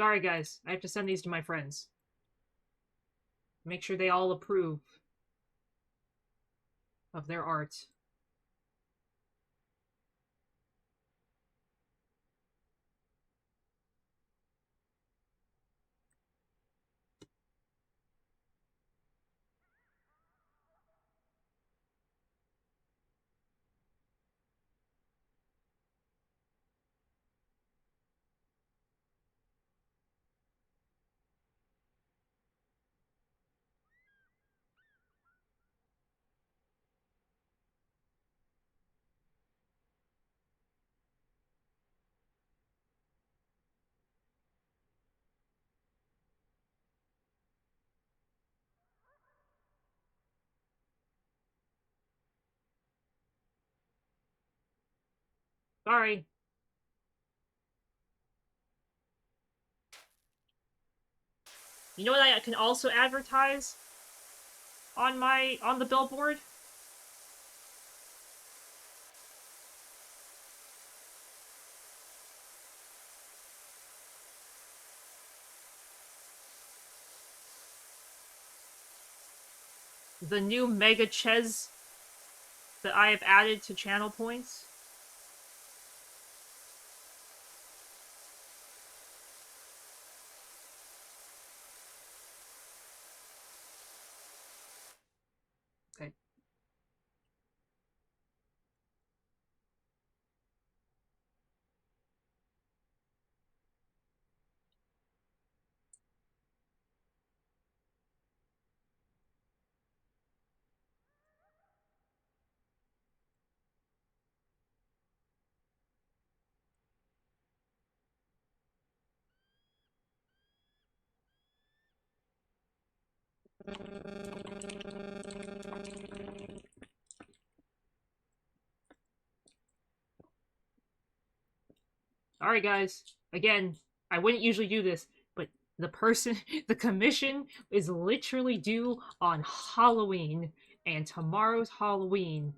Sorry, guys. I have to send these to my friends. Make sure they all approve of their art. Sorry. You know what I can also advertise on the billboard? The new Mega Ches that I have added to channel points. Okay. Alright, guys. Again, I wouldn't usually do this, but the person, the commission is literally due on Halloween, and tomorrow's Halloween.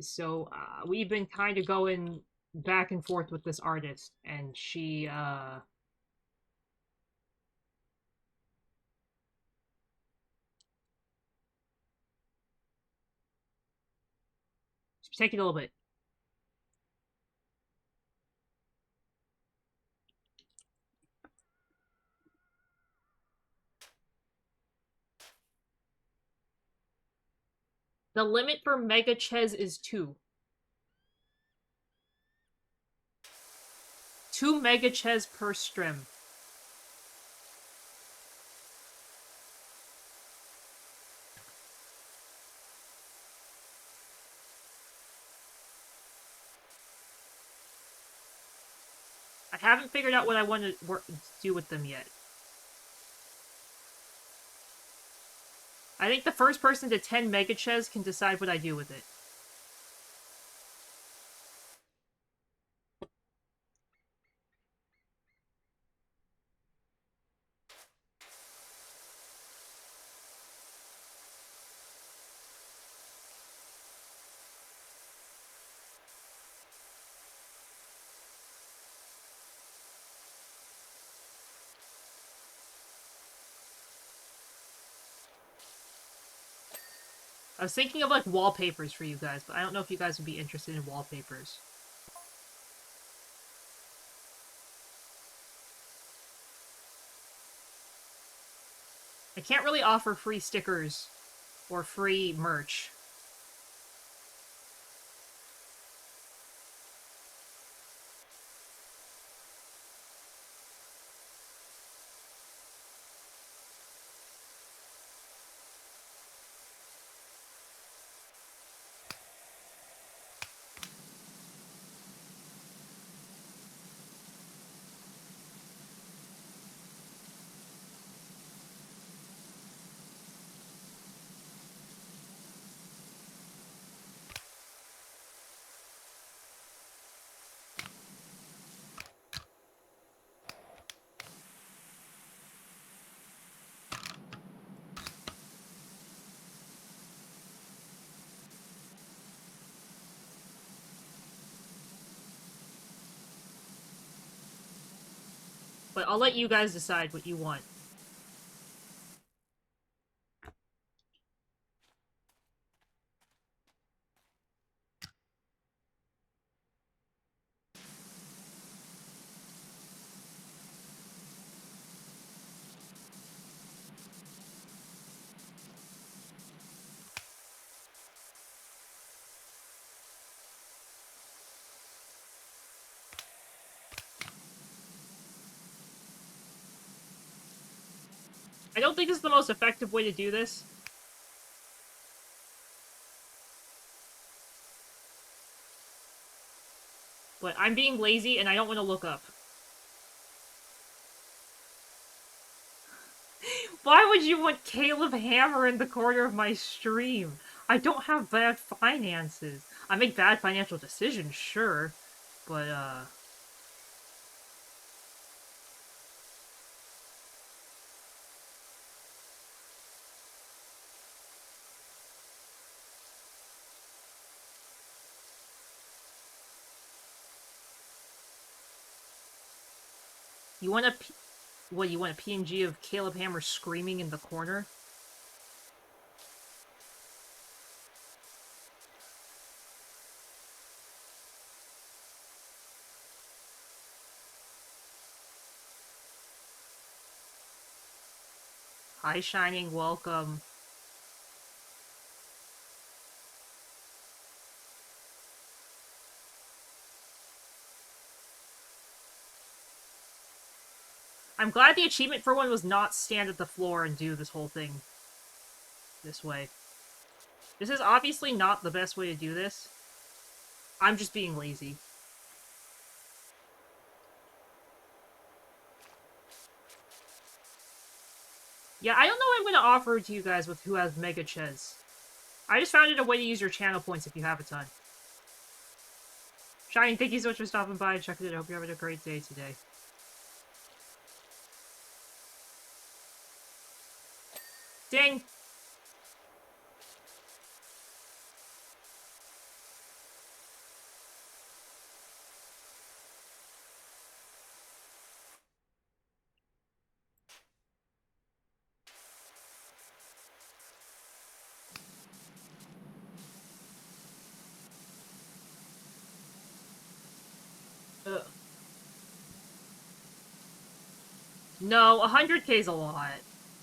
So, we've been kind of going back and forth with this artist, and she's taking a little bit. The limit for Mega Ches is 2. 2 Mega Ches per stream. I haven't figured out what I want to do with them yet. I think the first person to 10 Mega Ches can decide what I do with it. I was thinking of, like, wallpapers for you guys, but I don't know if you guys would be interested in wallpapers. I can't really offer free stickers or free merch. But I'll let you guys decide what you want. I don't think this is the most effective way to do this. But I'm being lazy and I don't want to look up. Why would you want Caleb Hammer in the corner of my stream? I don't have bad finances. I make bad financial decisions, sure. But, you want a... What, you want a PNG of Caleb Hammer screaming in the corner? Hi, Shining, welcome. I'm glad the achievement for one was not stand at the floor and do this whole thing this way. This is obviously not the best way to do this. I'm just being lazy. Yeah, I don't know what I'm going to offer to you guys with who has Mega Ches. I just found it a way to use your channel points if you have a ton. Shine, thank you so much for stopping by and checking it. I hope you're having a great day today. Ding! Ugh. No, 100k is a lot.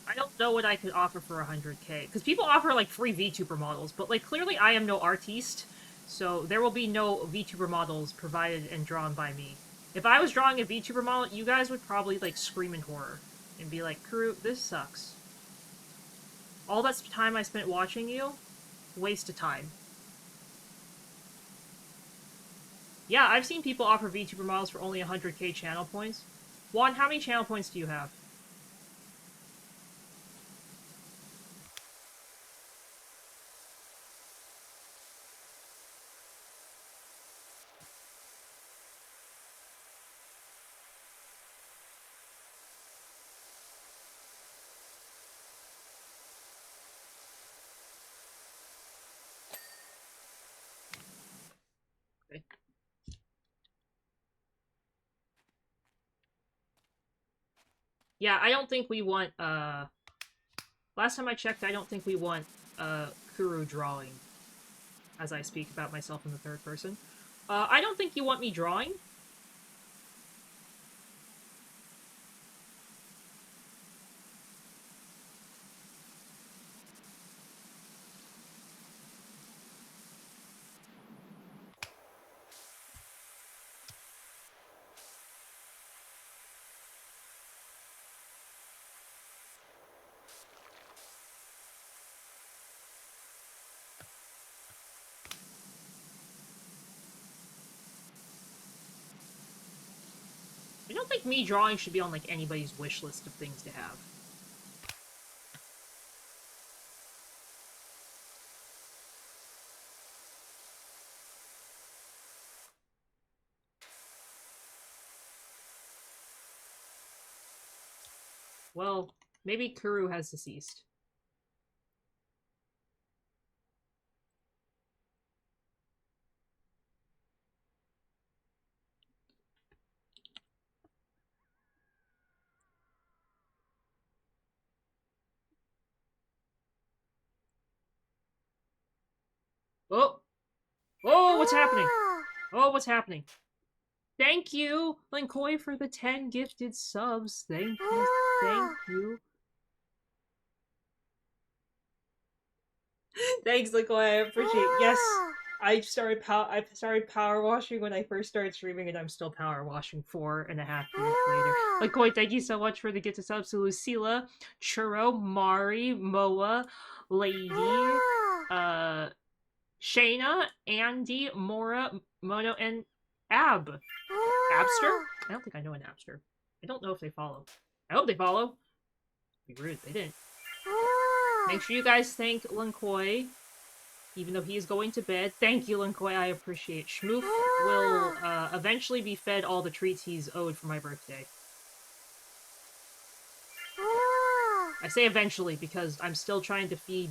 I don't know what I could offer for 100k. Because people offer, like, free VTuber models, but, like, clearly I am no artiste, so there will be no VTuber models provided and drawn by me. If I was drawing a VTuber model, you guys would probably, like, scream in horror. And be like, Kuru, this sucks. All that time I spent watching you, waste of time. Yeah, I've seen people offer VTuber models for only 100k channel points. Juan, how many channel points do you have? Okay. Yeah, I don't think we want, last time I checked, I don't think we want, Kuru drawing, as I speak about myself in the third person. I don't think you want me drawing. I don't think me drawing should be on, like, anybody's wish list of things to have. Well, maybe Kuru has deceased. Oh! Oh, what's happening? Oh, what's happening? Thank you, Linkoi, for the 10 gifted subs. Thank you, thank you. Thanks, Linkoi, I appreciate it. Yes, I started power washing when I first started streaming, and I'm still power washing 4.5 years later. Linkoi, thank you so much for the gifted subs to Lucilla, Churro, Mari, Moa, Lady, Shayna, Andy, Mora, Mono, and Ab. Abster? I don't think I know an Abster. I don't know if they follow. I hope they follow. It'd be rude if they didn't. Make sure you guys thank Linkoi, even though he is going to bed. Thank you, Linkoi. I appreciate it. Schmoof will eventually be fed all the treats he's owed for my birthday. I say eventually because I'm still trying to feed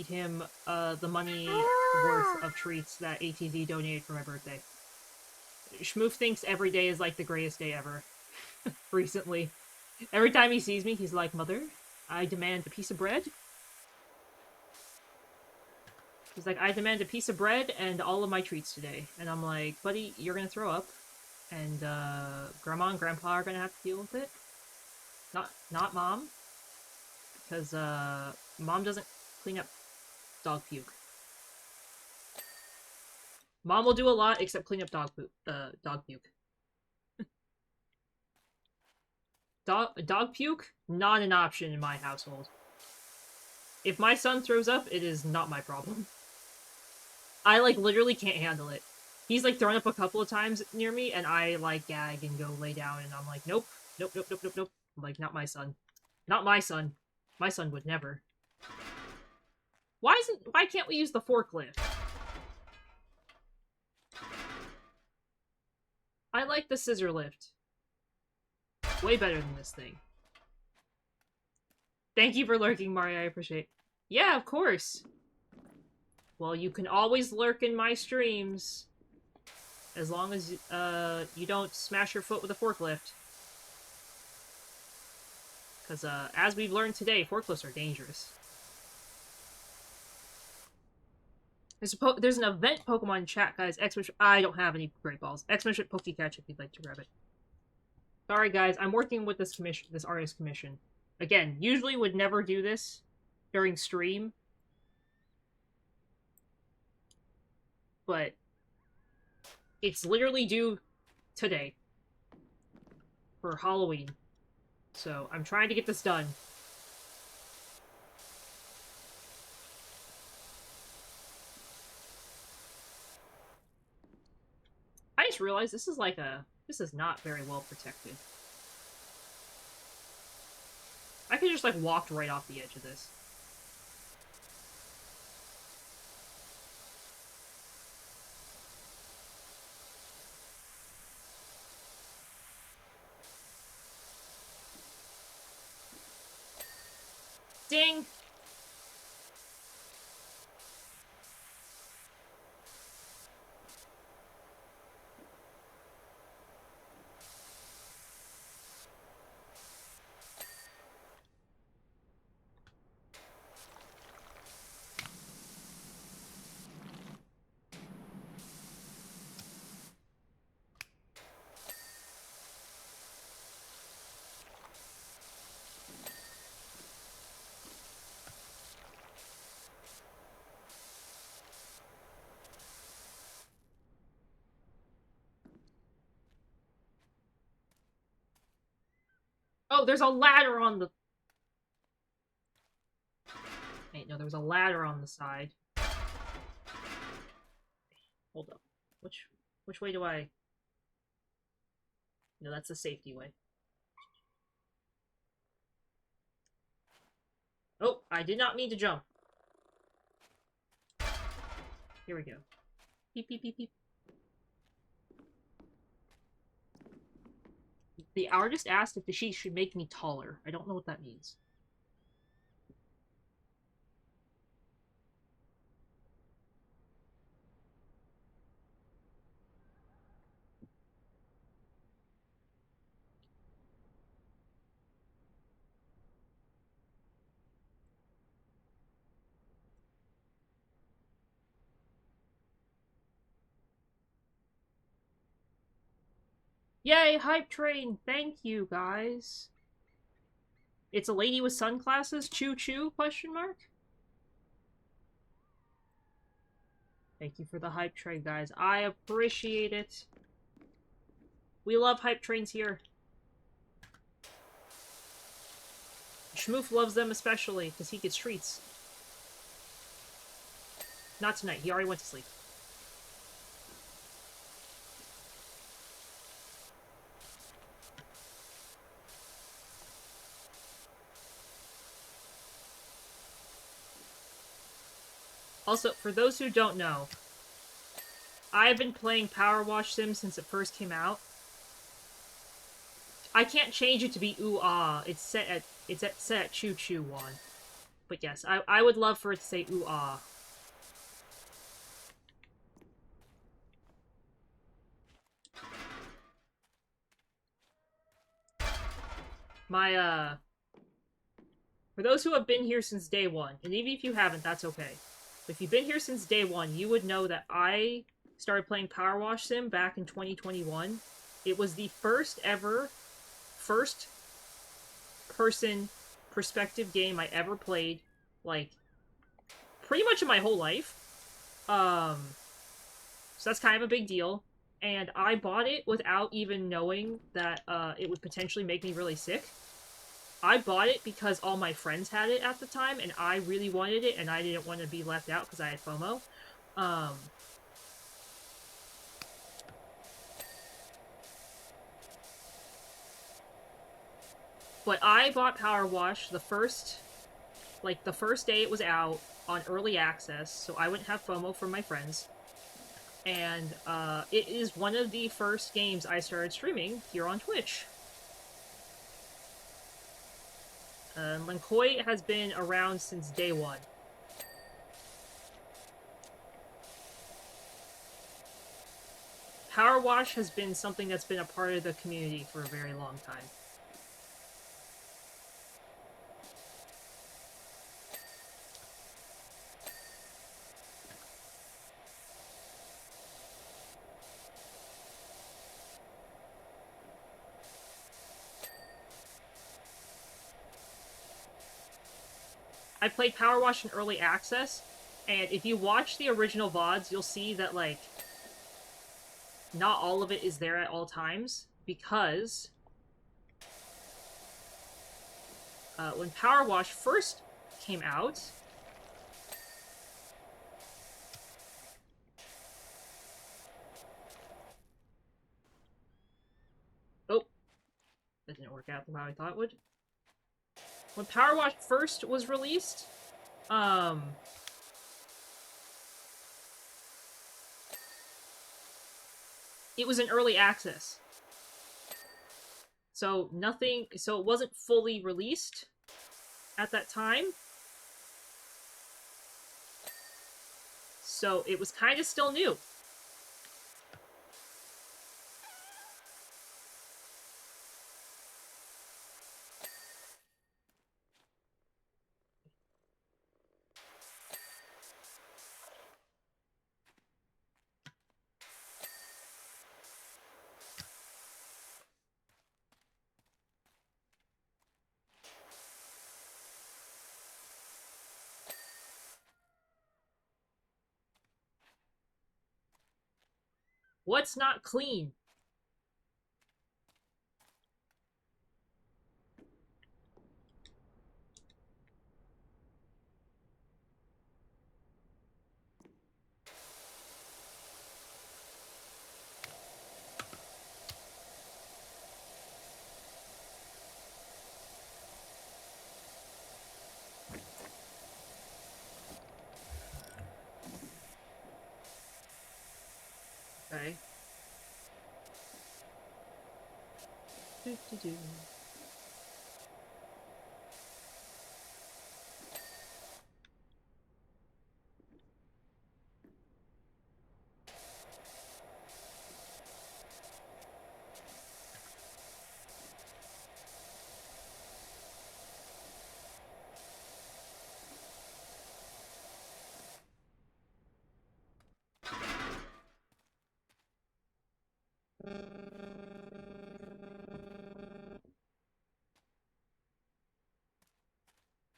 him the money worth of treats that ATV donated for my birthday. Schmoof thinks every day is like the greatest day ever. Recently. Every time he sees me, he's like, Mother, I demand a piece of bread. He's like, I demand a piece of bread and all of my treats today. And I'm like, buddy, you're gonna throw up. And, Grandma and Grandpa are gonna have to deal with it. Not Mom. Because, Mom doesn't clean up dog puke. Mom will do a lot except clean up dog puke. Dog puke? Not an option in my household. If my son throws up, it is not my problem. I, like, literally can't handle it. He's, like, thrown up a couple of times near me, and I, like, gag and go lay down, and I'm like, nope. Nope, nope, nope, nope, nope. I'm like, not my son. Not my son. My son would never. Why can't we use the forklift? I like the scissor lift. Way better than this thing. Thank you for lurking, Mario. I appreciate it. Yeah, of course. Well, you can always lurk in my streams. As long as you don't smash your foot with a forklift. Because as we've learned today, forklifts are dangerous. There's an event Pokemon chat, guys. I don't have any Great Balls. Exclamation Pokecatch if you'd like to grab it. Sorry, guys. I'm working with this commission, this artist commission. Again, usually would never do this during stream. But it's literally due today for Halloween. So I'm trying to get this done. I just realized this is like this is not very well protected. I could just like walked right off the edge of this. Ding! Oh, there's a ladder on the... Wait, no, there was a ladder on the side. Hold up. Which way do I... No, that's the safety way. Oh, I did not mean to jump. Here we go. Beep, beep, beep, beep. The artist asked if she should make me taller. I don't know what that means. Yay, hype train! Thank you, guys. It's a lady with sunglasses? Choo choo? Question mark? Thank you for the hype train, guys. I appreciate it. We love hype trains here. Schmoof loves them especially, because he gets treats. Not tonight. He already went to sleep. Also, for those who don't know, I've been playing Powerwash Sim since it first came out. I can't change it to be ooh-ah. It's set at choo-choo one. But yes, I would love for it to say ooh-ah. For those who have been here since day one, and even if you haven't, that's okay. But if you've been here since day one, you would know that I started playing Powerwash Sim back in 2021. It was the first person perspective game I ever played, like, pretty much in my whole life. So that's kind of a big deal. And I bought it without even knowing that it would potentially make me really sick. I bought it because all my friends had it at the time, and I really wanted it, and I didn't want to be left out because I had FOMO. But I bought Power Wash the first day it was out on early access, so I wouldn't have FOMO from my friends. And it is one of the first games I started streaming here on Twitch. Linkoi has been around since day one. Powerwash has been something that's been a part of the community for a very long time. I played Powerwash in early access, and if you watch the original VODs, you'll see that, like, not all of it is there at all times, because when Powerwash first came out, oh, that didn't work out how I thought it would. When Powerwash first was released, it was in early access. So it wasn't fully released at that time. So it was kind of still new. What's not clean? Okay. Do-do-do.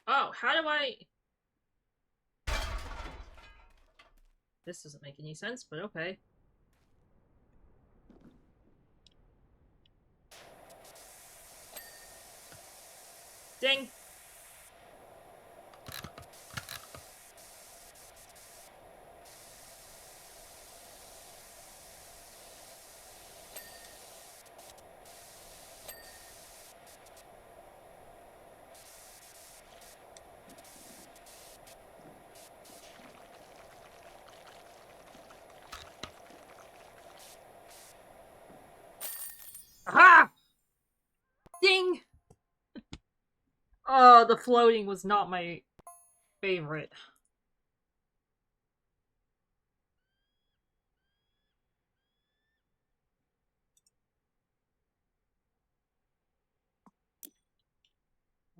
Oh, how do I... This doesn't make any sense, but okay. Ding! Aha! Ding! Oh, the floating was not my favorite.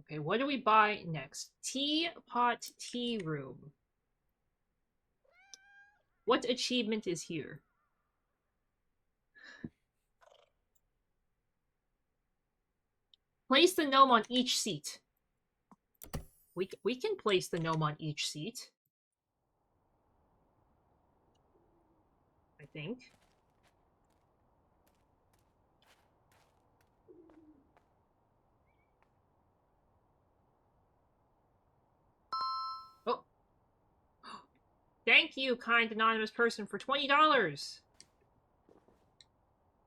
Okay, what do we buy next? Teapot Tea Room. What achievement is here? Place the gnome on each seat. We can place the gnome on each seat. I think. Oh. Thank you, kind anonymous person, for $20.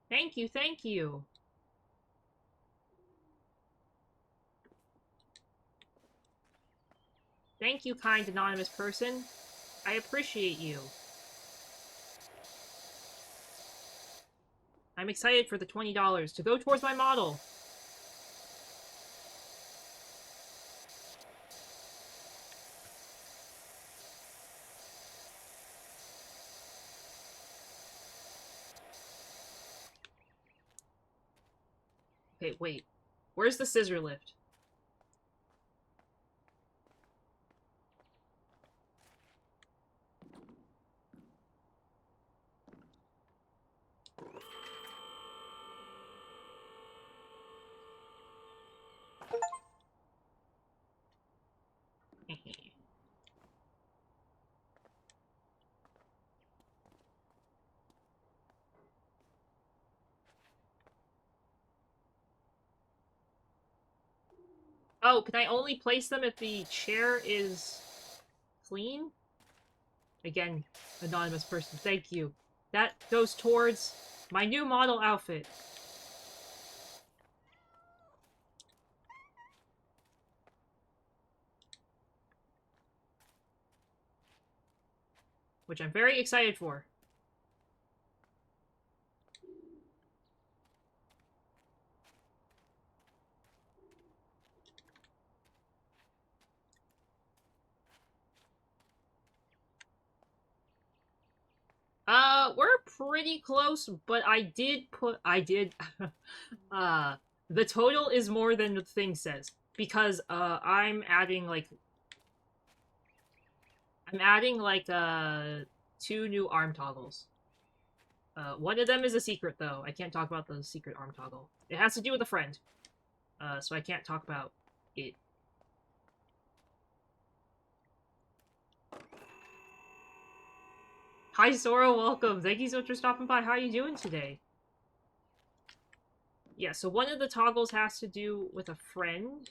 Thank you, thank you. Thank you, kind anonymous person. I appreciate you. I'm excited for the $20 to go towards my model. Okay, wait. Where's the scissor lift? Oh, can I only place them if the chair is clean? Again, anonymous person, thank you. That goes towards my new model outfit. Which I'm very excited for. We're pretty close, but I did, the total is more than the thing says. Because, I'm adding, like, 2 new arm toggles. One of them is a secret, though. I can't talk about the secret arm toggle. It has to do with a friend. So I can't talk about it. Hi, Sora, welcome. Thank you so much for stopping by. How are you doing today? Yeah, so one of the toggles has to do with a friend.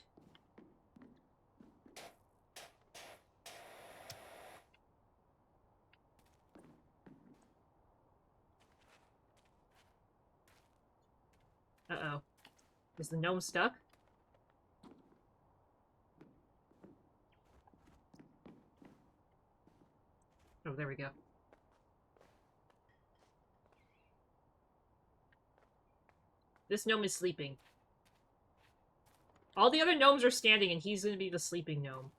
Uh-oh. Is the gnome stuck? Oh, there we go. This gnome is sleeping. All the other gnomes are standing, and he's gonna be the sleeping gnome.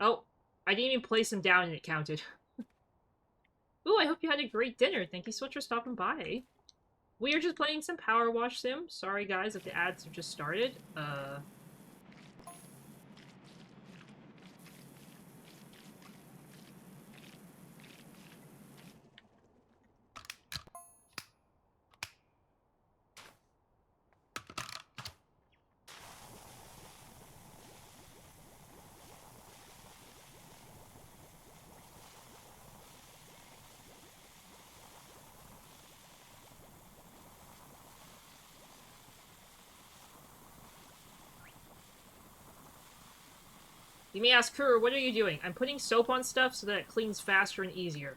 Oh, I didn't even place him down and it counted. Ooh, I hope you had a great dinner. Thank you so much for stopping by. We are just playing some Powerwash Sim. Sorry, guys, if the ads have just started. You may ask, Kuro, what are you doing? I'm putting soap on stuff so that it cleans faster and easier.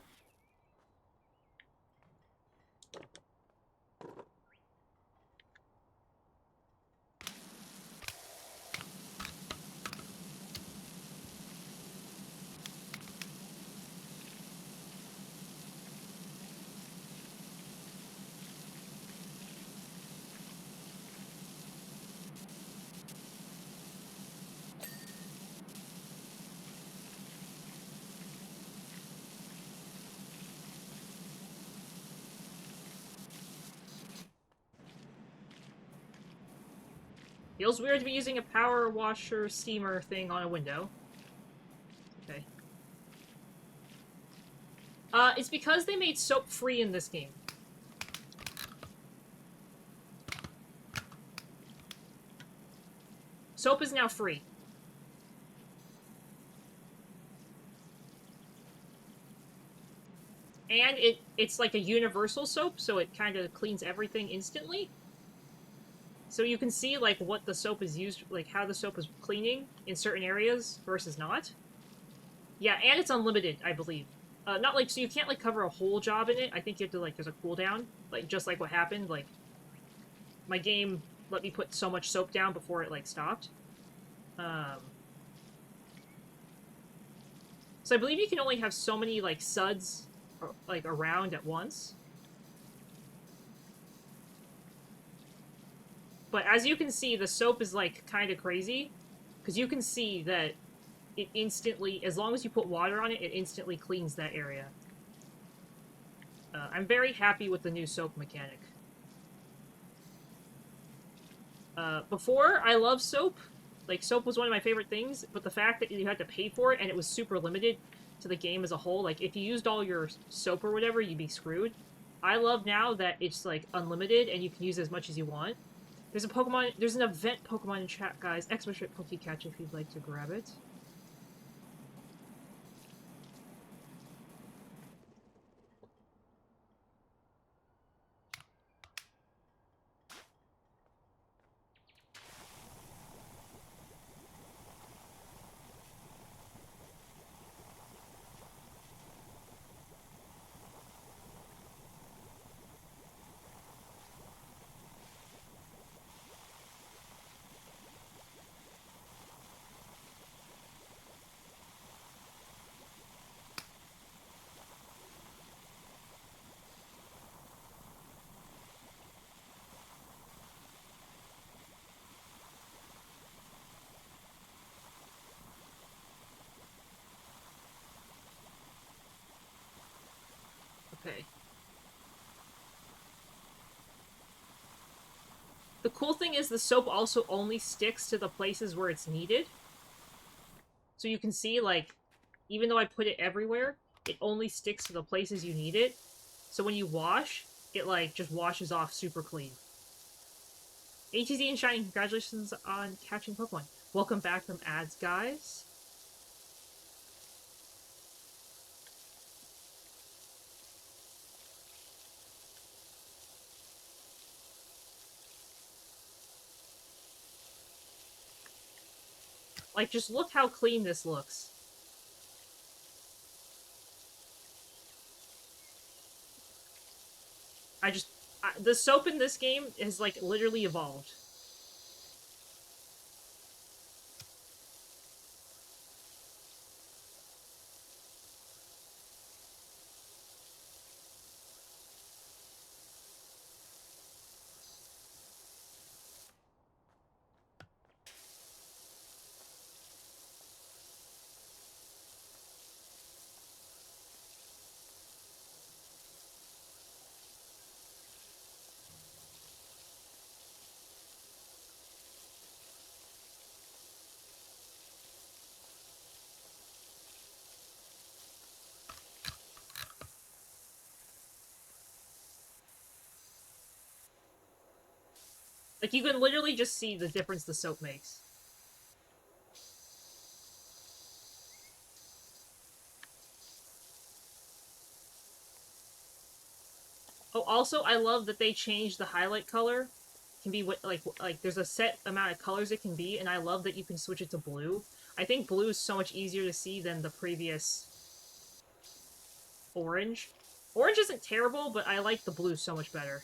Feels weird to be using a power washer steamer thing on a window. Okay. It's because they made soap free in this game. Soap is now free. And it's like a universal soap, so it kind of cleans everything instantly. So you can see, like, what the soap is used, like, how the soap is cleaning in certain areas versus not. Yeah, and it's unlimited, I believe. Not, like, so you can't, like, cover a whole job in it. I think you have to, like, there's a cooldown. Like, just like what happened, like, my game let me put so much soap down before it, like, stopped. So I believe you can only have so many, like, suds, like, around at once. But as you can see, the soap is, like, kind of crazy. Because you can see that it instantly, as long as you put water on it, it instantly cleans that area. I'm very happy with the new soap mechanic. Before, I loved soap. Like, soap was one of my favorite things, but the fact that you had to pay for it and it was super limited to the game as a whole, like, if you used all your soap or whatever, you'd be screwed. I love now that it's, like, unlimited and you can use as much as you want. There's an event Pokemon in chat, guys. Expert Pokecatch if you'd like to grab it. Okay. The cool thing is the soap also only sticks to the places where it's needed. So you can see, like, even though I put it everywhere, it only sticks to the places you need it. So when you wash, it, like, just washes off super clean. ATZ and Shining, congratulations on catching Pokemon. Welcome back from ads, guys. Like, just look how clean this looks. The soap in this game has, like, literally evolved. Like, you can literally just see the difference the soap makes. Oh, also, I love that they changed the highlight color. It can be like there's a set amount of colors it can be, and I love that you can switch it to blue. I think blue is so much easier to see than the previous orange. Orange isn't terrible, but I like the blue so much better.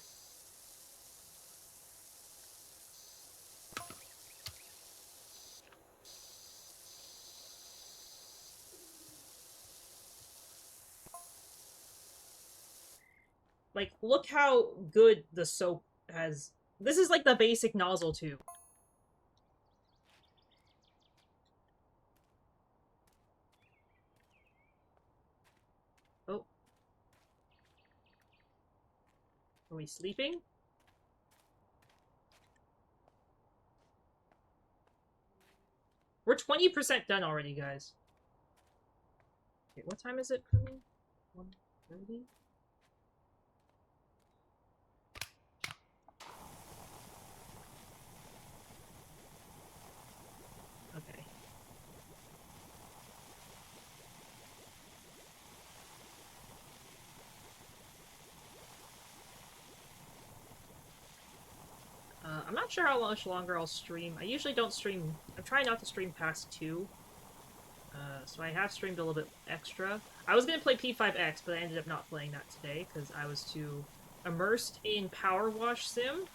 Like, look how good the soap has. This is like the basic nozzle tube. Oh. Are we sleeping? We're 20% done already, guys. Okay, what time is it for me? 1:30? Okay. I'm not sure how much longer I'll stream. I usually don't stream. I'm trying not to stream past 2. So I have streamed a little bit extra. I was gonna play P5X, but I ended up not playing that today because I was too immersed in Powerwash Sim.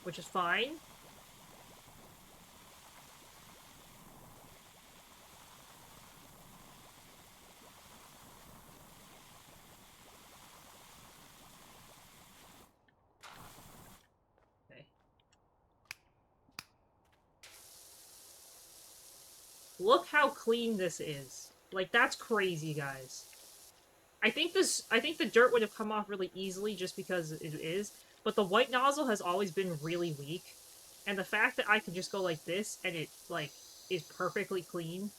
Which is fine. Look how clean this is. Like, that's crazy, guys. I think the dirt would have come off really easily just because it is, but the white nozzle has always been really weak. And the fact that I can just go like this and it, like, is perfectly clean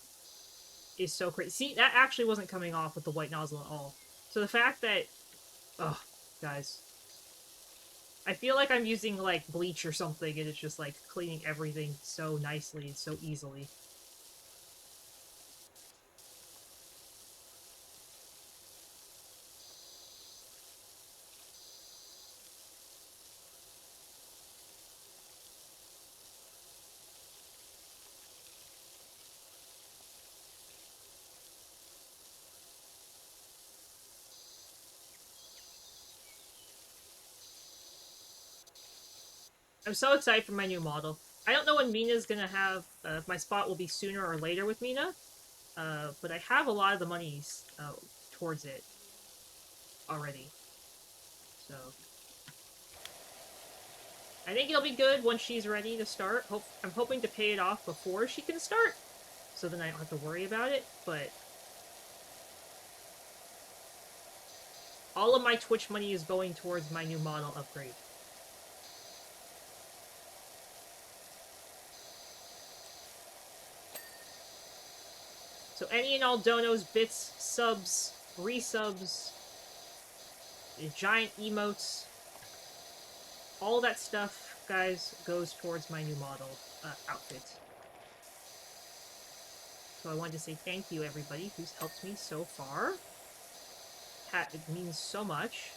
is so crazy. See, that actually wasn't coming off with the white nozzle at all. So the fact that... Ugh, guys. I feel like I'm using, like, bleach or something and it's just, like, cleaning everything so nicely and so easily. I'm so excited for my new model. I don't know when Mina's gonna have... if my spot will be sooner or later with Mina, but I have a lot of the monies towards it already. So... I think it'll be good once she's ready to start. I'm hoping to pay it off before she can start, so then I don't have to worry about it, but... all of my Twitch money is going towards my new model upgrade. So any and all donos, bits, subs, resubs, giant emotes, all that stuff, guys, goes towards my new model outfit. So I wanted to say thank you, everybody, who's helped me so far. It means so much.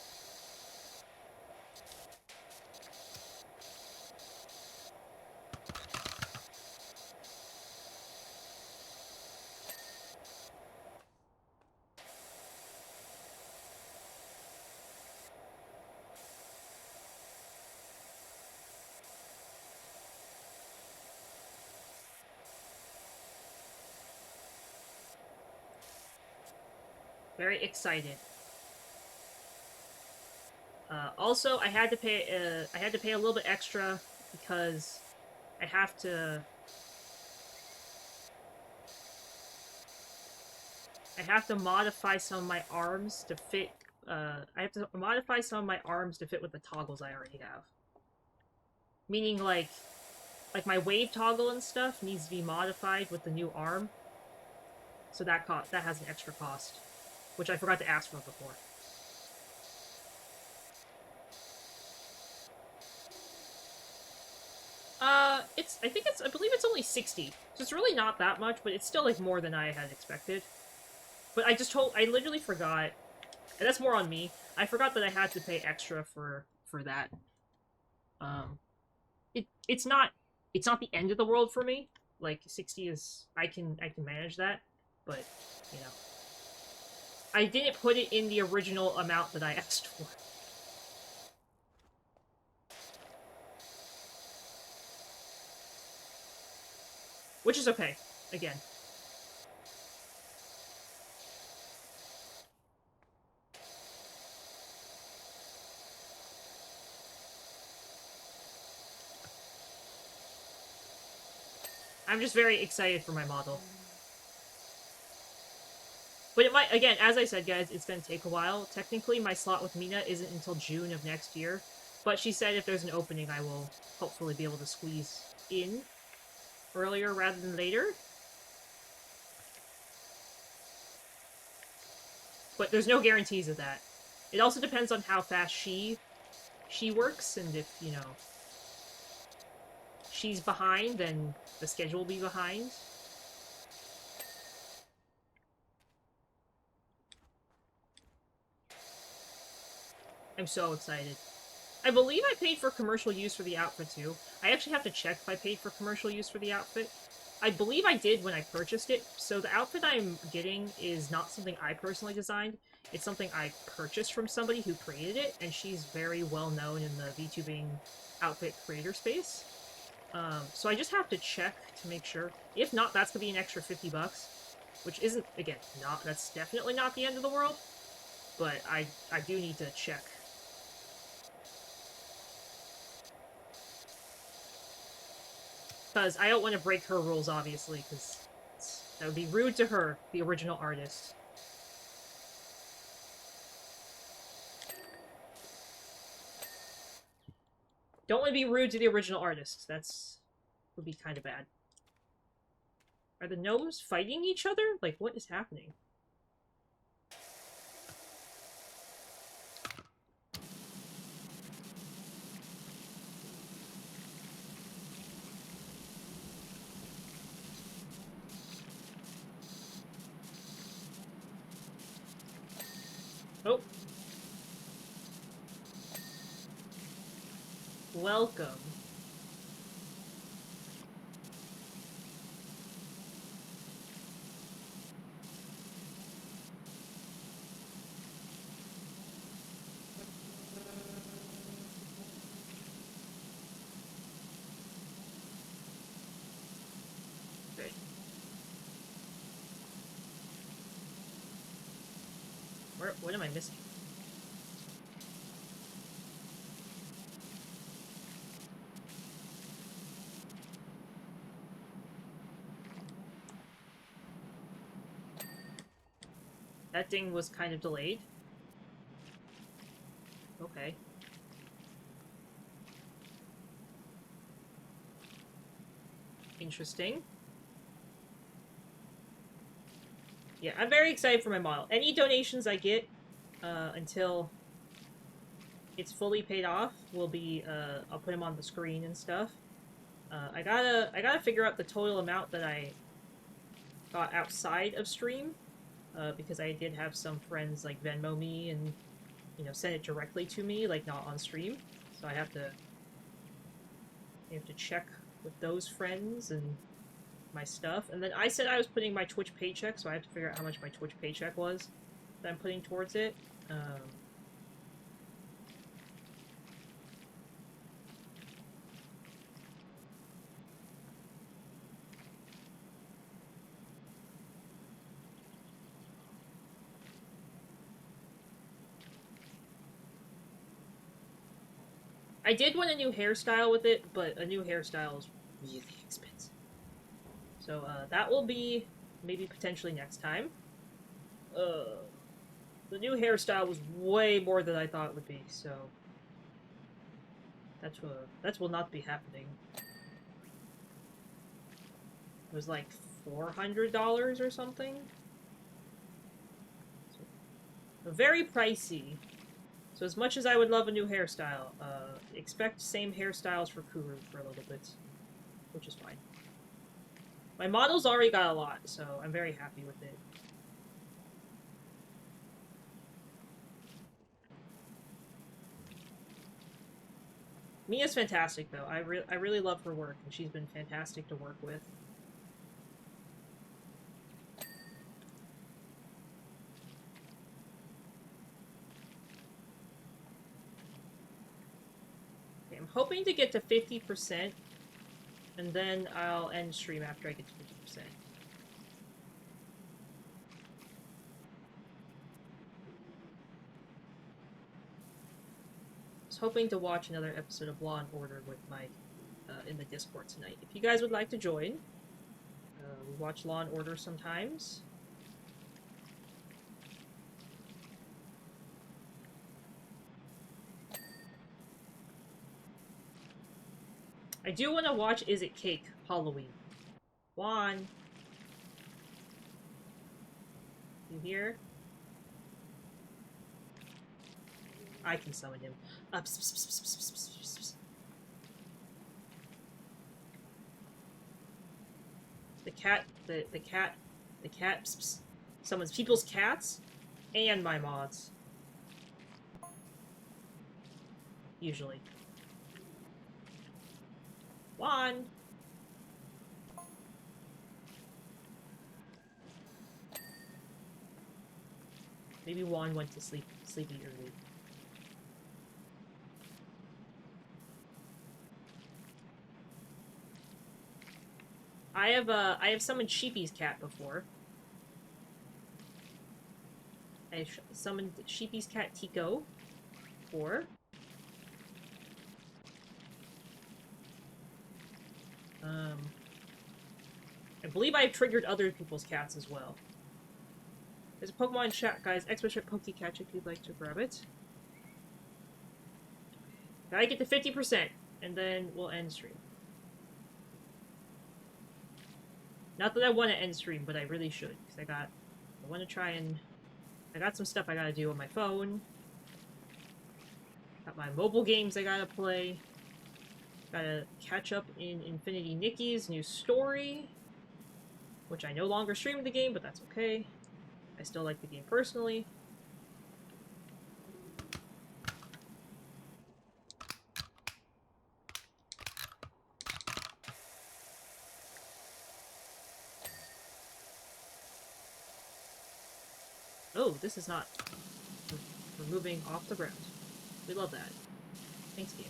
Very excited. Also, I had to pay a little bit extra because I have to modify some of my arms to fit. I have to modify some of my arms to fit with the toggles I already have. Meaning, like my wave toggle and stuff needs to be modified with the new arm. So that has an extra cost, which I forgot to ask for before. I believe it's only 60. So it's really not that much, but it's still, like, more than I had expected. But I literally forgot, and that's more on me. I forgot that I had to pay extra for that. It's not the end of the world for me. Like, 60 is, I can manage that, but, you know. I didn't put it in the original amount that I asked for. Which is okay, again. I'm just very excited for my model. But it might, again, as I said, guys, it's going to take a while. Technically, my slot with Mina isn't until June of next year. But she said if there's an opening, I will hopefully be able to squeeze in earlier rather than later. But there's no guarantees of that. It also depends on how fast she works, and if, you know, she's behind, then the schedule will be behind. I'm so excited. I believe I paid for commercial use for the outfit, too. I actually have to check if I paid for commercial use for the outfit. I believe I did when I purchased it, so the outfit I'm getting is not something I personally designed. It's something I purchased from somebody who created it, and she's very well known in the VTubing outfit creator space. So I just have to check to make sure. If not, that's gonna be an extra 50 bucks, which isn't, again, that's definitely not the end of the world, but I do need to check. Because I don't want to break her rules, obviously, because That would be rude to her, the original artist. Don't want to be rude to the original artist. Would be kind of bad. Are the gnomes fighting each other? Like, what is happening? Oh. Welcome. Great. What am I missing? That thing was kind of delayed. Okay. Interesting. Yeah, I'm very excited for my model. Any donations I get until it's fully paid off will be I'll put them on the screen and stuff. I gotta figure out the total amount that I got outside of stream, because I did have some friends like Venmo me and send it directly to me, like not on stream. So I have to check with those friends and my stuff. And then I said I was putting my Twitch paycheck, so I have to figure out how much my Twitch paycheck was that I'm putting towards it. I did want a new hairstyle with it, but a new hairstyle is really expensive. So that will be maybe potentially next time. The new hairstyle was way more than I thought it would be, so that will not be happening. It was like $400 or something. So, very pricey. So as much as I would love a new hairstyle, expect same hairstyles for Kuru for a little bit, which is fine. My model's already got a lot, so I'm very happy with it. Mia's fantastic, though. I really love her work, and she's been fantastic to work with. Okay, I'm hoping to get to 50%, and then I'll end stream after I get to 50%. I was hoping to watch another episode of Law & Order with Mike in the Discord tonight. If you guys would like to join, we watch Law & Order sometimes. I do want to watch Is It Cake Halloween. Juan. You here? I can summon him. The cat summons people's cats and my mods. Usually. Juan! Maybe Juan went to sleepy early. I have summoned Sheepy's cat before. I summoned Sheepy's cat Tico before. I believe I've triggered other people's cats as well. There's a Pokemon chat, guys. Expert Pokecatch if you'd like to grab it. Gotta get to 50%, and then we'll end stream. Not that I want to end stream, but I really should, because I want to try and... I got some stuff I gotta do on my phone. Got my mobile games I gotta play. Gotta catch up in Infinity Nikki's new story, which I no longer stream the game, but that's okay. I still like the game personally. Oh, this is not... We're moving off the ground. We love that. Thanks, game.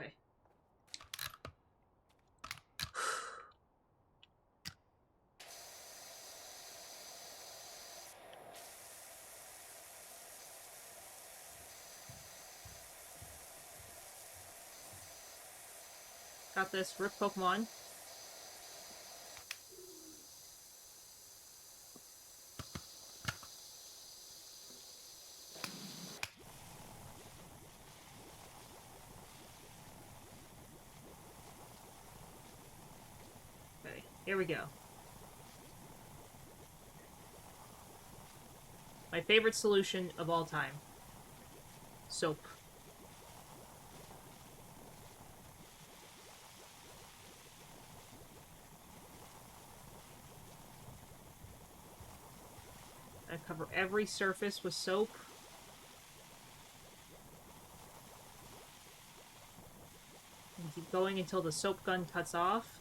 Okay. Got this. Rip Pokemon. Okay, here we go. My favorite solution of all time. Soap. I cover every surface with soap. And keep going until the soap gun cuts off.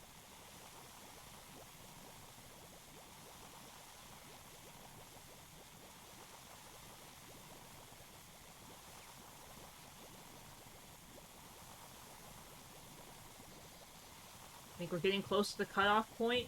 I think we're getting close to the cutoff point.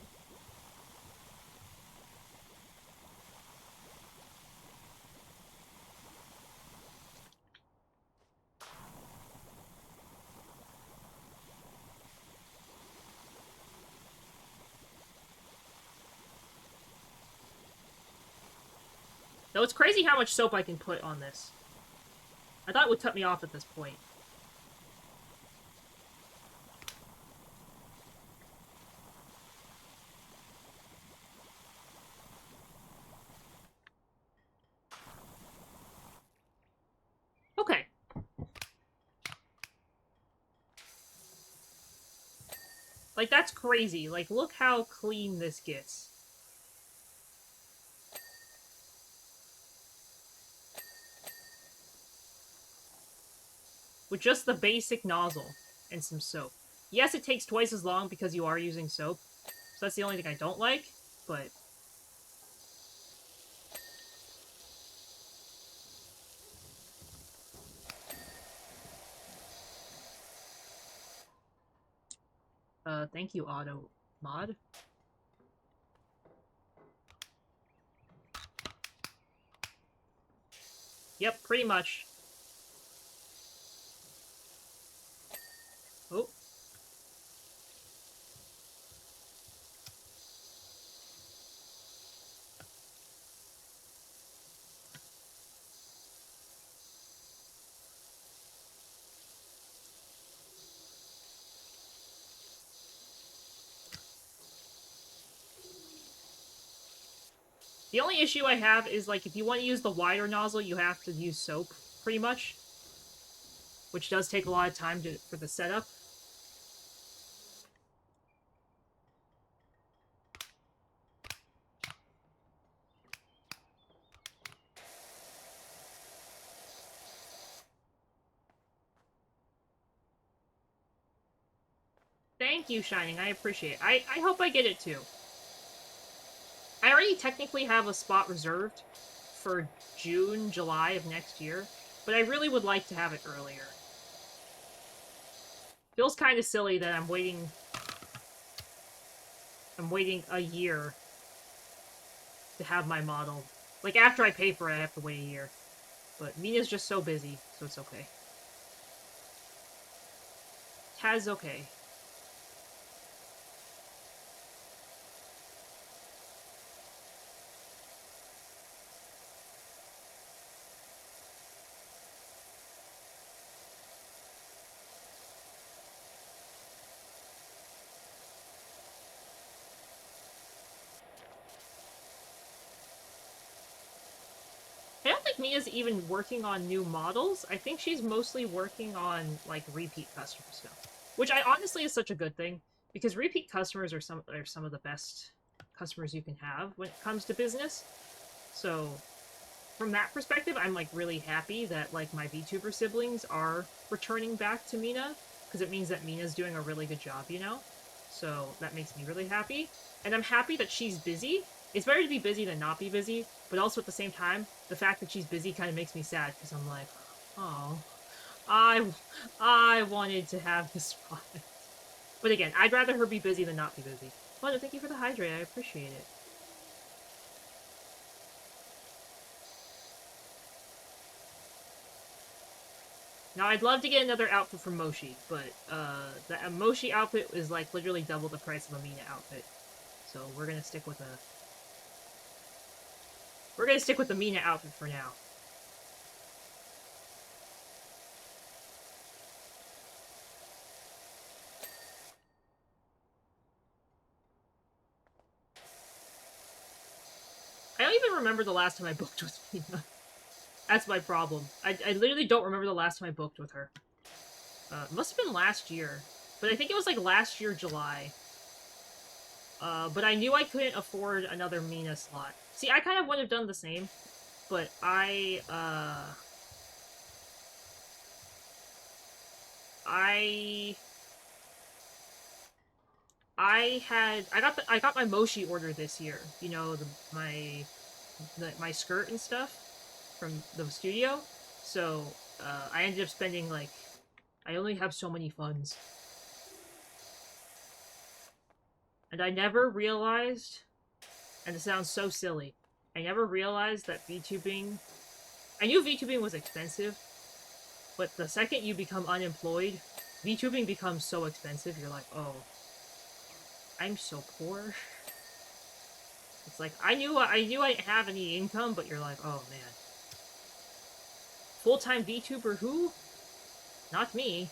Though it's crazy how much soap I can put on this. I thought it would cut me off at this point. Okay. Like, that's crazy. Like, look how clean this gets. With just the basic nozzle and some soap. Yes, it takes twice as long because you are using soap. So that's the only thing I don't like, but... thank you, Auto Mod. Yep, pretty much. Oh. The only issue I have is, like, if you want to use the wider nozzle, you have to use soap, pretty much. Which does take a lot of time for the setup. Thank you, Shining. I appreciate it. I hope I get it, too. I already technically have a spot reserved for June, July of next year, but I really would like to have it earlier. Feels kind of silly that I'm waiting a year to have my model. Like, after I pay for it, I have to wait a year. But Mina's just so busy, so it's okay. Taz okay. I don't think Mia's even working on new models. I think she's mostly working on, like, repeat customer stuff. Which I honestly is such a good thing, because repeat customers are some of the best customers you can have when it comes to business. So, from that perspective, I'm, like, really happy that, like, my VTuber siblings are returning back to Mina, because it means that Mina's doing a really good job, you know? So, that makes me really happy. And I'm happy that she's busy. It's better to be busy than not be busy, but also at the same time, the fact that she's busy kind of makes me sad, because I'm like, oh, I wanted to have this spot. But again, I'd rather her be busy than not be busy. Well, thank you for the hydrate, I appreciate it. Now, I'd love to get another outfit from Moshi, but the Moshi outfit is like literally double the price of a Mina outfit. So we're gonna stick with the Mina outfit for now. I don't even remember the last time I booked with Mina. That's my problem. I literally don't remember the last time I booked with her. It must have been last year. But I think it was like last year, July. But I knew I couldn't afford another Mina slot. See, I kind of would have done the same. But I I got my Moshi order this year. You know, my skirt and stuff from the studio. So I ended up spending like I only have so many funds, and I never realized. And it sounds so silly. I never realized that VTubing. I knew VTubing was expensive, but the second you become unemployed, VTubing becomes so expensive. You're like, oh, I'm so poor. It's like I knew I didn't have any income, but you're like, oh man, full-time VTuber who? Not me.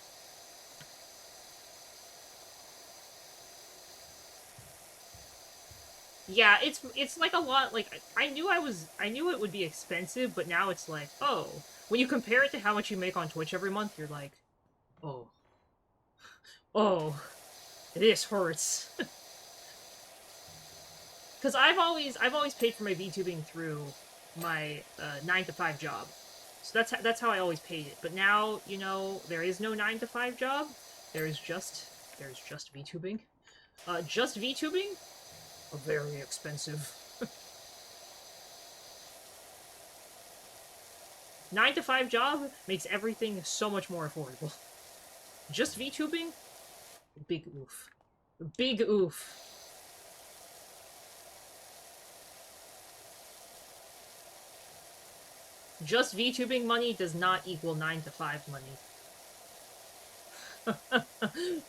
Yeah, it's like a lot. Like I knew it would be expensive, but now it's like, oh, when you compare it to how much you make on Twitch every month, you're like, oh, oh, this hurts. Because I've always paid for my VTubing through my 9 to 5 job, so that's how I always paid it. But now, you know, there is no 9 to 5 job. There's just VTubing. Just VTubing, very expensive. 9 to 5 job makes everything so much more affordable. Just VTubing, big oof, big oof. Just VTubing money does not equal 9 to 5 money.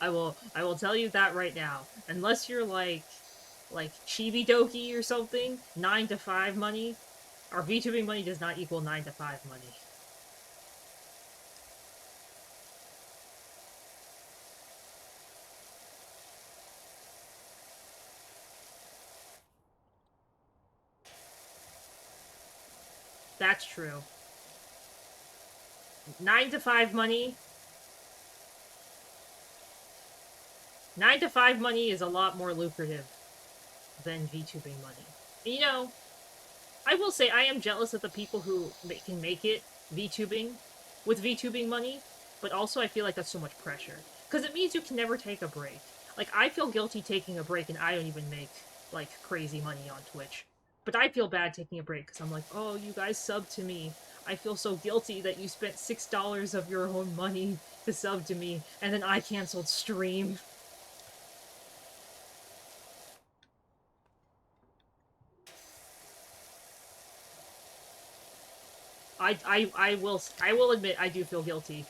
I will tell you that right now. Unless you're like Chibi Doki or something, 9 to 5 money, or VTubing money does not equal 9 to 5 money. That's true. 9 to 5 money. 9 to 5 money is a lot more lucrative than VTubing money. You know, I will say I am jealous of the people who can make it VTubing with VTubing money, but also I feel like that's so much pressure. Because it means you can never take a break. Like, I feel guilty taking a break and I don't even make, like, crazy money on Twitch. But I feel bad taking a break because I'm like, oh, you guys subbed to me. I feel so guilty that you spent $6 of your own money to sub to me, and then I canceled stream. I will admit I do feel guilty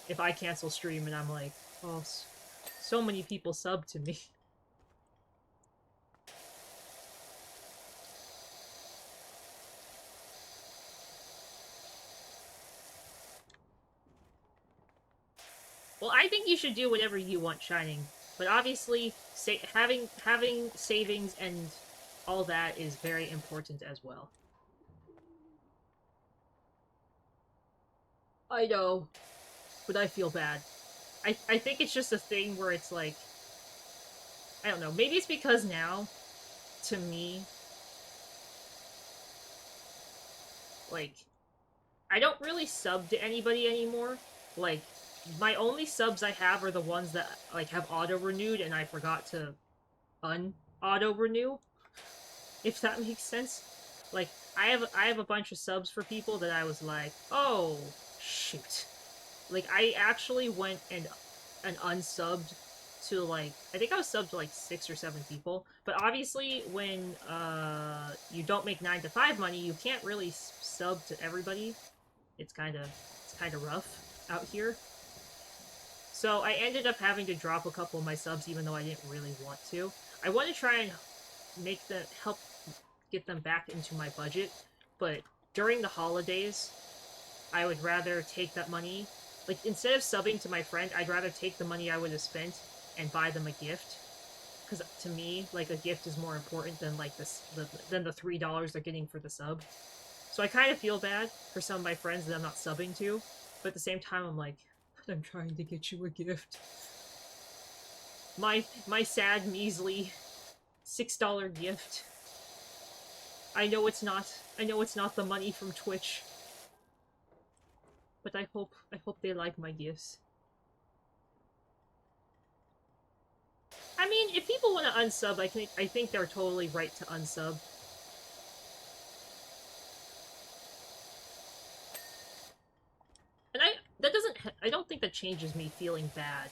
if I cancel stream and I'm like, oh, so many people sub to me. Well, I think you should do whatever you want, Shining. But obviously, having savings and all that is very important as well. I know, but I feel bad. I think it's just a thing where it's like, I don't know, maybe it's because now, to me, like, I don't really sub to anybody anymore. Like, my only subs I have are the ones that, like, have auto-renewed and I forgot to un-auto-renew, if that makes sense. Like, I have a bunch of subs for people that I was like, oh, shoot. Like, I actually went and unsubbed to, like, I think I was subbed to like 6 or 7 people. But obviously, when you don't make 9 to 5 money, you can't really sub to everybody. It's kind of rough out here. So I ended up having to drop a couple of my subs, even though I didn't really want to. I want to try and help get them back into my budget, but during the holidays, I would rather take that money. Like, instead of subbing to my friend, I'd rather take the money I would have spent and buy them a gift. Because to me, like, a gift is more important than, like, than the $3 they're getting for the sub. So I kind of feel bad for some of my friends that I'm not subbing to, but at the same time, I'm like, but I'm trying to get you a gift. My sad, measly $6 gift. I know it's not the money from Twitch. But I hope they like my gifts. I mean, if people want to unsub, I think they're totally right to unsub. And I don't think that changes me feeling bad.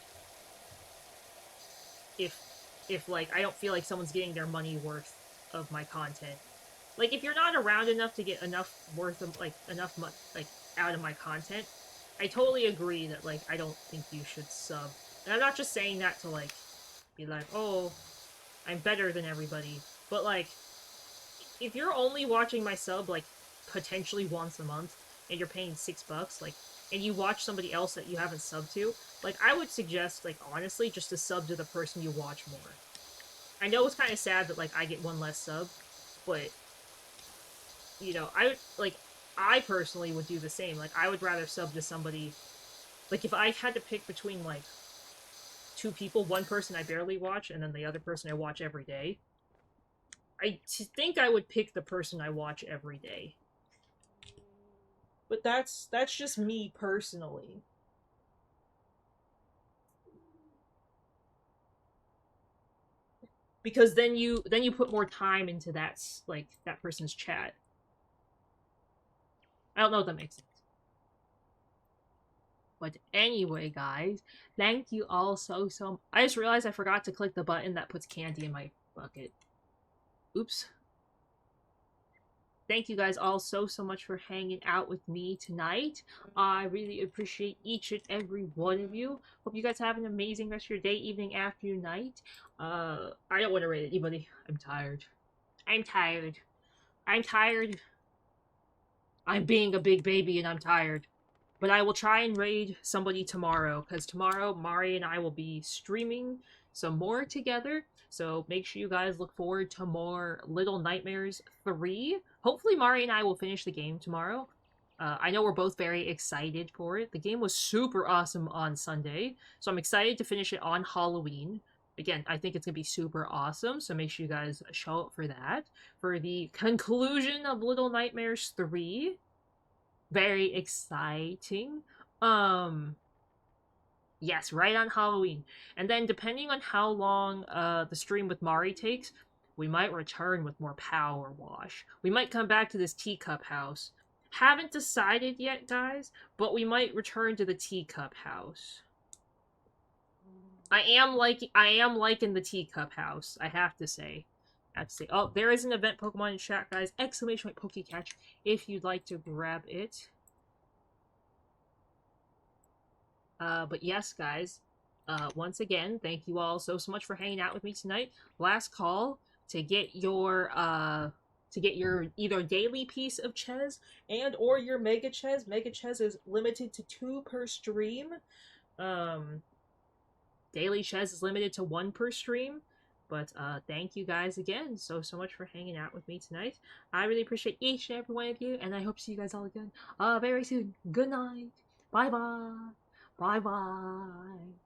If like I don't feel like someone's getting their money worth of my content. Like, if you're not around enough to get enough worth of, like, enough like out of my content, I totally agree that, like, I don't think you should sub. And I'm not just saying that to, like, be like, oh, I'm better than everybody. But, like, if you're only watching my sub, like, potentially once a month, and you're paying $6, like, and you watch somebody else that you haven't subbed to, like, I would suggest, like, honestly, just to sub to the person you watch more. I know it's kind of sad that, like, I get one less sub, but, you know, I personally would do the same. Like, I would rather sub to somebody, like, if I had to pick between, like, 2 people, one person I barely watch, and then the other person I watch every day, I think I would pick the person I watch every day. But that's just me personally. Because then you put more time into that person's chat. I don't know if that makes sense. But anyway, guys, thank you all so. I just realized I forgot to click the button that puts candy in my bucket. Oops. Thank you guys all so much for hanging out with me tonight. I really appreciate each and every one of you. Hope you guys have an amazing rest of your day, evening, afternoon, night. I don't want to rate anybody. I'm tired. I'm tired. I'm tired. I'm being a big baby and I'm tired. But I will try and raid somebody tomorrow, because tomorrow Mari and I will be streaming some more together. So make sure you guys look forward to more Little Nightmares 3. Hopefully Mari and I will finish the game tomorrow. I know we're both very excited for it. The game was super awesome on Sunday, so I'm excited to finish it on Halloween. Again, I think it's going to be super awesome, so make sure you guys show up for that. For the conclusion of Little Nightmares 3, very exciting. Yes, right on Halloween. And then depending on how long the stream with Mari takes, we might return with more Power Wash. We might come back to this teacup house. Haven't decided yet, guys, but we might return to the teacup house. I am liking the teacup house, I have to say. Oh, there is an event Pokemon in chat, guys. Exclamation point Pokecatch if you'd like to grab it. But yes, guys. Once again, thank you all so much for hanging out with me tonight. Last call to get your either daily piece of Ches and or your Mega Ches. Mega Ches is limited to 2 per stream. Daily Ches is limited to 1 per stream. But thank you guys again so much for hanging out with me tonight. I really appreciate each and every one of you, and I hope to see you guys all again very soon. Good night. Bye bye. Bye bye.